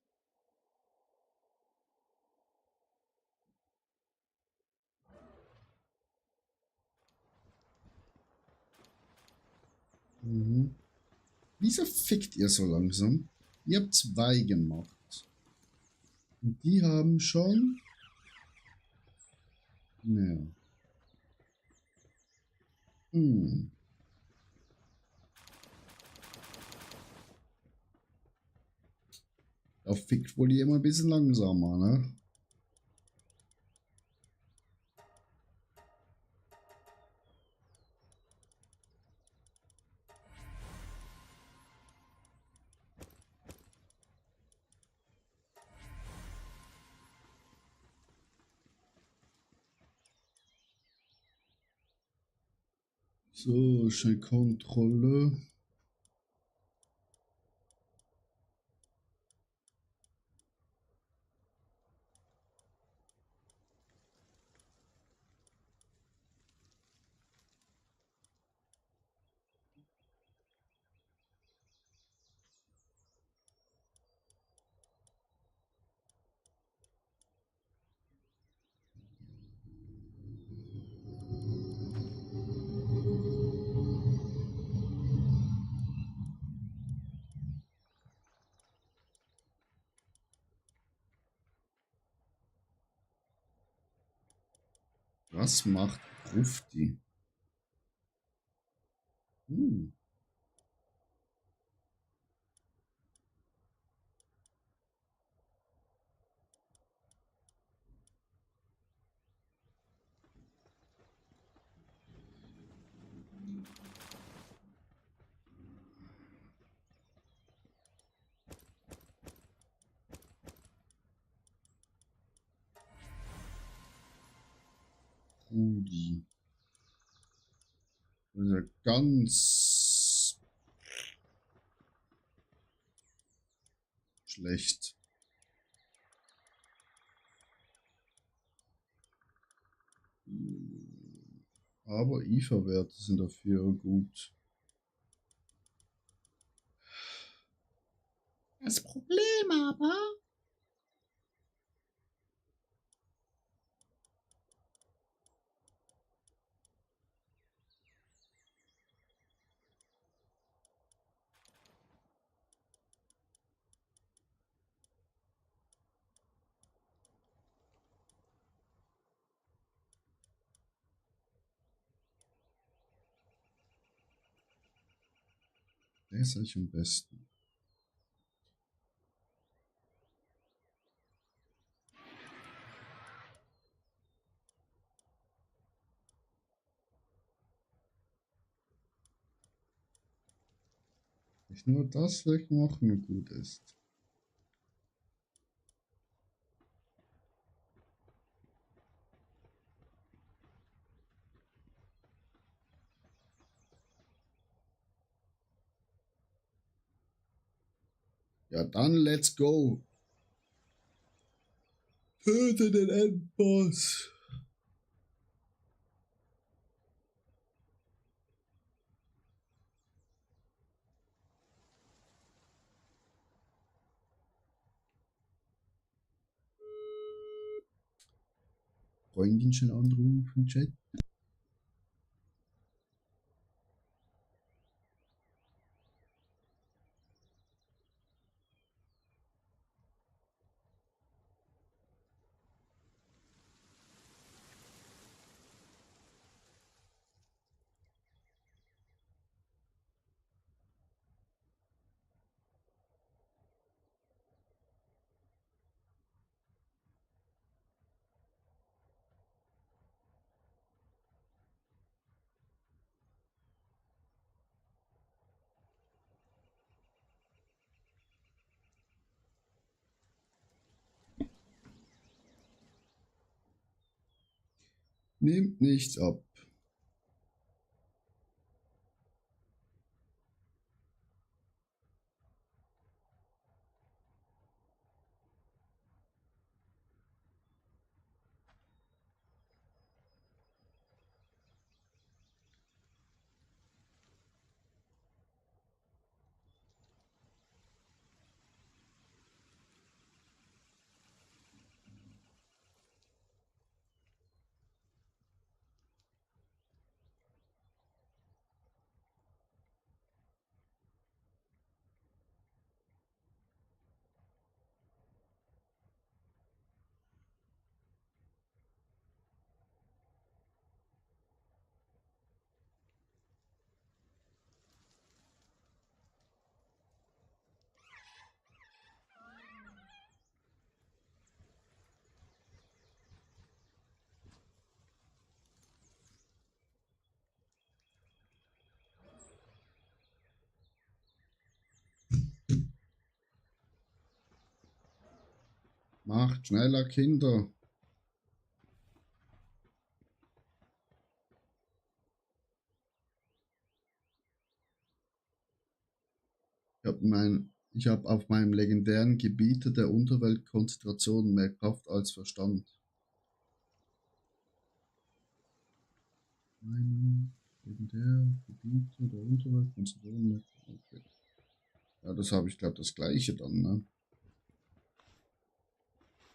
Speaker 1: Mhm. Wieso fickt ihr so langsam? Ihr habt 2 gemacht. Und die haben schon... Ja. Hm. Da fickt wohl jemand ein bisschen langsamer, ne? So, schnell Kontrolle. Was macht Grufti? Hm. Rudi. Das ist ja ganz schlecht. Aber IFA-Werte sind dafür gut. Das Problem aber... Der ist eigentlich am besten. Ich nur das wegmachen und gut ist. Ja, dann let's go. Töte den Endboss. Freundin schon anrufen, Chat. Nehmt nichts ab. Macht schneller, Kinder. Ich hab auf meinem legendären Gebieter der Unterweltkonzentration mehr Kraft als Verstand. Mein legendärer Gebieter der Unterweltkonzentration. Okay. Ja, das habe ich, glaube das gleiche dann, ne?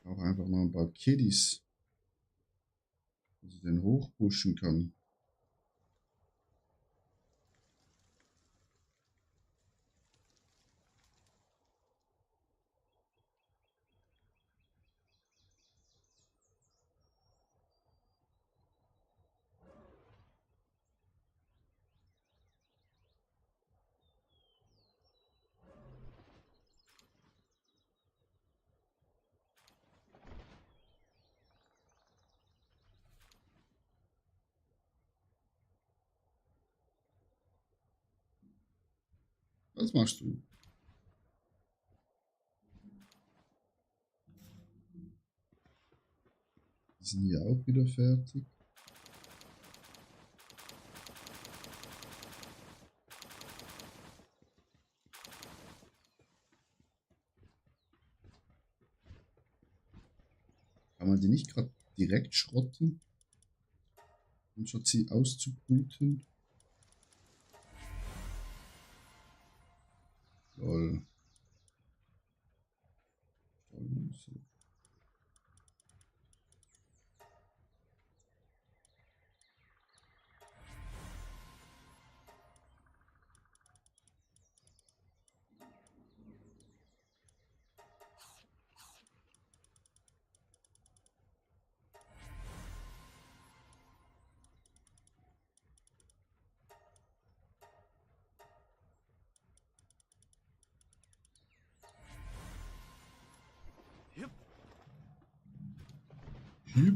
Speaker 1: Auch einfach noch ein paar Kiddies, dass ich den hochpushen kann. Was machst du? Die sind hier auch wieder fertig. Kann man die nicht gerade direkt schrotten, anstatt sie auszubrüten? Lol.
Speaker 2: Jupp.
Speaker 1: Hüp.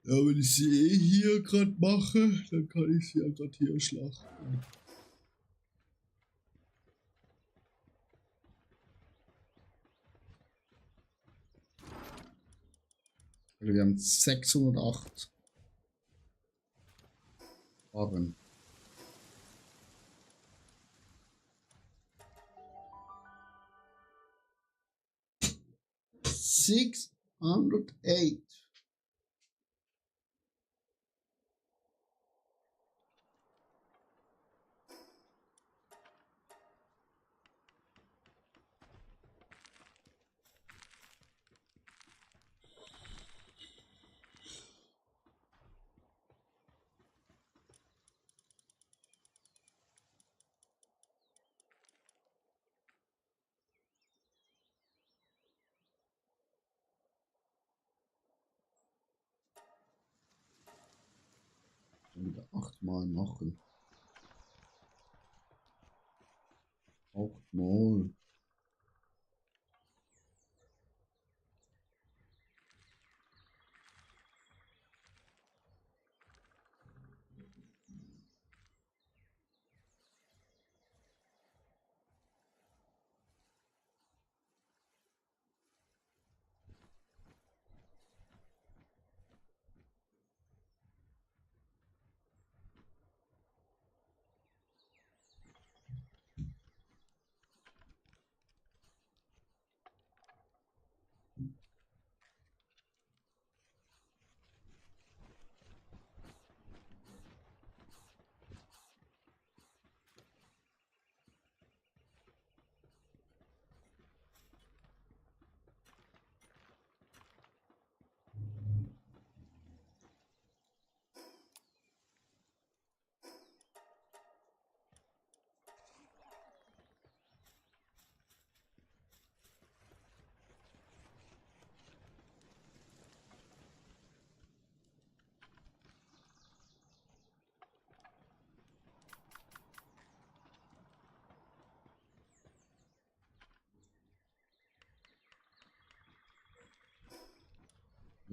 Speaker 1: Ja, wenn ich sie eh hier gerade mache, dann kann ich sie ja gerade hier schlachten. Also wir haben 608 Barren. Six hundred eight. Wieder 8-mal machen. 8-mal.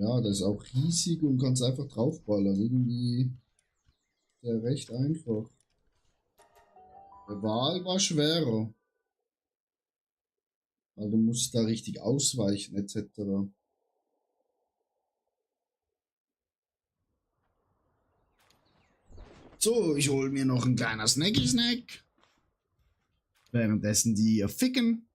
Speaker 1: Ja, das ist auch riesig und kannst einfach draufballern. Irgendwie der recht einfach. Der Wal war schwerer. Weil du musst da richtig ausweichen etc. So, ich hol mir noch ein kleiner Snacky-Snack. Währenddessen die hier ficken.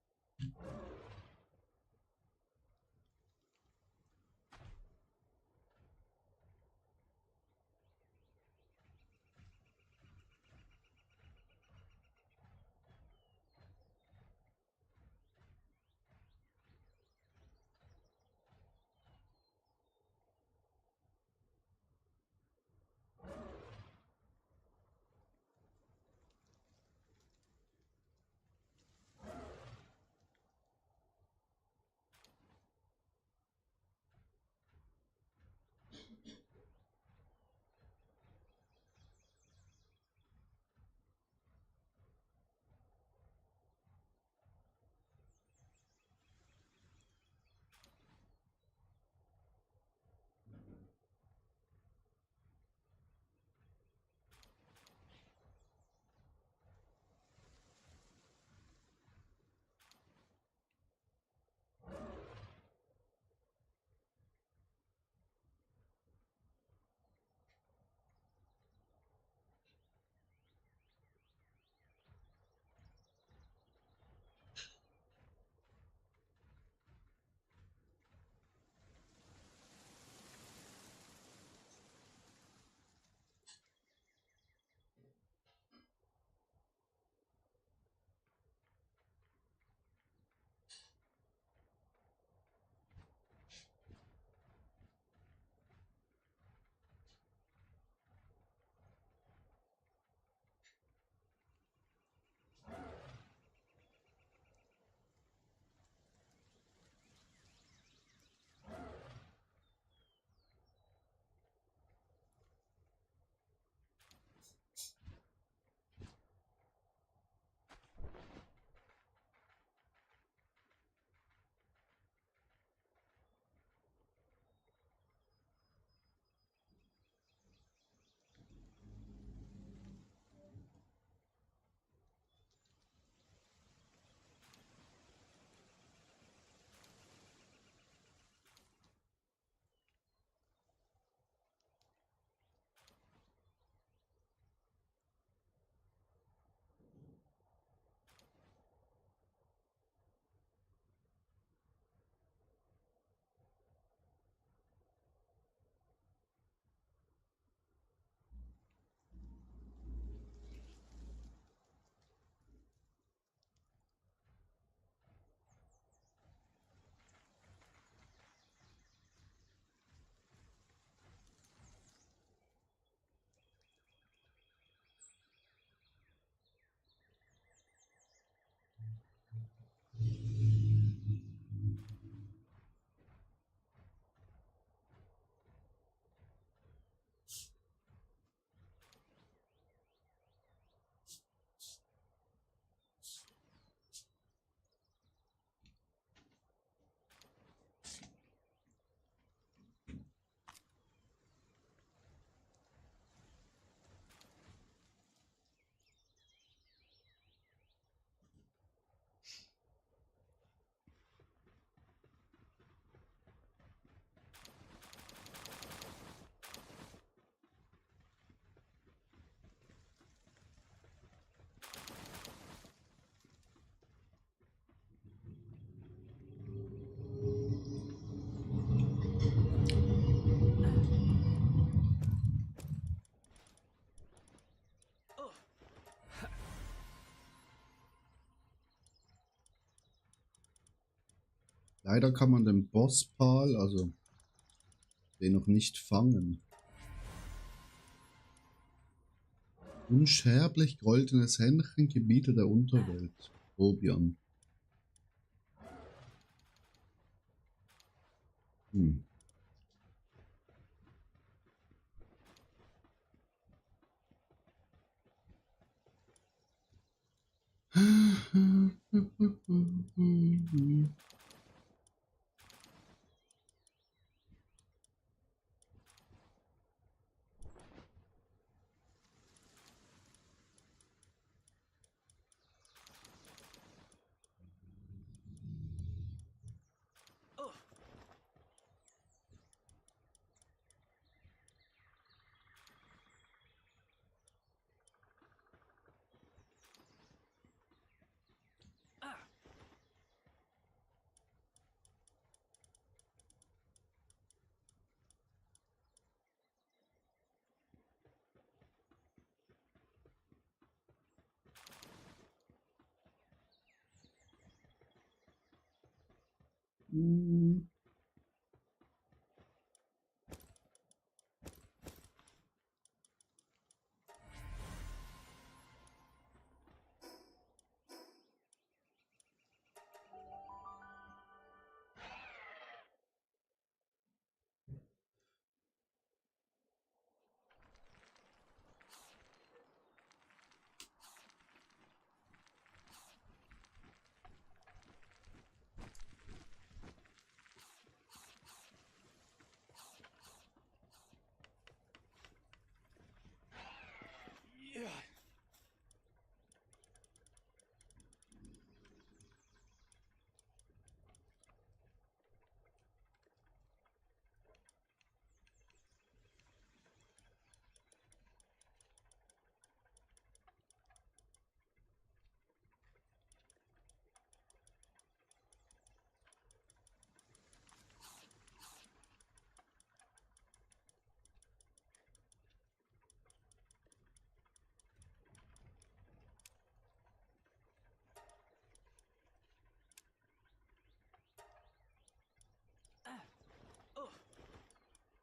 Speaker 1: Leider kann man den Bosspal, also den noch nicht fangen. Unsterblich goldenes Händchen, Gebieter der Unterwelt. Obian. Hm.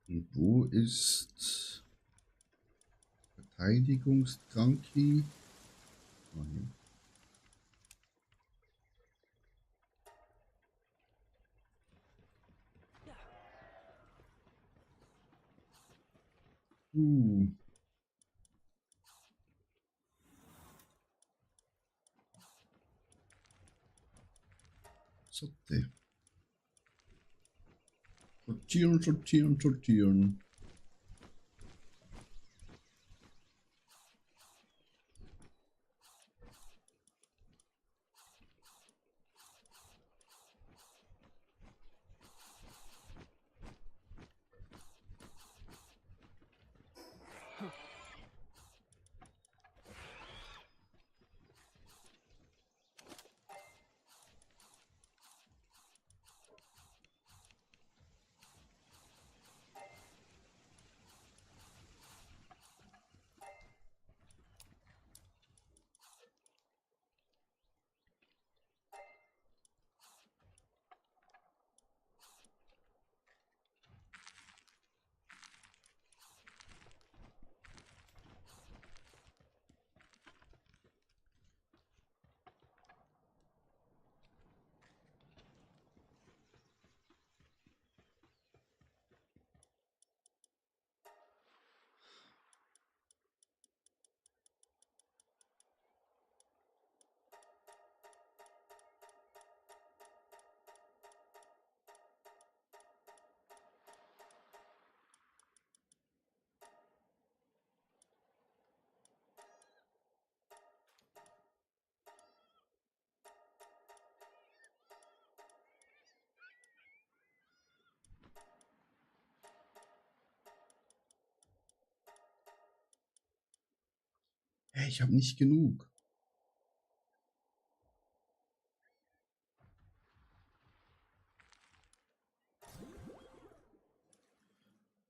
Speaker 1: Und wo ist Verteidigungskranki? Oh, hier. Uh. Sortieren. Sortieren, sortieren, sortieren. Hey, ich habe nicht genug.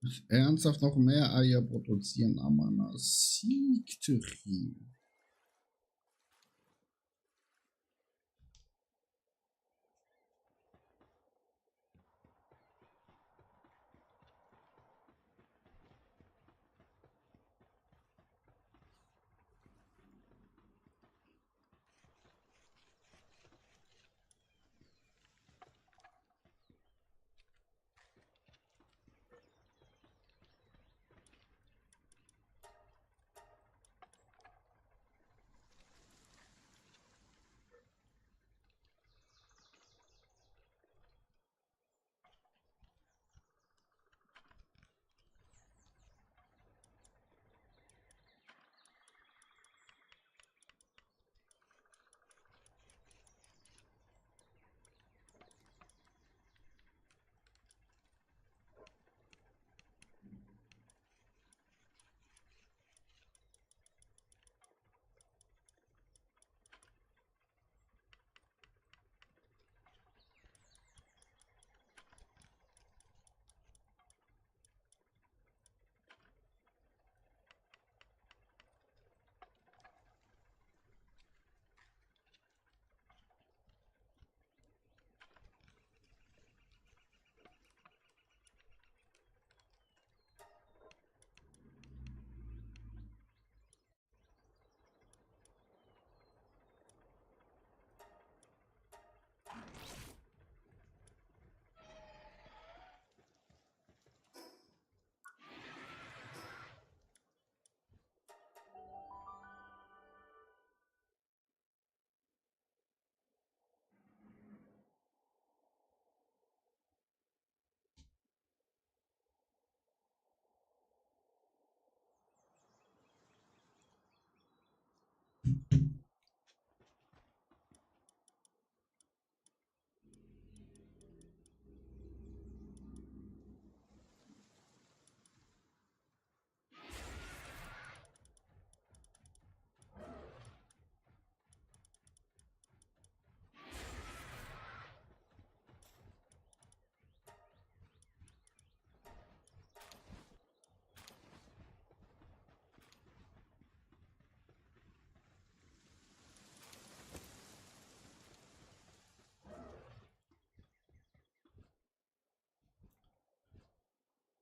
Speaker 1: Ich ernsthaft noch mehr Eier produzieren, Amana. Siegterie.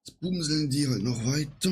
Speaker 1: Jetzt bumseln die halt noch weiter.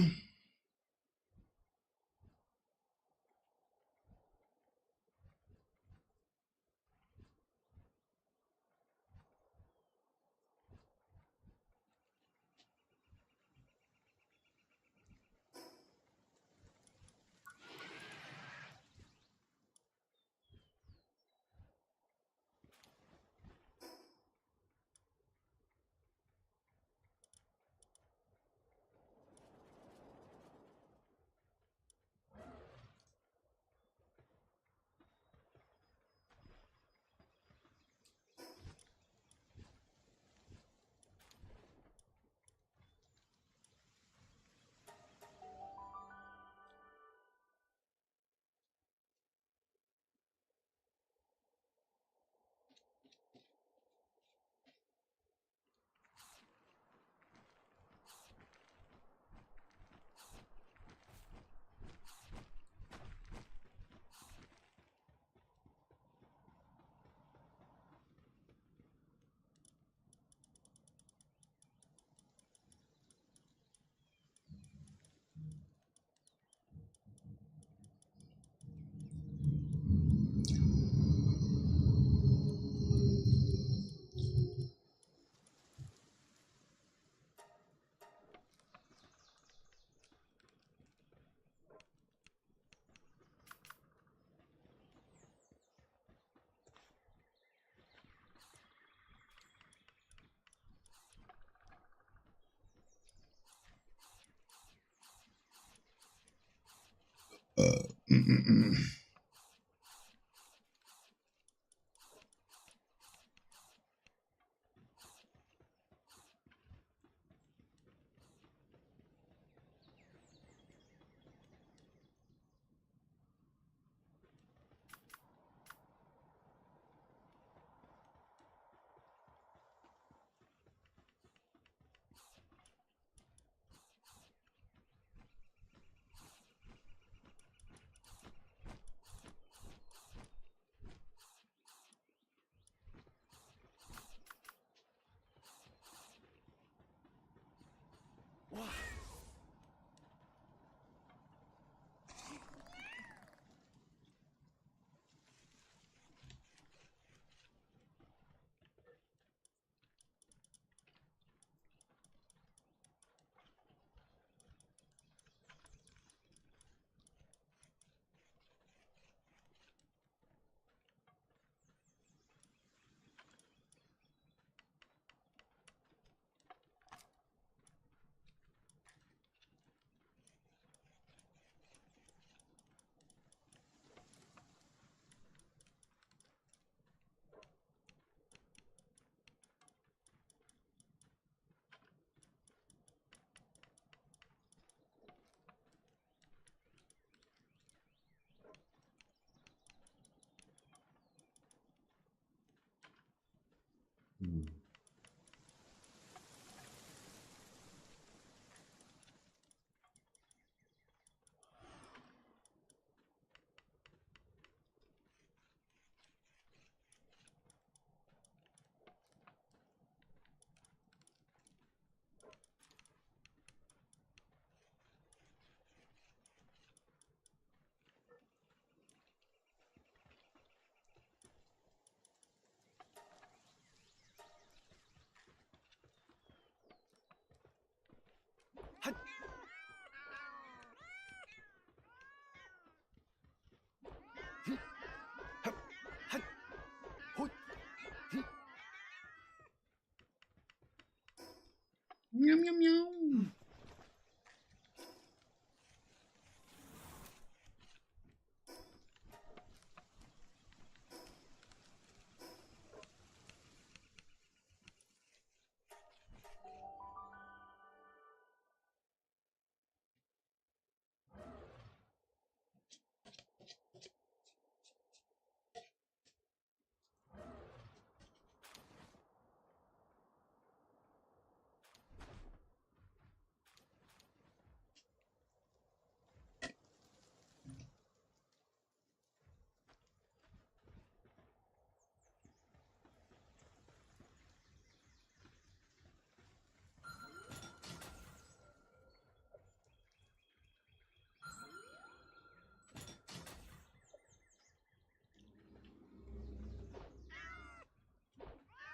Speaker 1: Mm, mm, mm.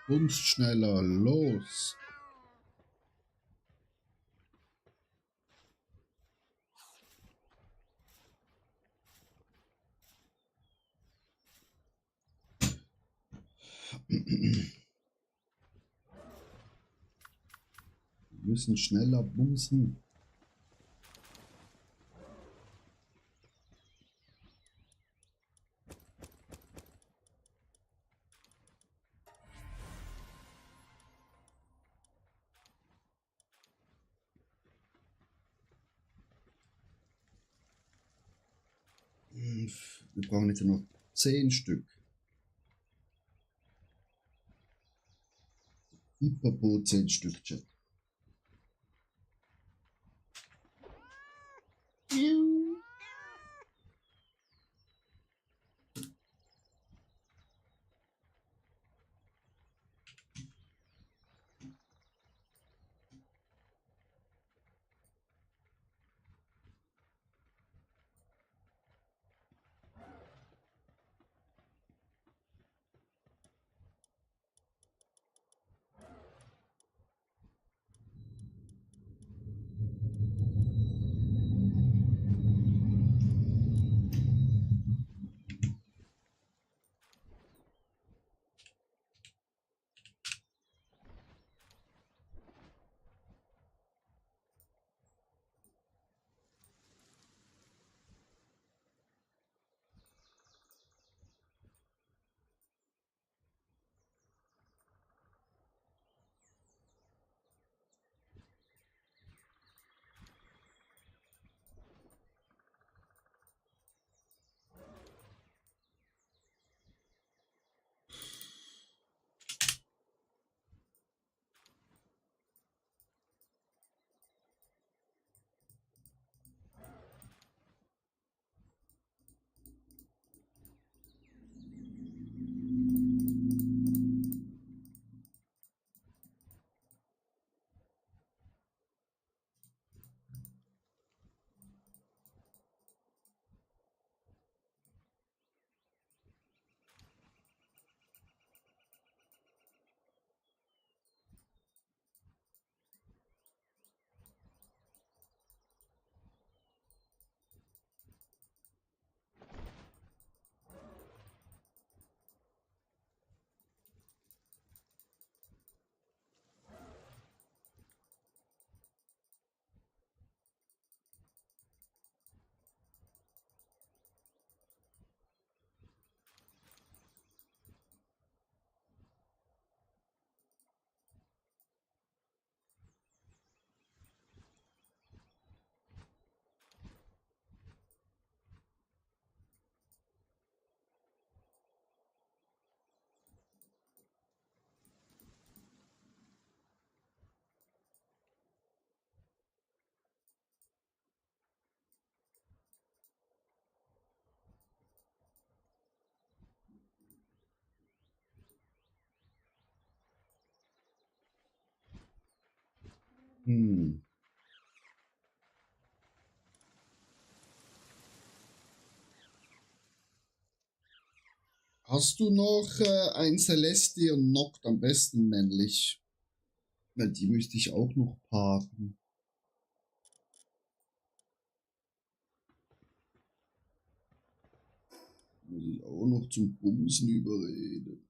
Speaker 1: Bums schneller, los. Wir müssen schneller bumsen. Wir brauchen jetzt noch 10 Stück. Hyperbo 10 Stück, Chat. Hm. Hast du noch ein Celestial Noct, am besten männlich? Weil die müsste ich auch noch paaren. Muss ich auch noch zum Bumsen überreden.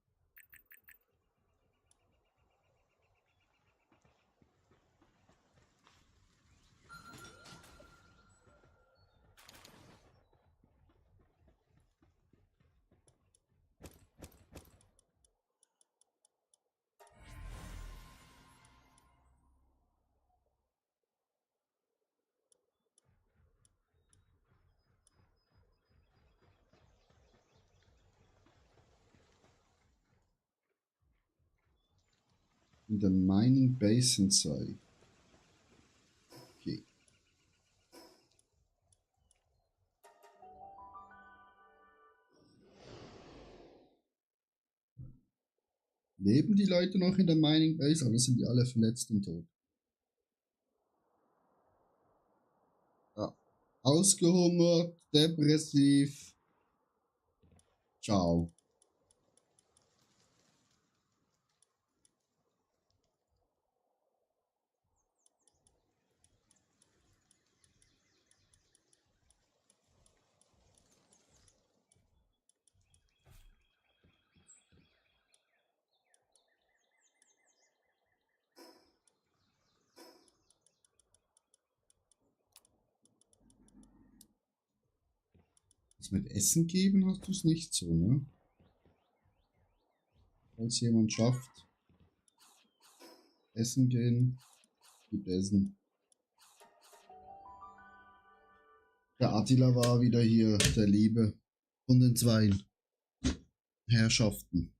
Speaker 1: In der Mining Basin sei. Okay. Leben die Leute noch in der Mining Base, oder sind die alle verletzt und tot? Ja. Ausgehungert, depressiv. Ciao. Das mit Essen geben hast du es nicht so, ne? Falls jemand schafft, essen gehen, gibt Essen. Der Attila war wieder hier, der Liebe von den zwei Herrschaften.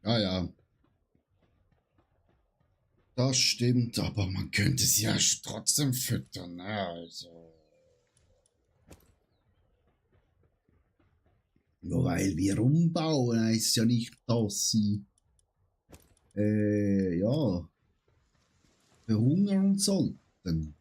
Speaker 1: Ja, ja. Das stimmt, aber man könnte sie ja trotzdem füttern, ne? Also. Nur weil wir umbauen, heißt ja nicht, dass sie ja, verhungern sollten.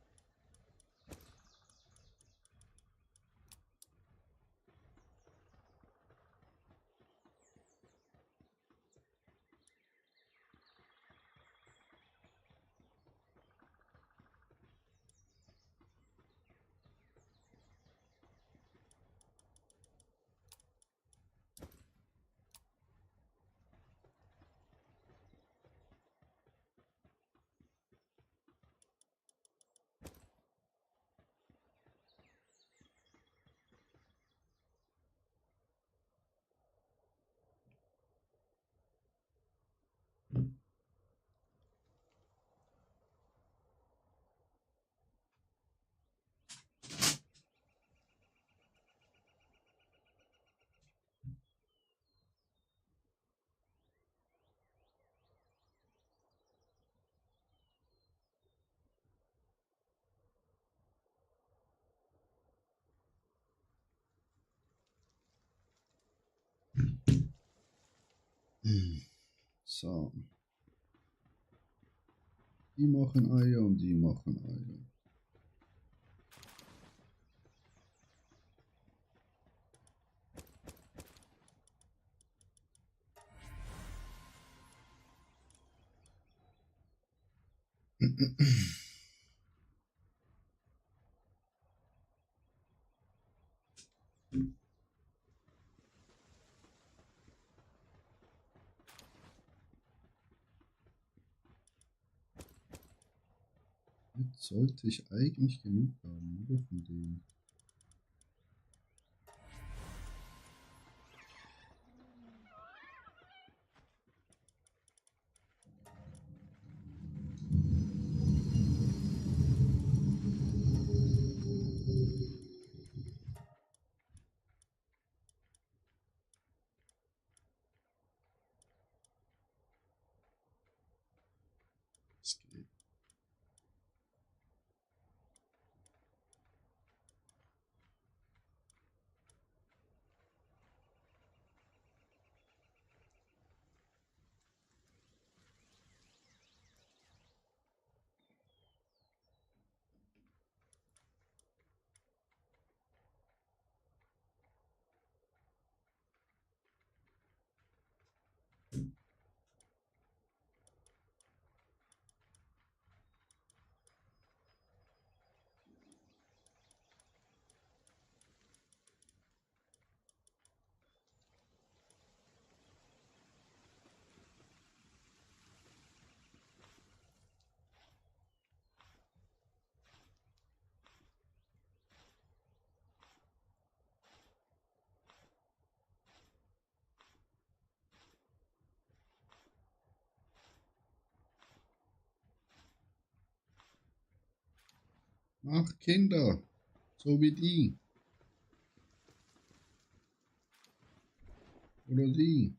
Speaker 1: So. Die machen Eier und die machen Eier. Jetzt sollte ich eigentlich genug haben, oder? Von dem. Das geht. Ach, Kinder, so wie die. Oder die.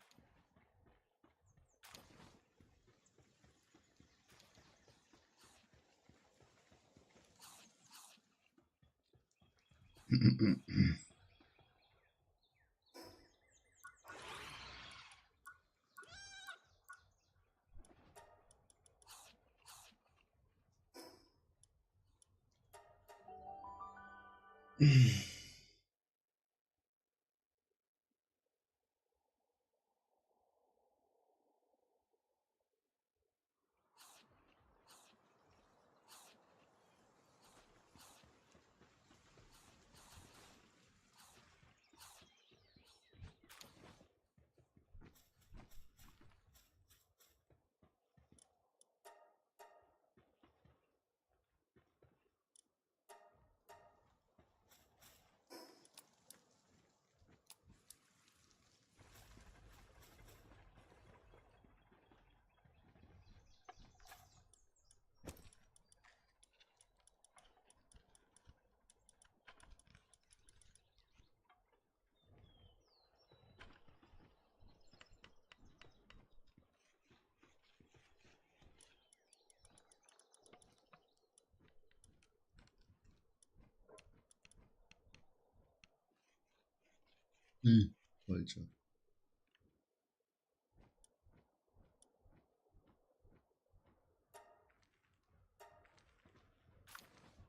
Speaker 1: Falscher.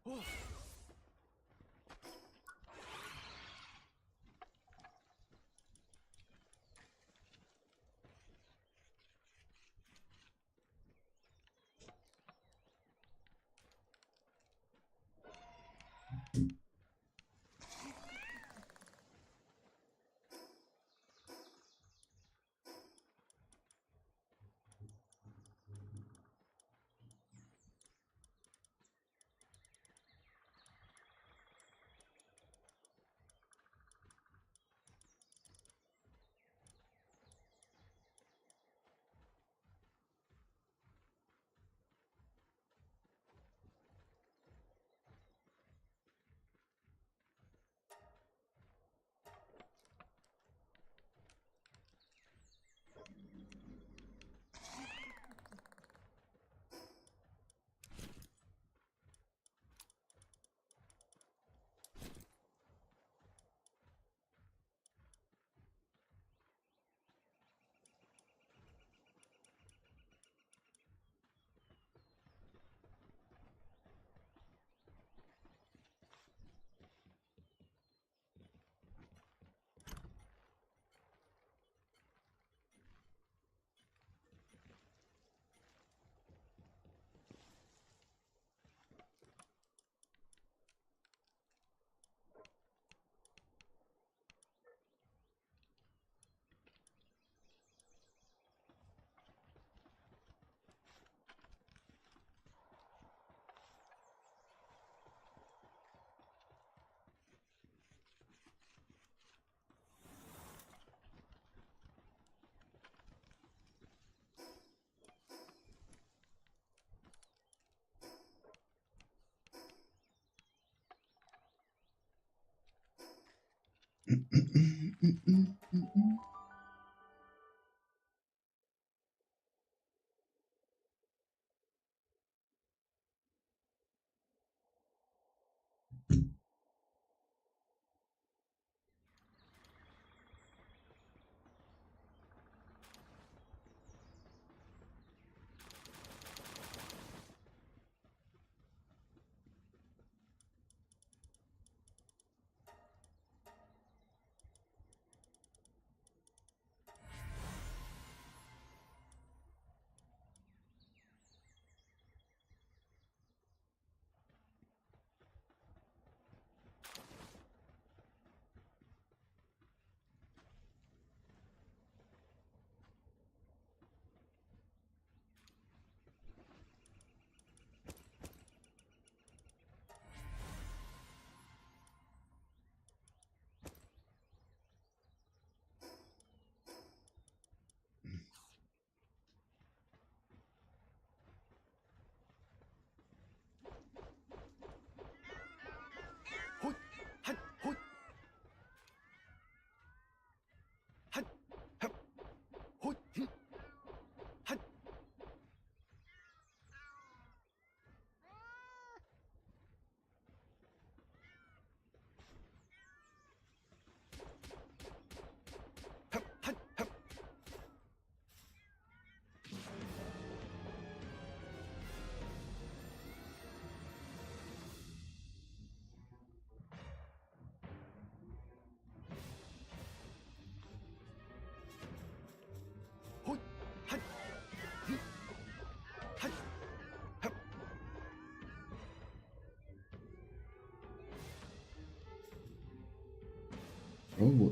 Speaker 2: Oh.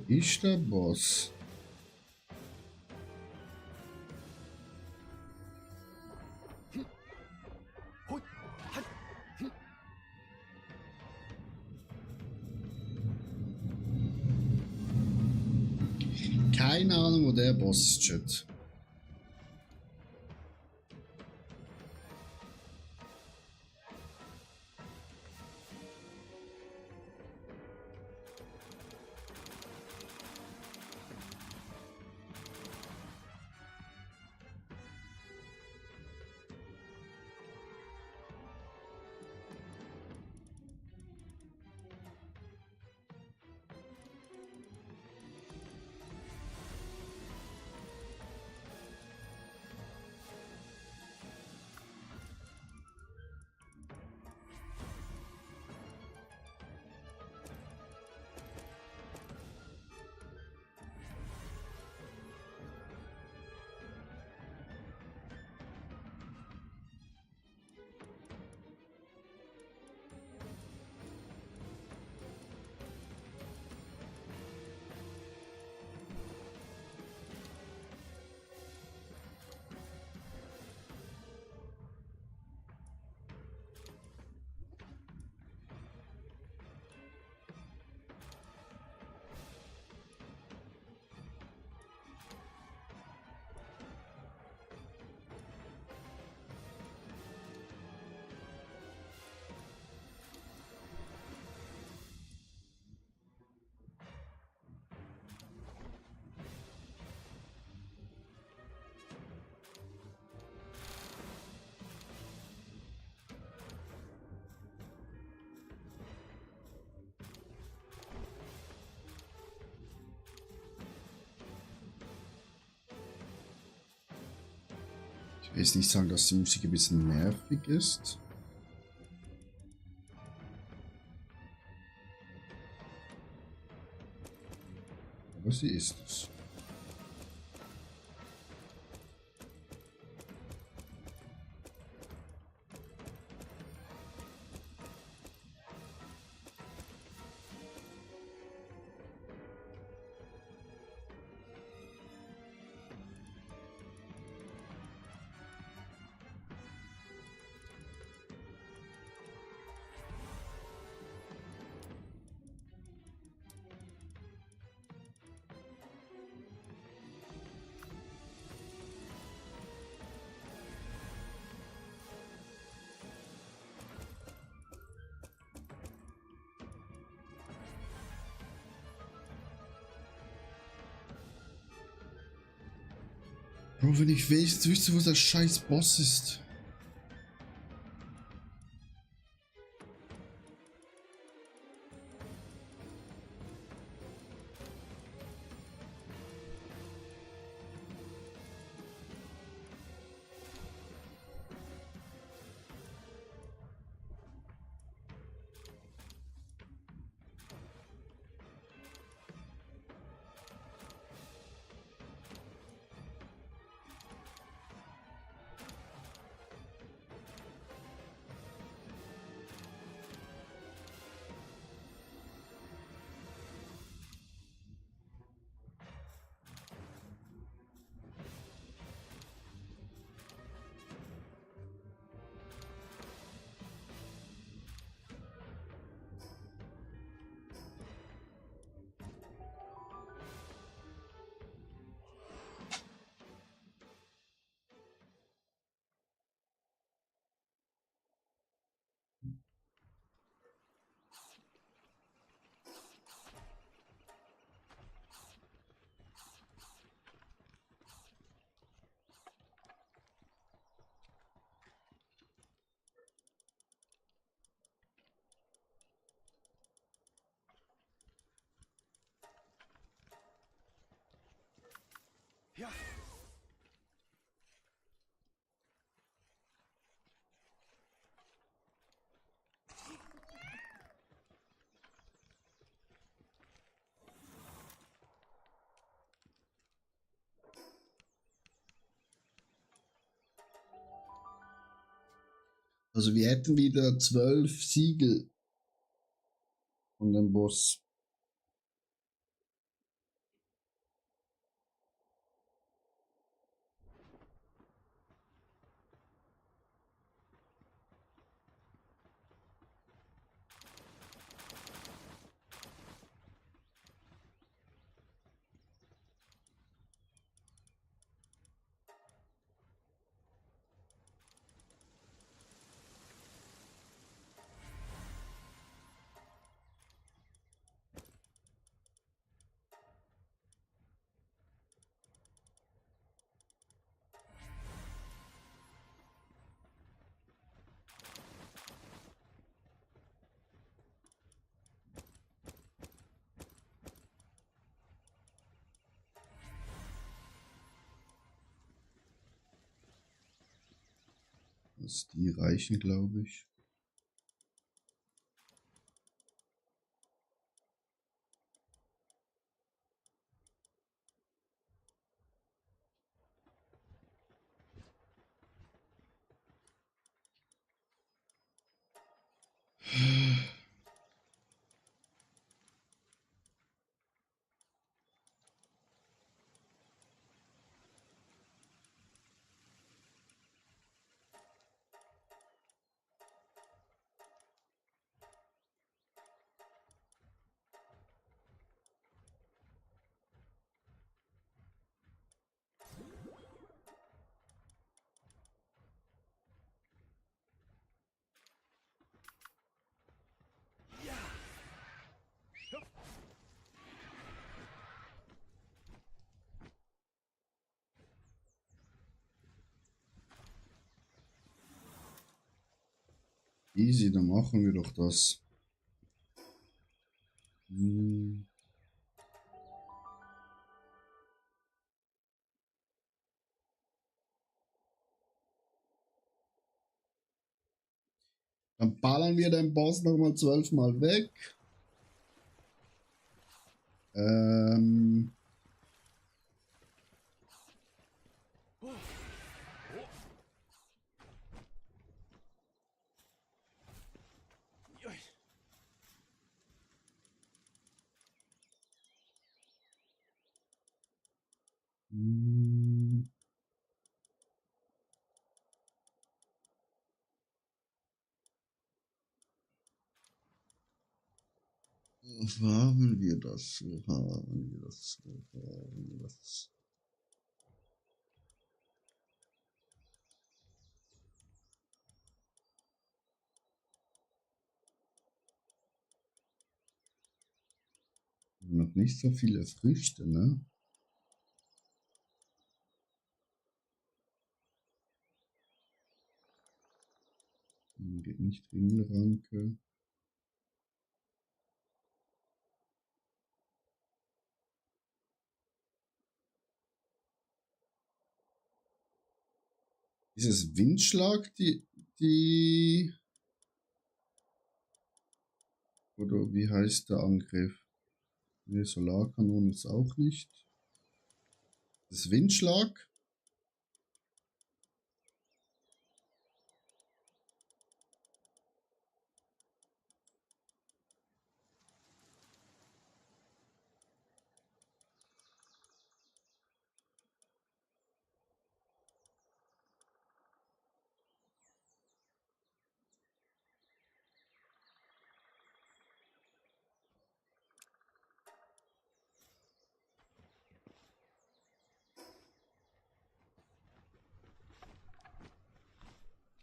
Speaker 1: ist der Boss?
Speaker 2: Hui. Han.
Speaker 1: Keine Ahnung, wo der Boss ist, Chat. Ich will jetzt nicht sagen, dass die Musik ein bisschen nervig ist. Aber sie ist es. Bro, wenn ich wenigstens wüsste, wo der scheiß Boss ist.
Speaker 2: Ja.
Speaker 1: Also wir hätten wieder 12 Siegel von dem Boss. Die reichen, glaube ich. Easy, dann machen wir doch das. Dann ballern wir den Boss nochmal 12 Mal weg. Haben wir das? Haben wir das? Haben wir das? Noch nicht so viele Früchte, ne? Geht nicht Ringelranke. Dieses Windschlag, oder wie heißt der Angriff? Ne, Solarkanone ist auch nicht. Das Windschlag.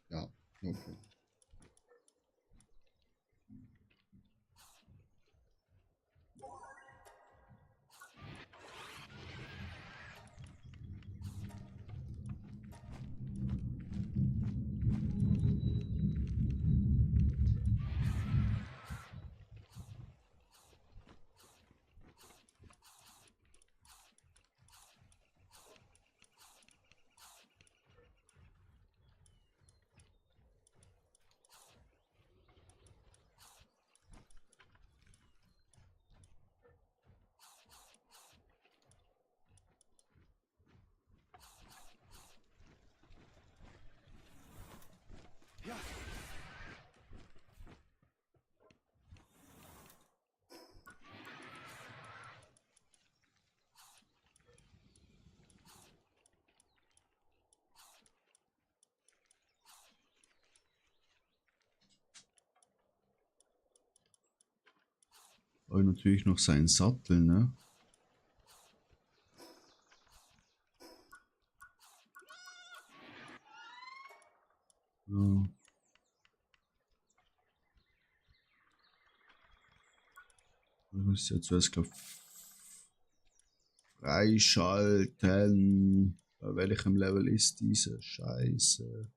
Speaker 1: Ja, okay. Aber natürlich noch seinen Sattel, ne? Ja. Du musst ja zuerst, glaube freischalten. Bei welchem Level ist diese Scheiße?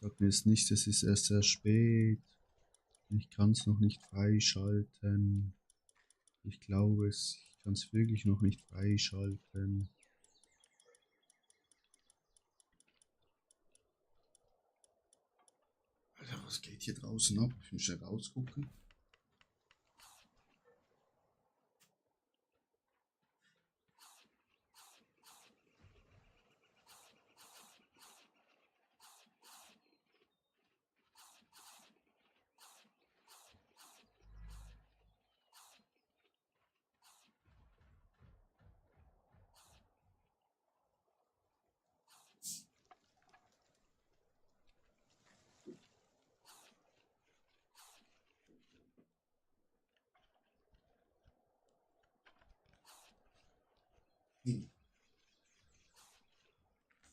Speaker 1: Sag mir jetzt nicht, es ist erst sehr spät. Ich kann es noch nicht freischalten. Ich glaube es. Ich kann es wirklich noch nicht freischalten. Was geht hier draußen ab? Ich muss ja rausgucken. Hm.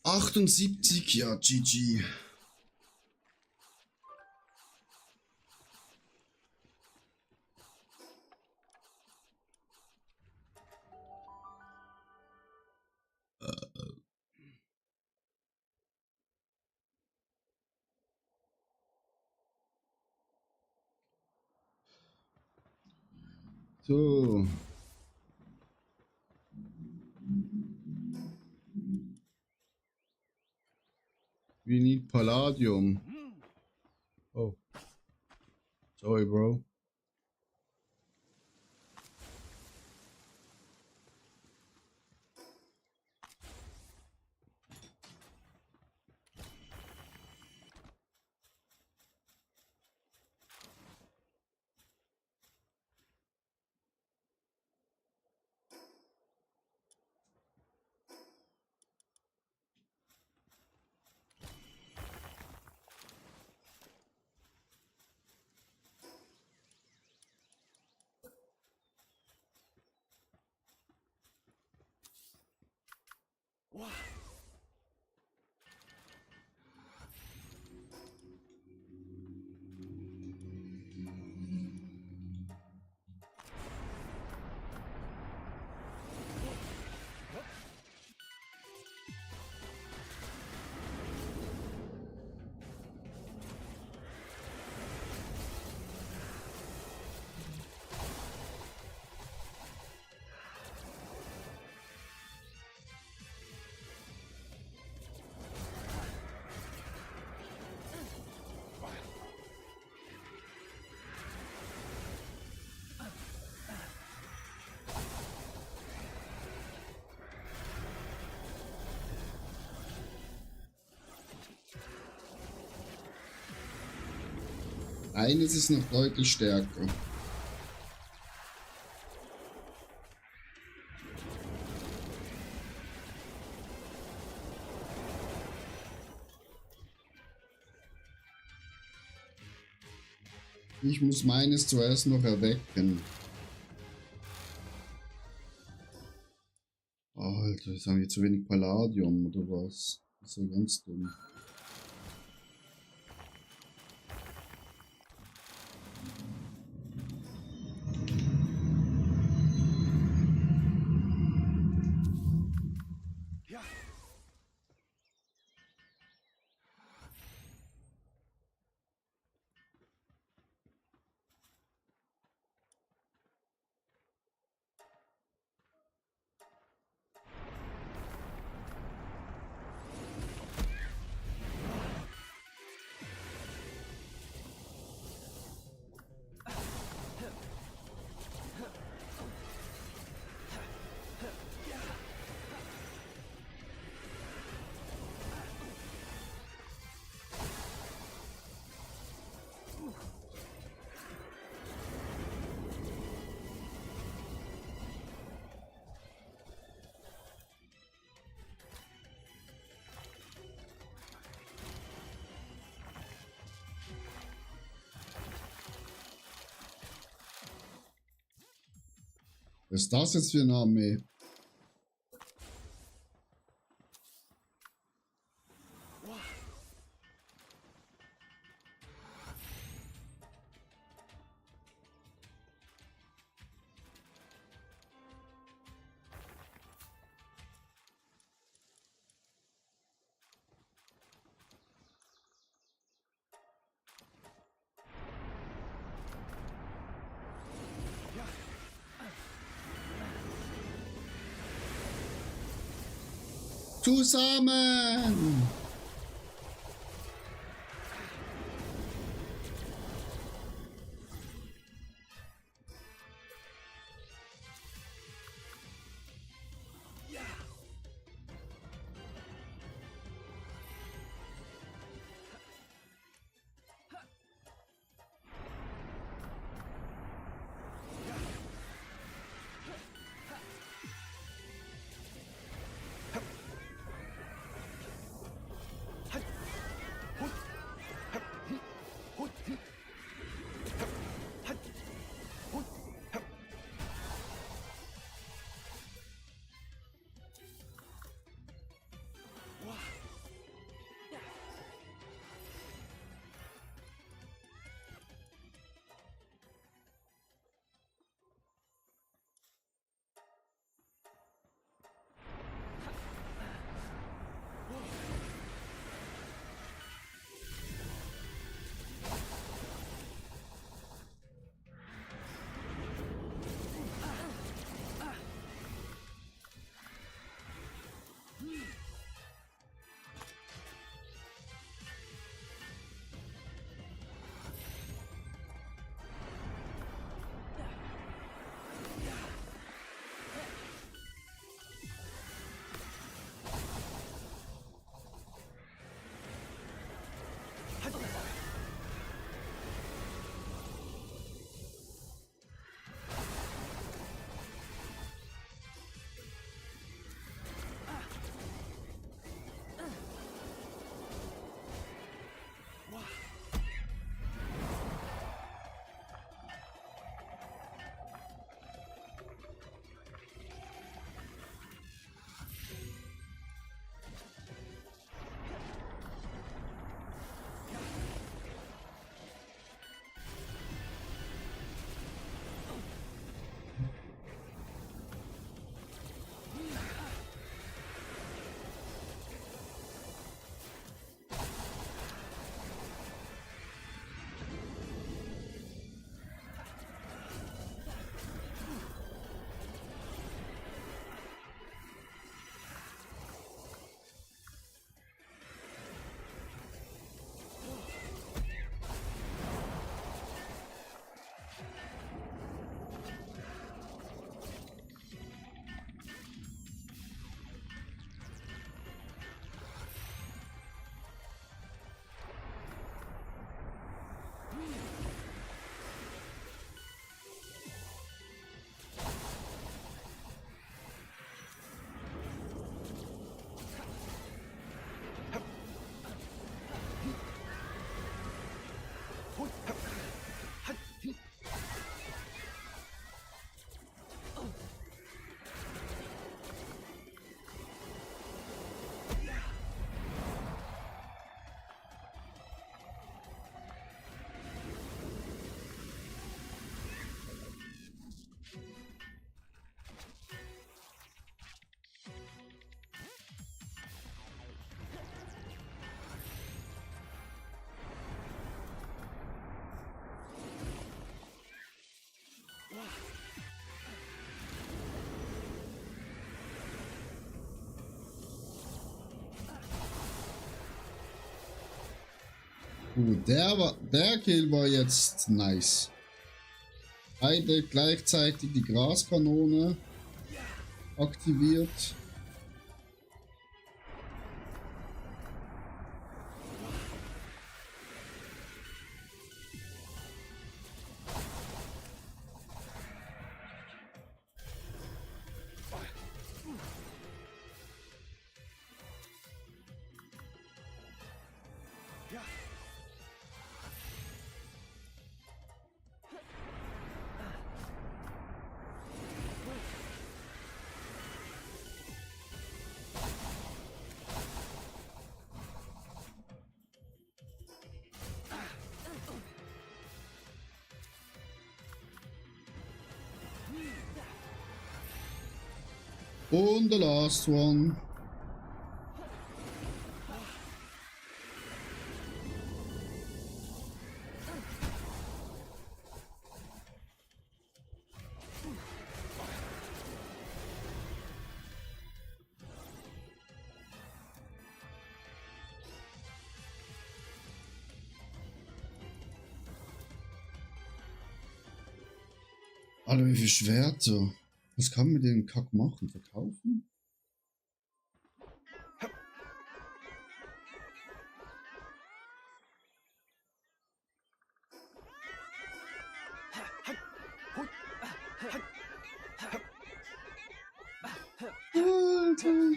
Speaker 1: 78, ja, GG. So. We need Palladium. Oh. Sorry, bro.
Speaker 2: Wow.
Speaker 1: Eines ist noch deutlich stärker. Ich muss meines zuerst noch erwecken. Alter, jetzt haben wir zu wenig Palladium oder was? Das ist ja ganz dumm.
Speaker 2: Ja.
Speaker 1: Was ist das jetzt für eine Armee? Zusammen! Der Kill war jetzt nice. Beide gleichzeitig die Graskanone aktiviert. Und the last one. Alter, wie viel Schwerter? Was kann man mit dem Kack machen? Verkaufen? Alter.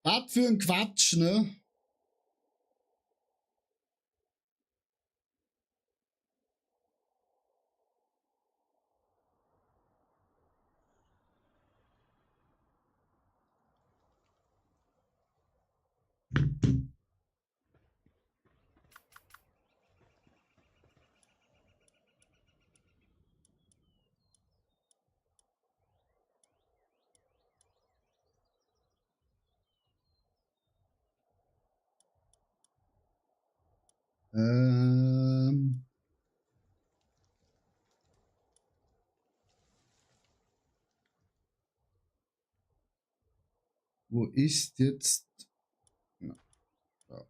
Speaker 1: Was für ein Quatsch, ne? Ähm. Wo ist jetzt? Na, da.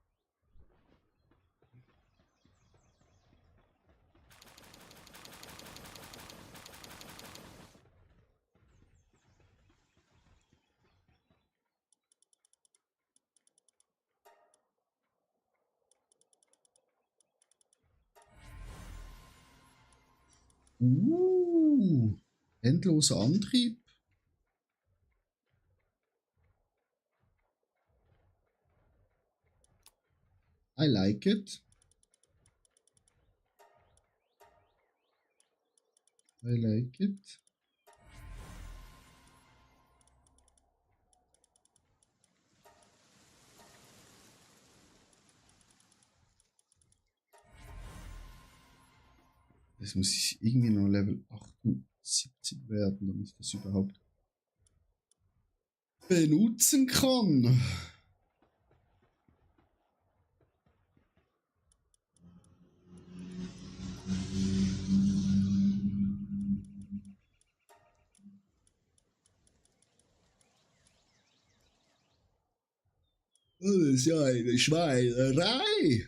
Speaker 1: Endloser Antrieb. I like it. I like it. Jetzt muss ich irgendwie noch Level 78 werden, damit ich das überhaupt benutzen kann. Das ist ja eine Schweinerei.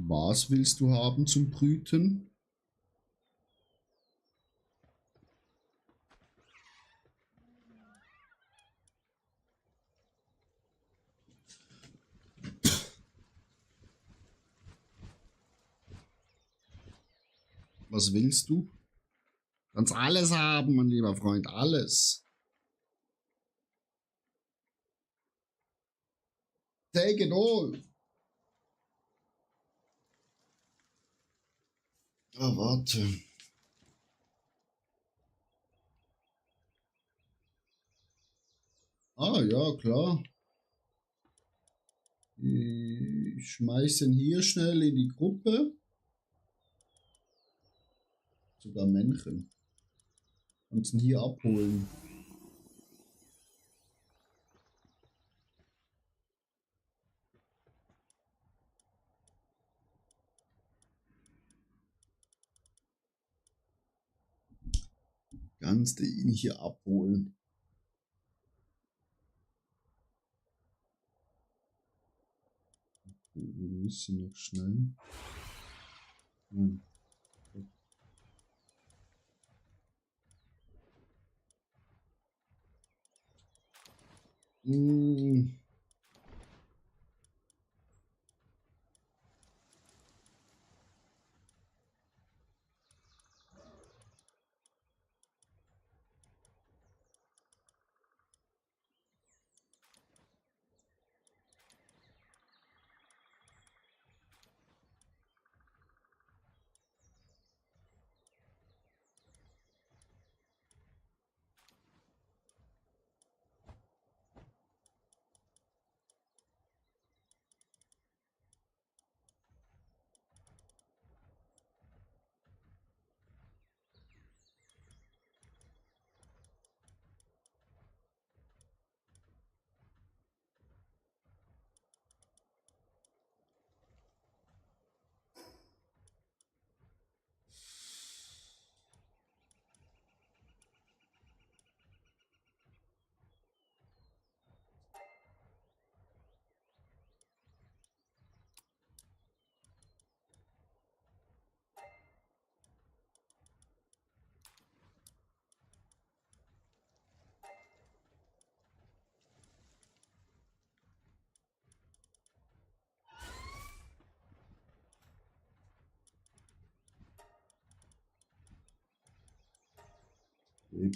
Speaker 1: Was willst du haben zum Brüten? Was willst du? Kannst alles haben, mein lieber Freund, alles. Take it all. Ah, warte. Ah, ja, klar. Ich schmeiße ihn hier schnell in die Gruppe. Sogar Männchen. Kannst ihn hier abholen. Kannst du ihn hier abholen. Wir müssen noch schnell. Hm. Hm.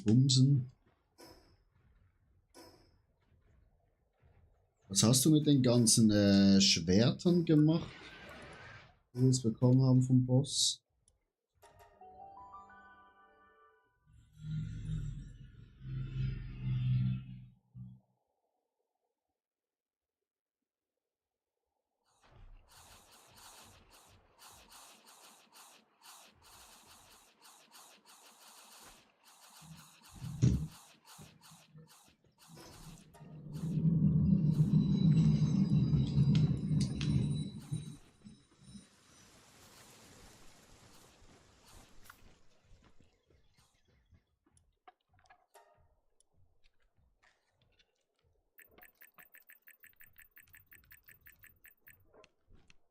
Speaker 1: Bumsen. Was hast du mit den ganzen Schwertern gemacht, die wir jetzt bekommen haben vom Boss?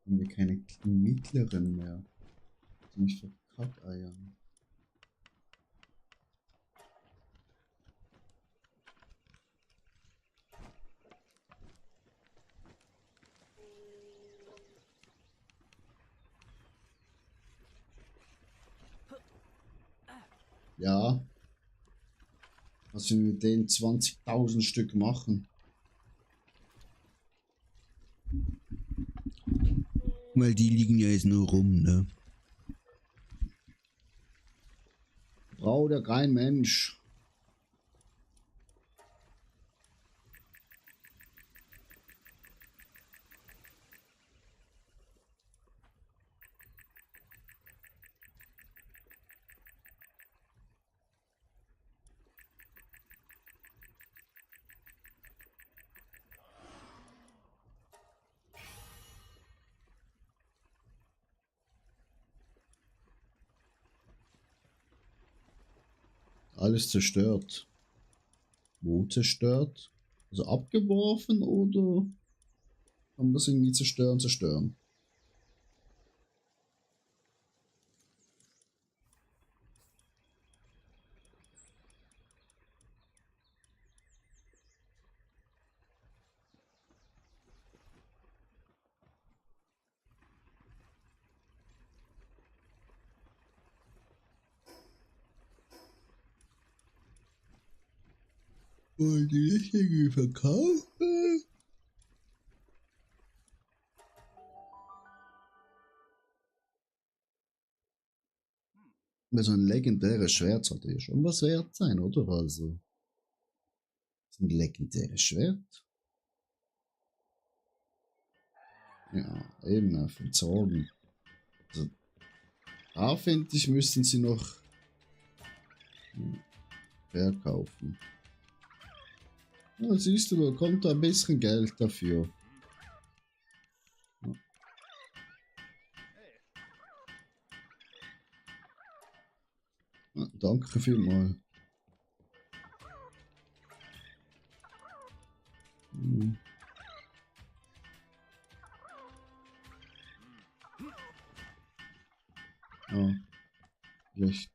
Speaker 1: Haben wir keine mittleren mehr? Ziemlich verkackeiern. Ja. Was wir mit den 20.000 Stück machen. Weil die liegen ja jetzt nur rum, ne? Braucht ja kein Mensch. Alles zerstört. Wo zerstört? Also abgeworfen oder kann man das irgendwie zerstören? Und die richtige verkaufen? So ein legendäres Schwert sollte ja schon was wert sein, oder? Also, ein legendäres Schwert. Ja, eben auf den Zorn. Also, da finde ich, müssten sie noch verkaufen. Ja, siehst du, da kommt ein bisschen Geld dafür. Ja, danke vielmals. Ja, vielleicht.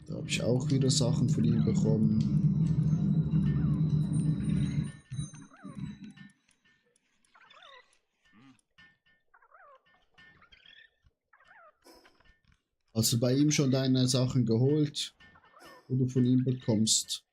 Speaker 1: Da habe ich auch wieder Sachen von ihm bekommen. Hast du bei ihm schon deine Sachen geholt, wo du von ihm bekommst?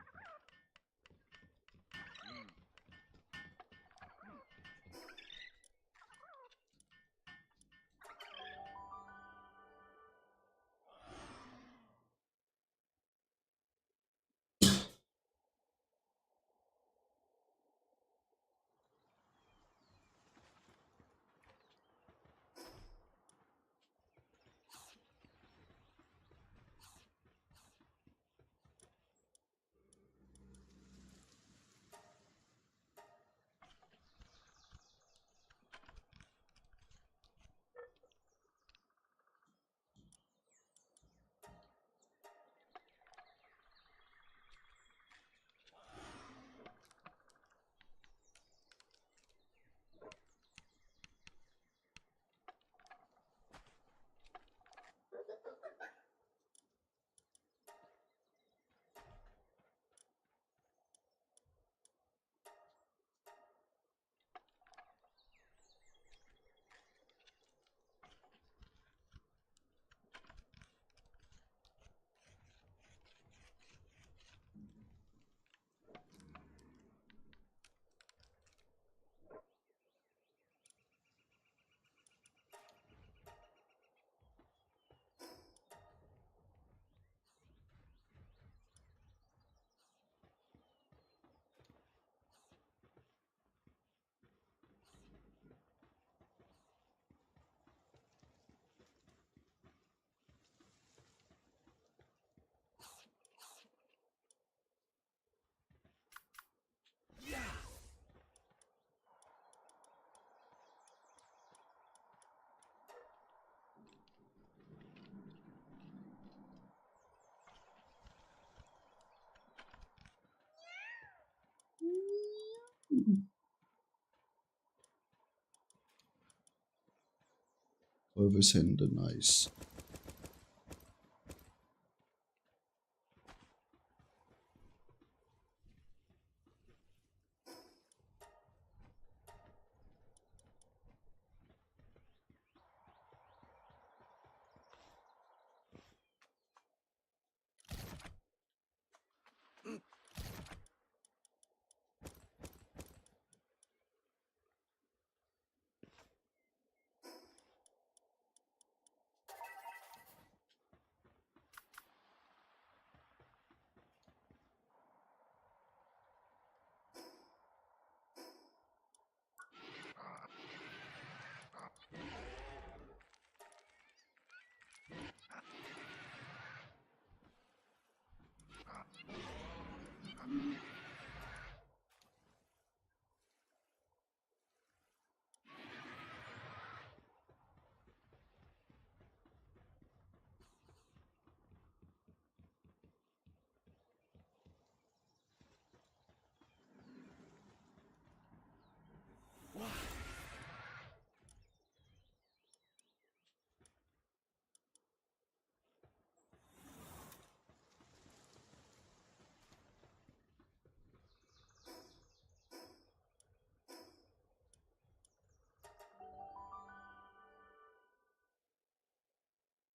Speaker 1: Teufels nice.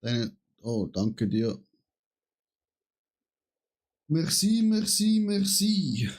Speaker 1: Deine, oh, danke dir. Merci, merci, merci.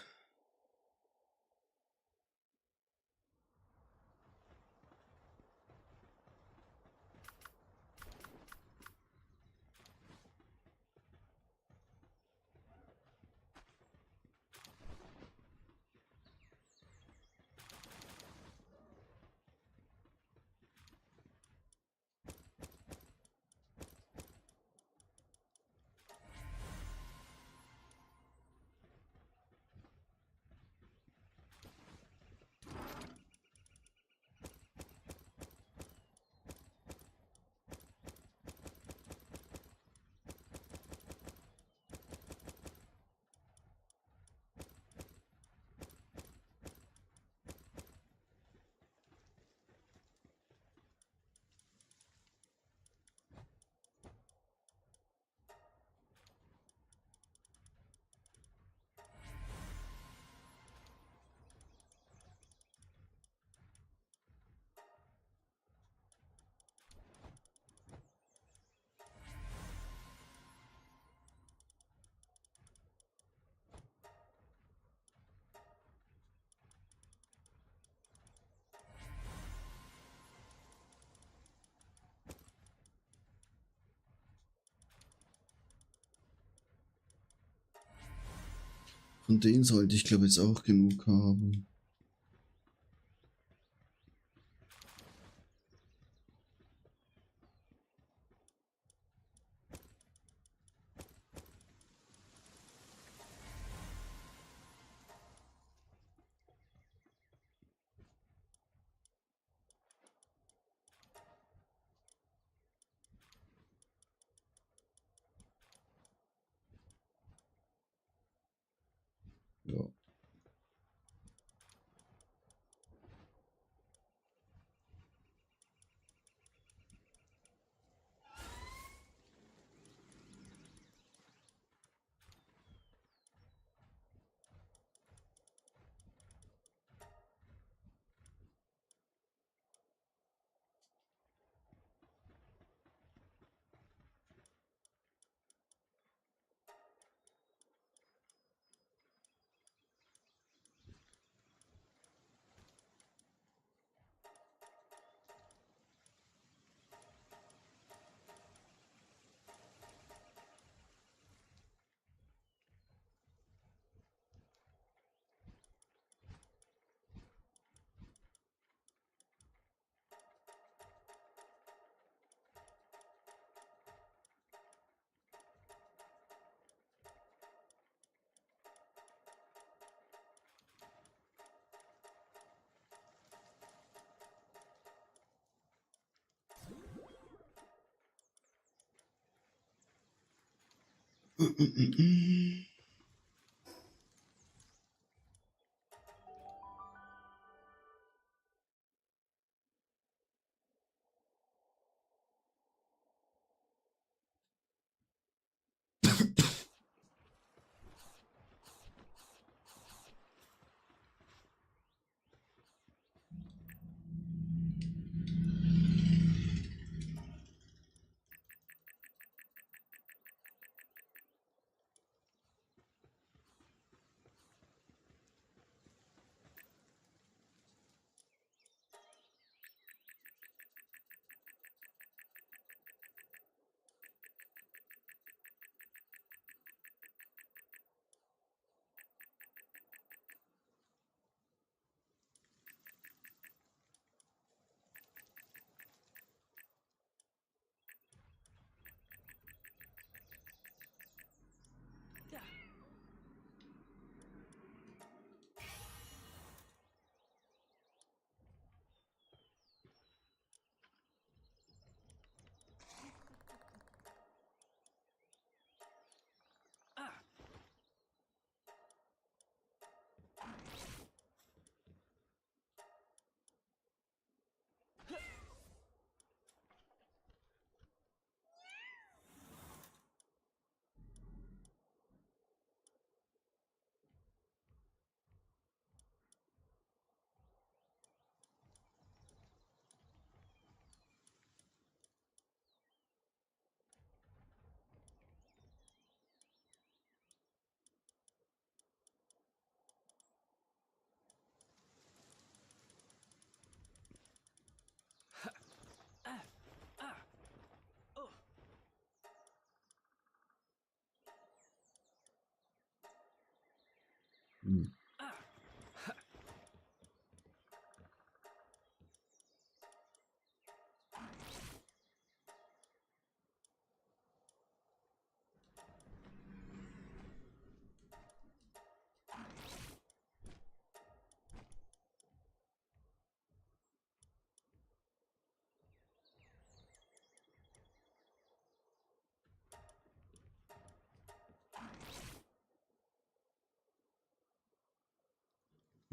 Speaker 1: Von denen sollte ich glaube jetzt auch genug haben. Ja.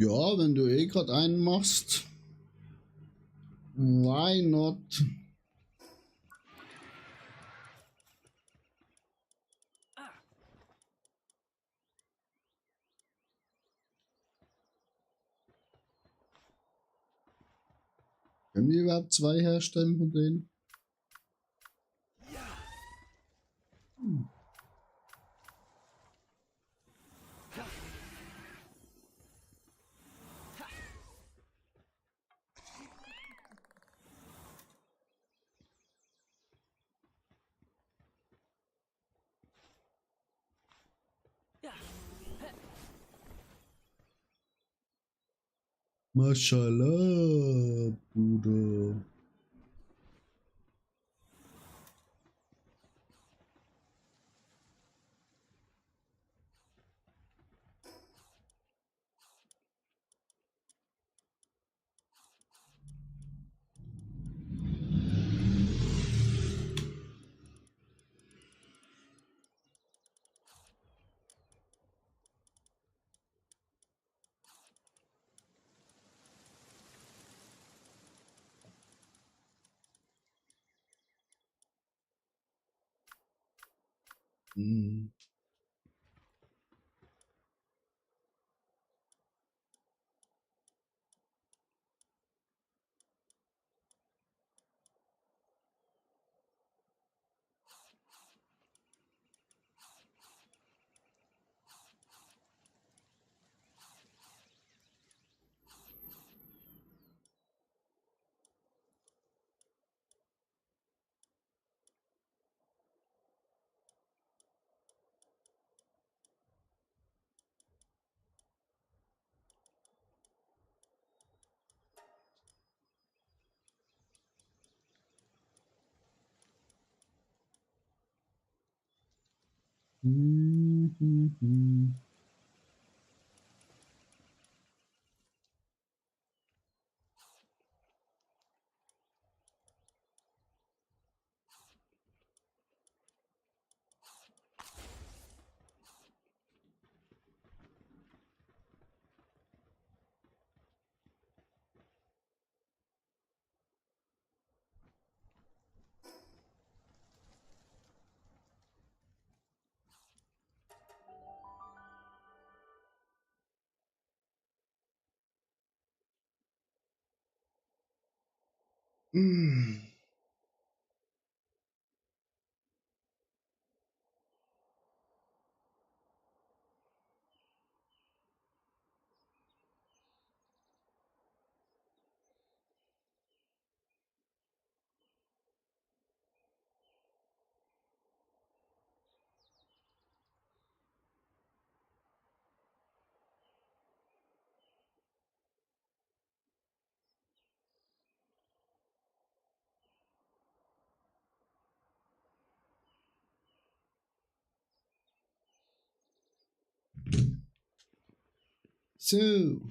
Speaker 1: Ja, wenn du eh gerade einen machst, why not? Können wir überhaupt zwei herstellen von denen? Mashallah, Bruder. Hm. Mhm. Hm. So.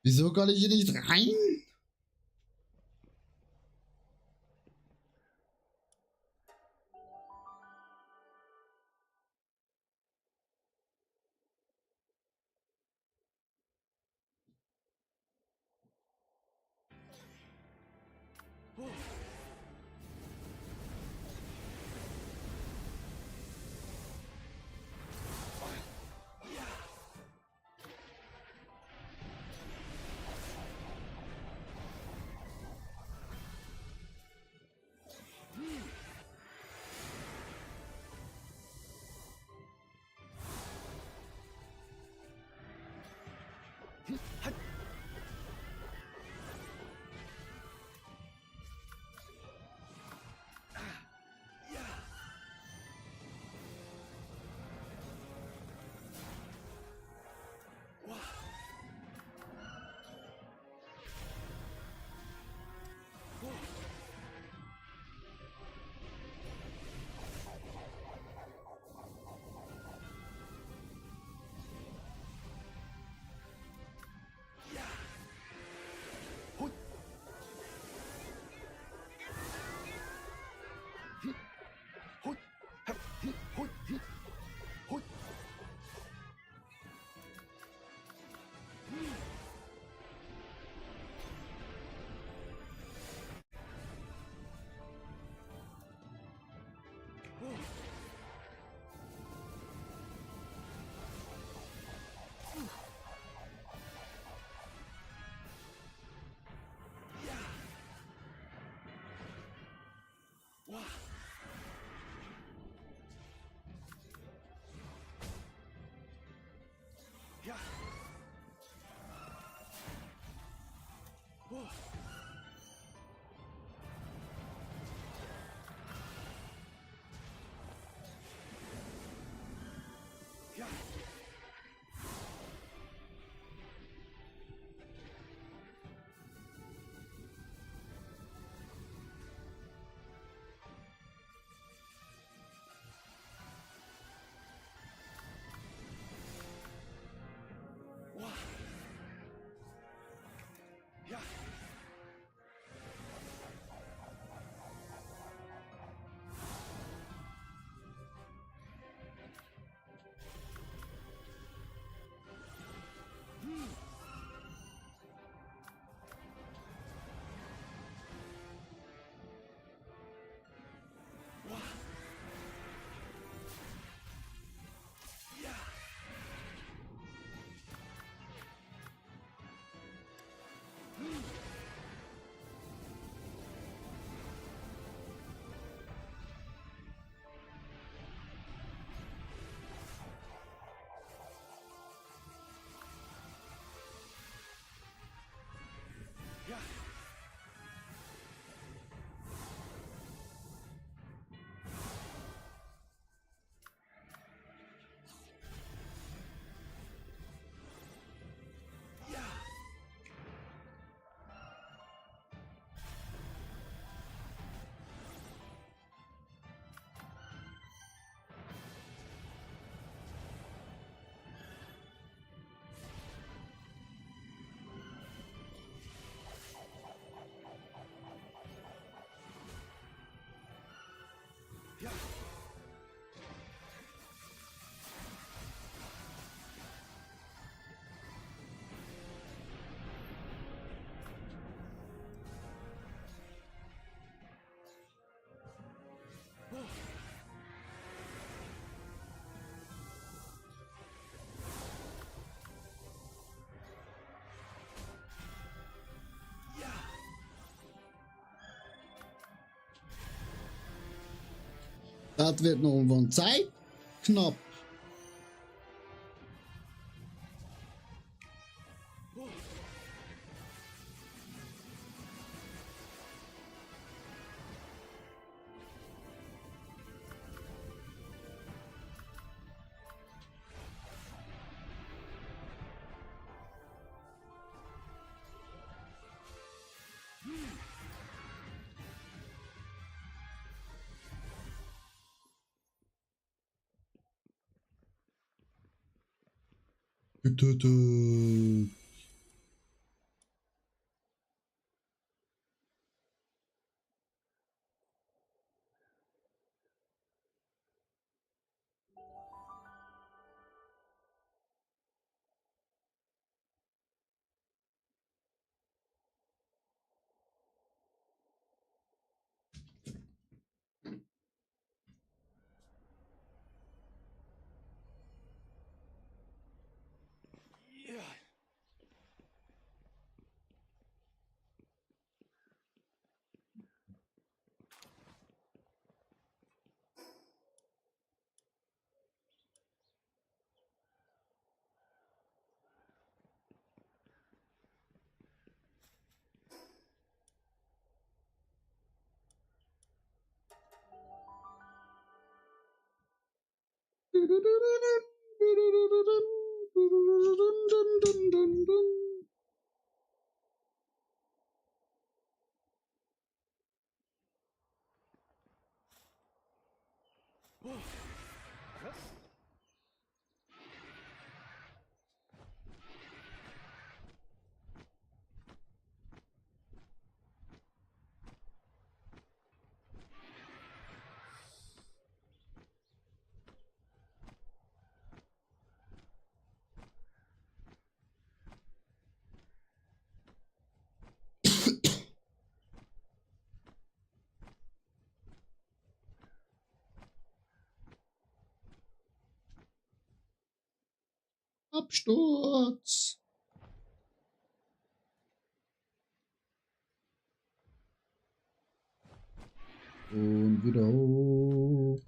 Speaker 1: Wieso kann ich hier nicht rein? Das wird noch irgendwann Zeit. Knapp. Getötet. Absturz. Und wieder hoch.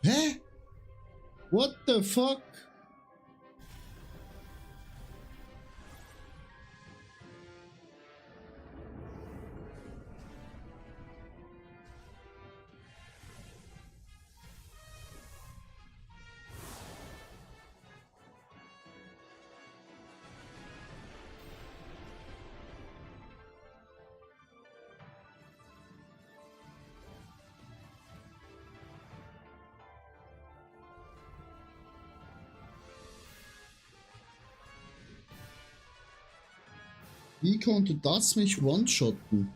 Speaker 1: Hä? What the fuck? Wie konnte das mich one-shotten?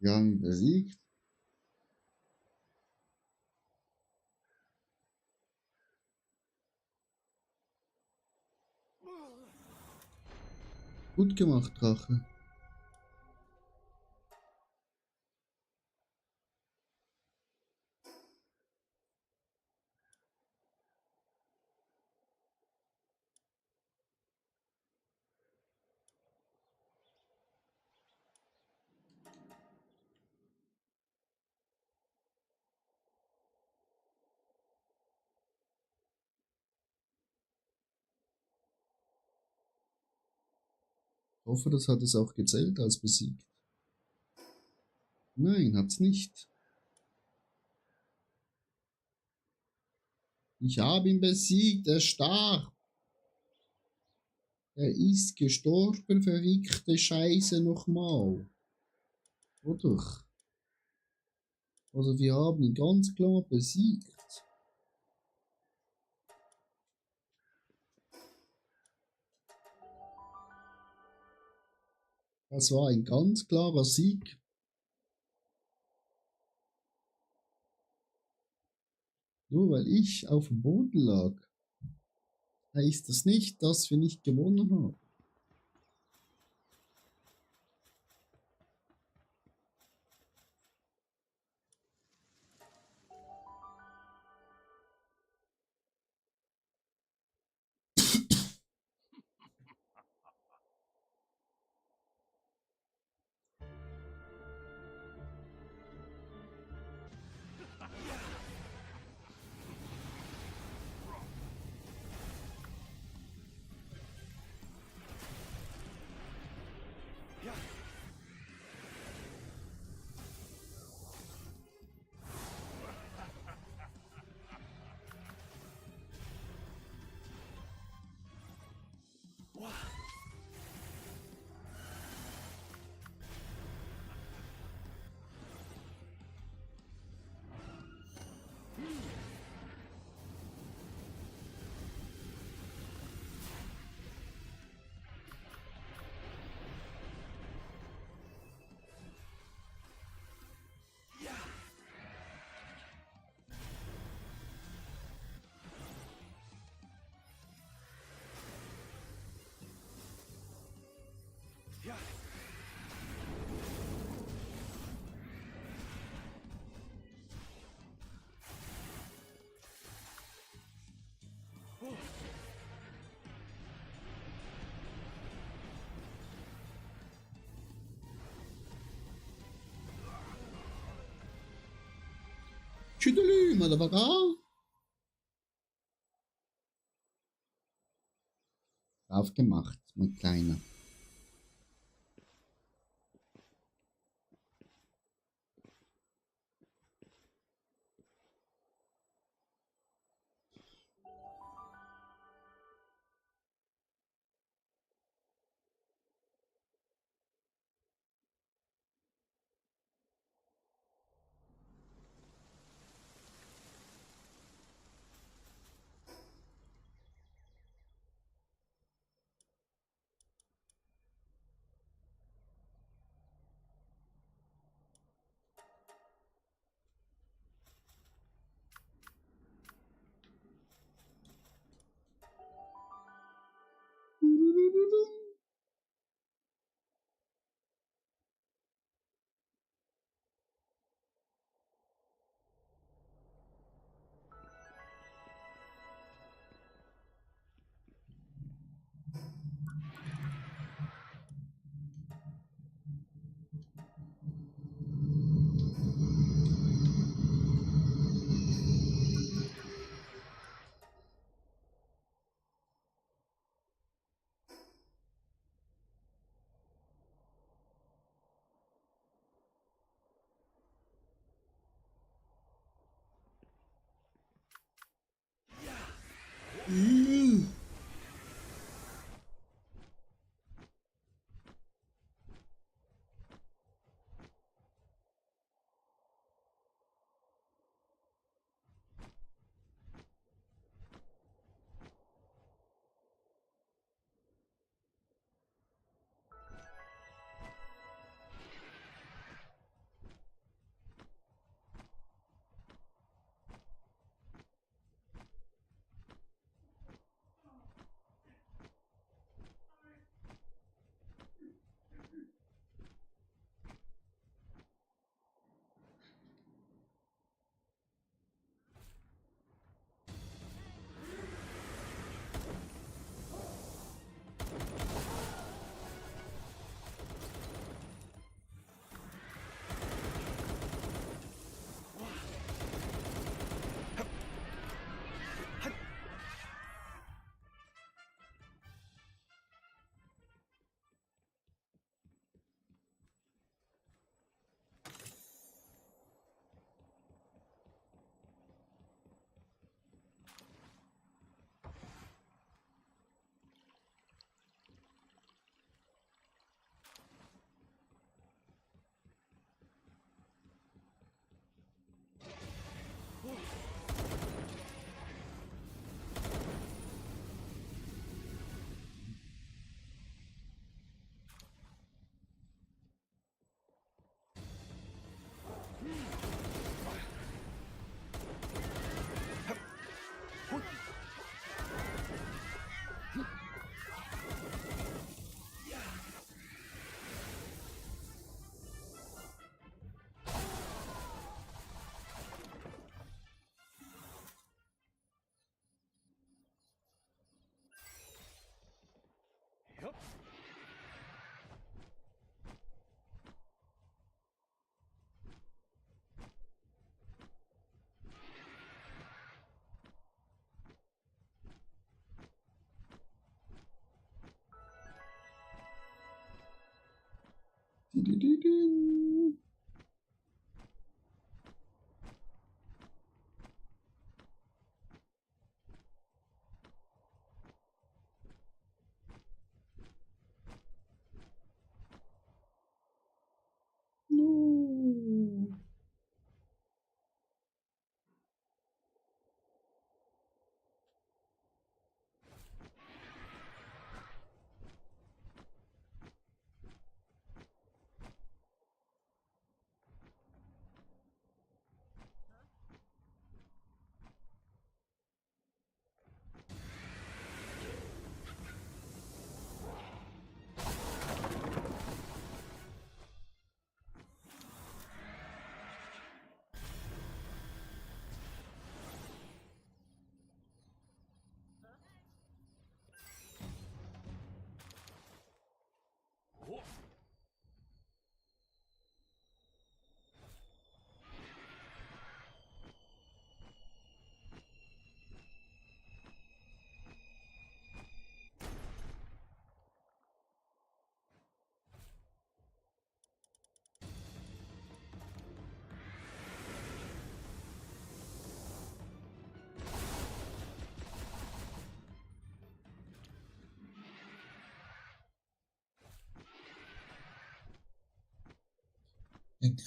Speaker 1: Wir haben besiegt. Gut gemacht, Drache. Ich hoffe, das hat es auch gezählt als besiegt. Nein, hat's nicht. Ich habe ihn besiegt, er starb. Er ist gestorben, verrückte Scheiße nochmal. Oder? Also wir haben ihn ganz klar besiegt. Das war ein ganz klarer Sieg. Nur weil ich auf dem Boden lag, heißt das nicht, dass wir nicht gewonnen haben. Tschüdelü, Motherfucker. Aufgemacht, mein Kleiner. No.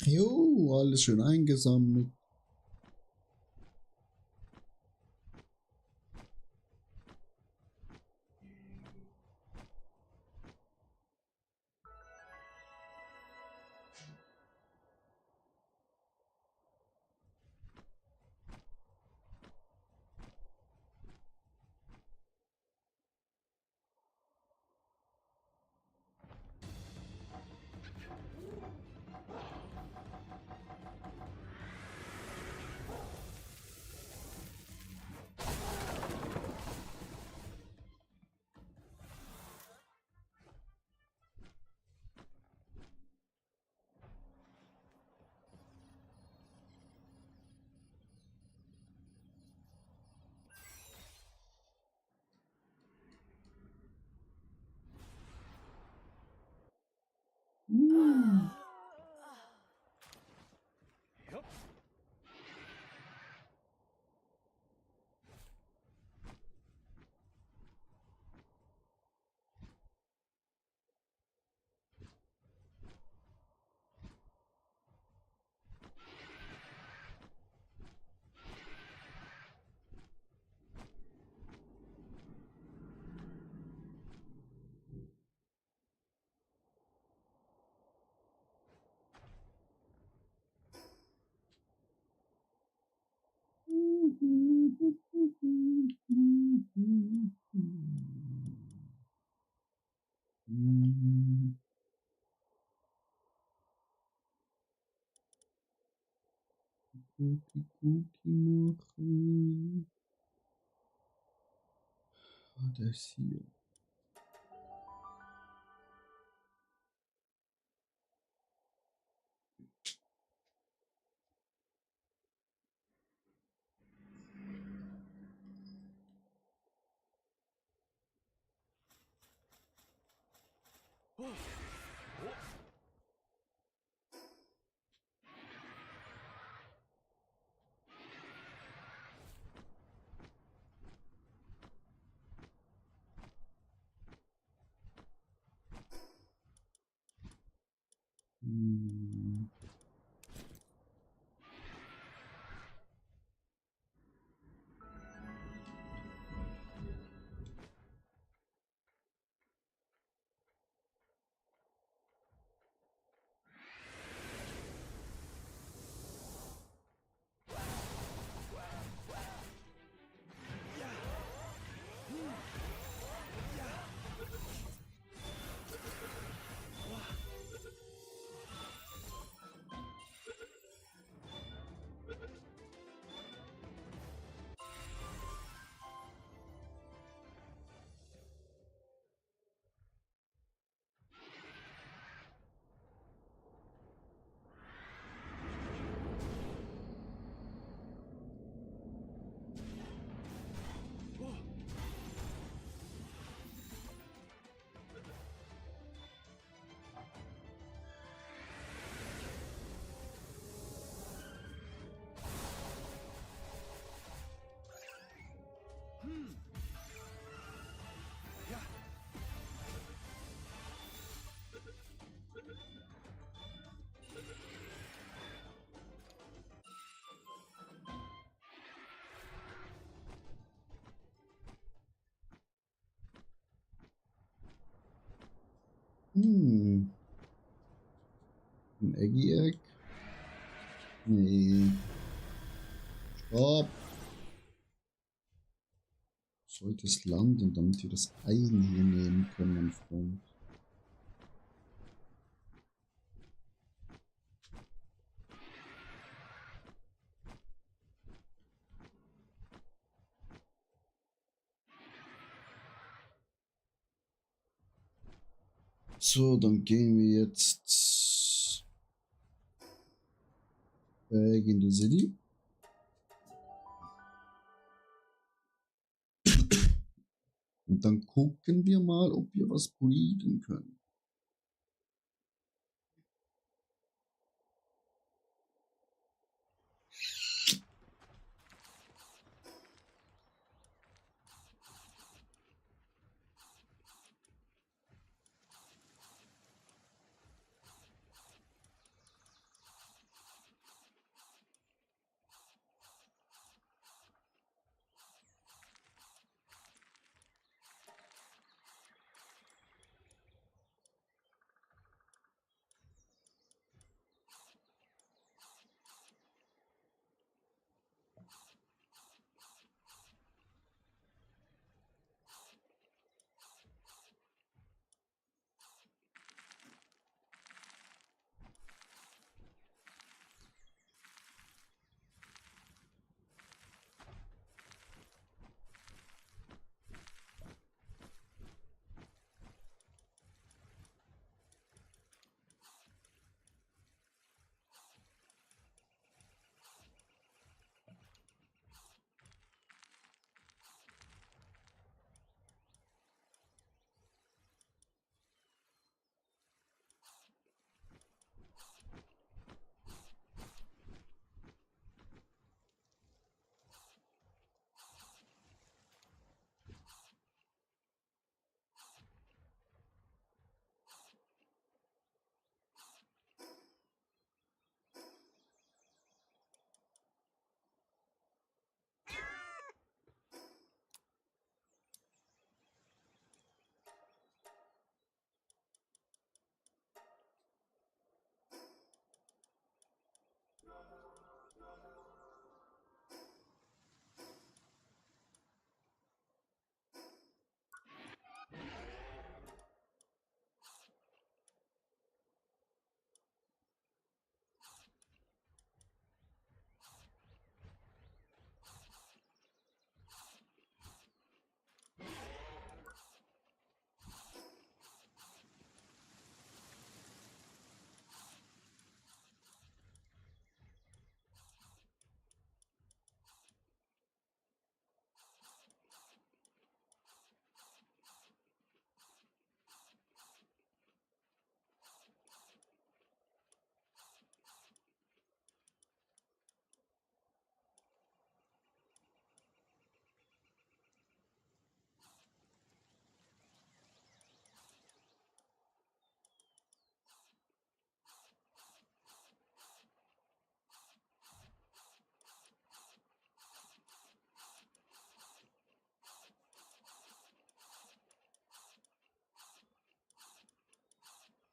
Speaker 1: Jo, alles schön eingesammelt. Cookie machen. Ah, das hier. Ein Eggy Egg? Nee. Stopp! Sollte es landen, damit wir das Eisen hier nehmen können, mein Freund. So, dann gehen wir jetzt back in the city. Und dann gucken wir mal, ob wir was breeden können.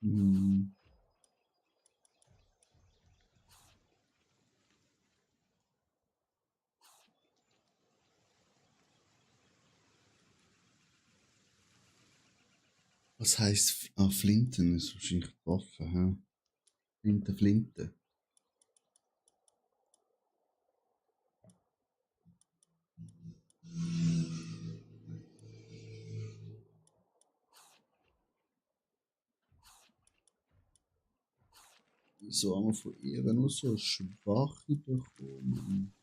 Speaker 1: Hm. Was heißt Flinten? Ist wahrscheinlich die Waffe, hä? Flinte, Flinte. Wieso haben wir von ihr nur so schwache bekommen?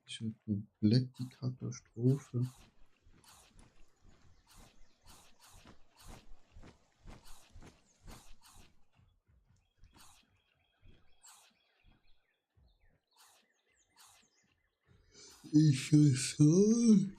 Speaker 1: Das ist eine komplette Katastrophe. Ich so.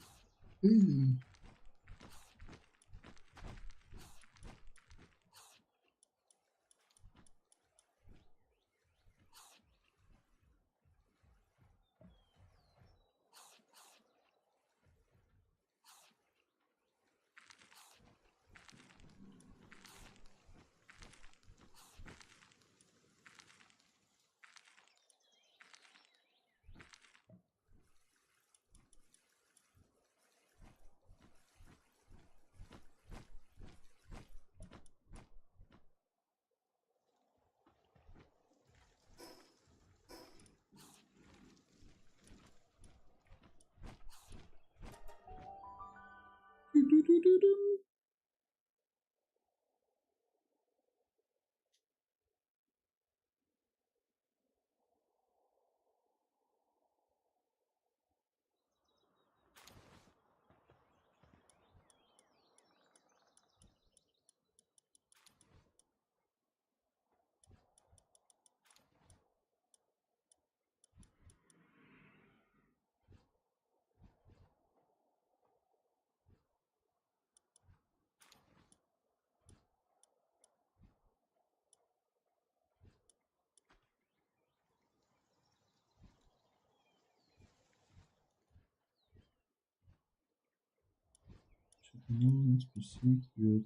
Speaker 1: Niemals besiegt wird.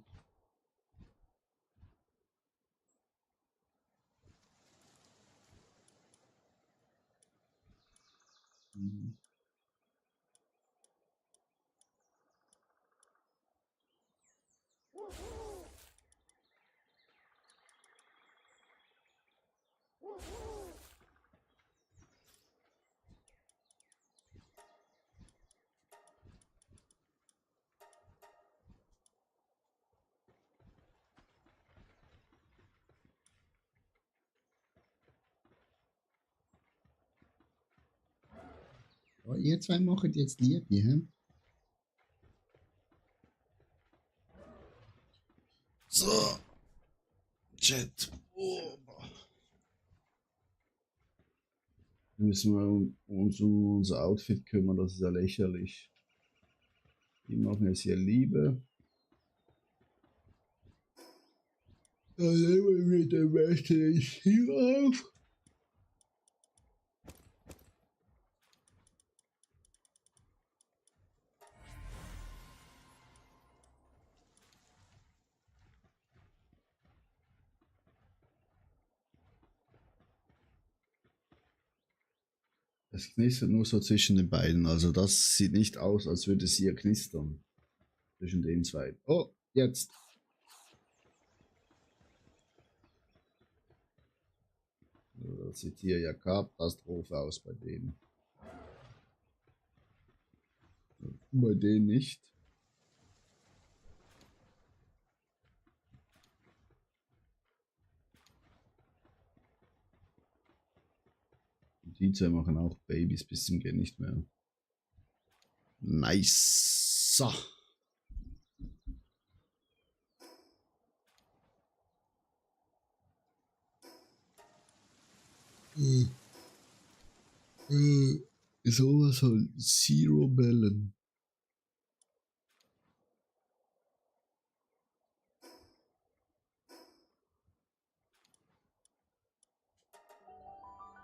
Speaker 1: Oh, ihr zwei macht jetzt Liebe, hä? So, Chat. Oh. Müssen wir uns um unser Outfit kümmern, das ist ja lächerlich. Die machen es ja Liebe. Dann nehmen wir mit der Weste hier auf. Es knistert nur so zwischen den beiden, also das sieht nicht aus, als würde es hier knistern. Zwischen den zwei. Oh, jetzt. Das sieht hier ja Katastrophe aus bei denen. Bei denen nicht. Die zwei machen auch Babys bis zum Gehen nicht mehr. Nice. So. Sowas halt Zero Bellen.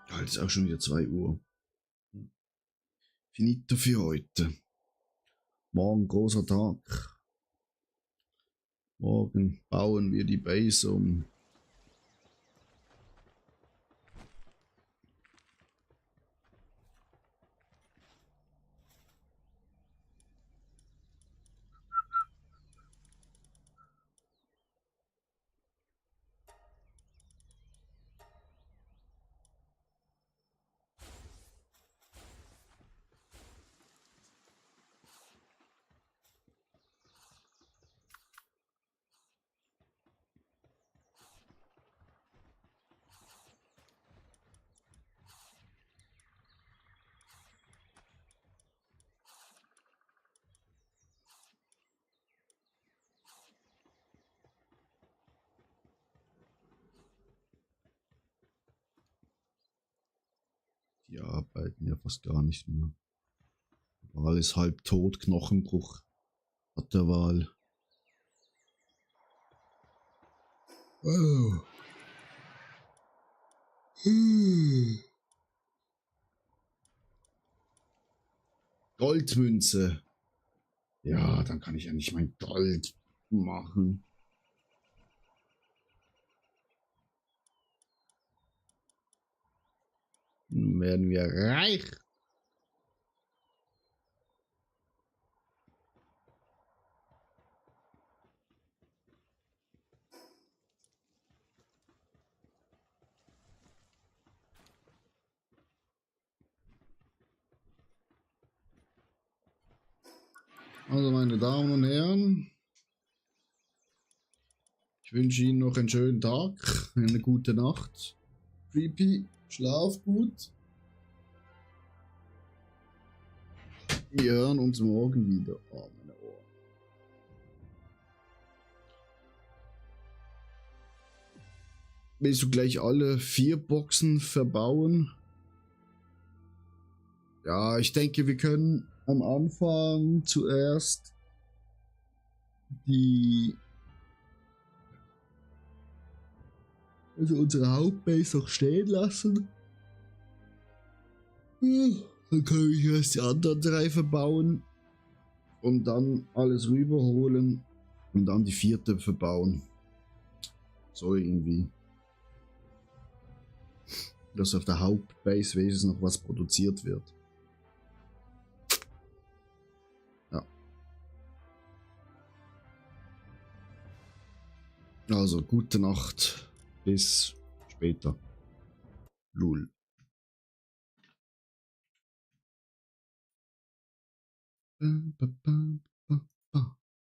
Speaker 1: Halt, ist auch schon wieder 2 Uhr. Finito für heute. Morgen großer Tag. Morgen bauen wir die Base um. Die arbeiten ja fast gar nicht mehr. Wahl ist halb tot, Knochenbruch. Hat der Wahl. Oh. Goldmünze. Ja, dann kann ich ja nicht mein Gold machen. Dann werden wir reich. Also meine Damen und Herren, ich wünsche Ihnen noch einen schönen Tag, eine gute Nacht. Creepy, schlaf gut. Wir hören uns morgen wieder. Oh, meine Ohren. Willst du gleich alle 4 Boxen verbauen? Ja, ich denke, wir können am Anfang zuerst unsere Hauptbase noch stehen lassen. Dann kann ich erst die anderen 3 verbauen und dann alles rüberholen und dann die 4. verbauen. So irgendwie. Dass auf der Hauptbase wenigstens noch was produziert wird. Ja. Also, gute Nacht. Bis später. Lul. Bum, bum, bum.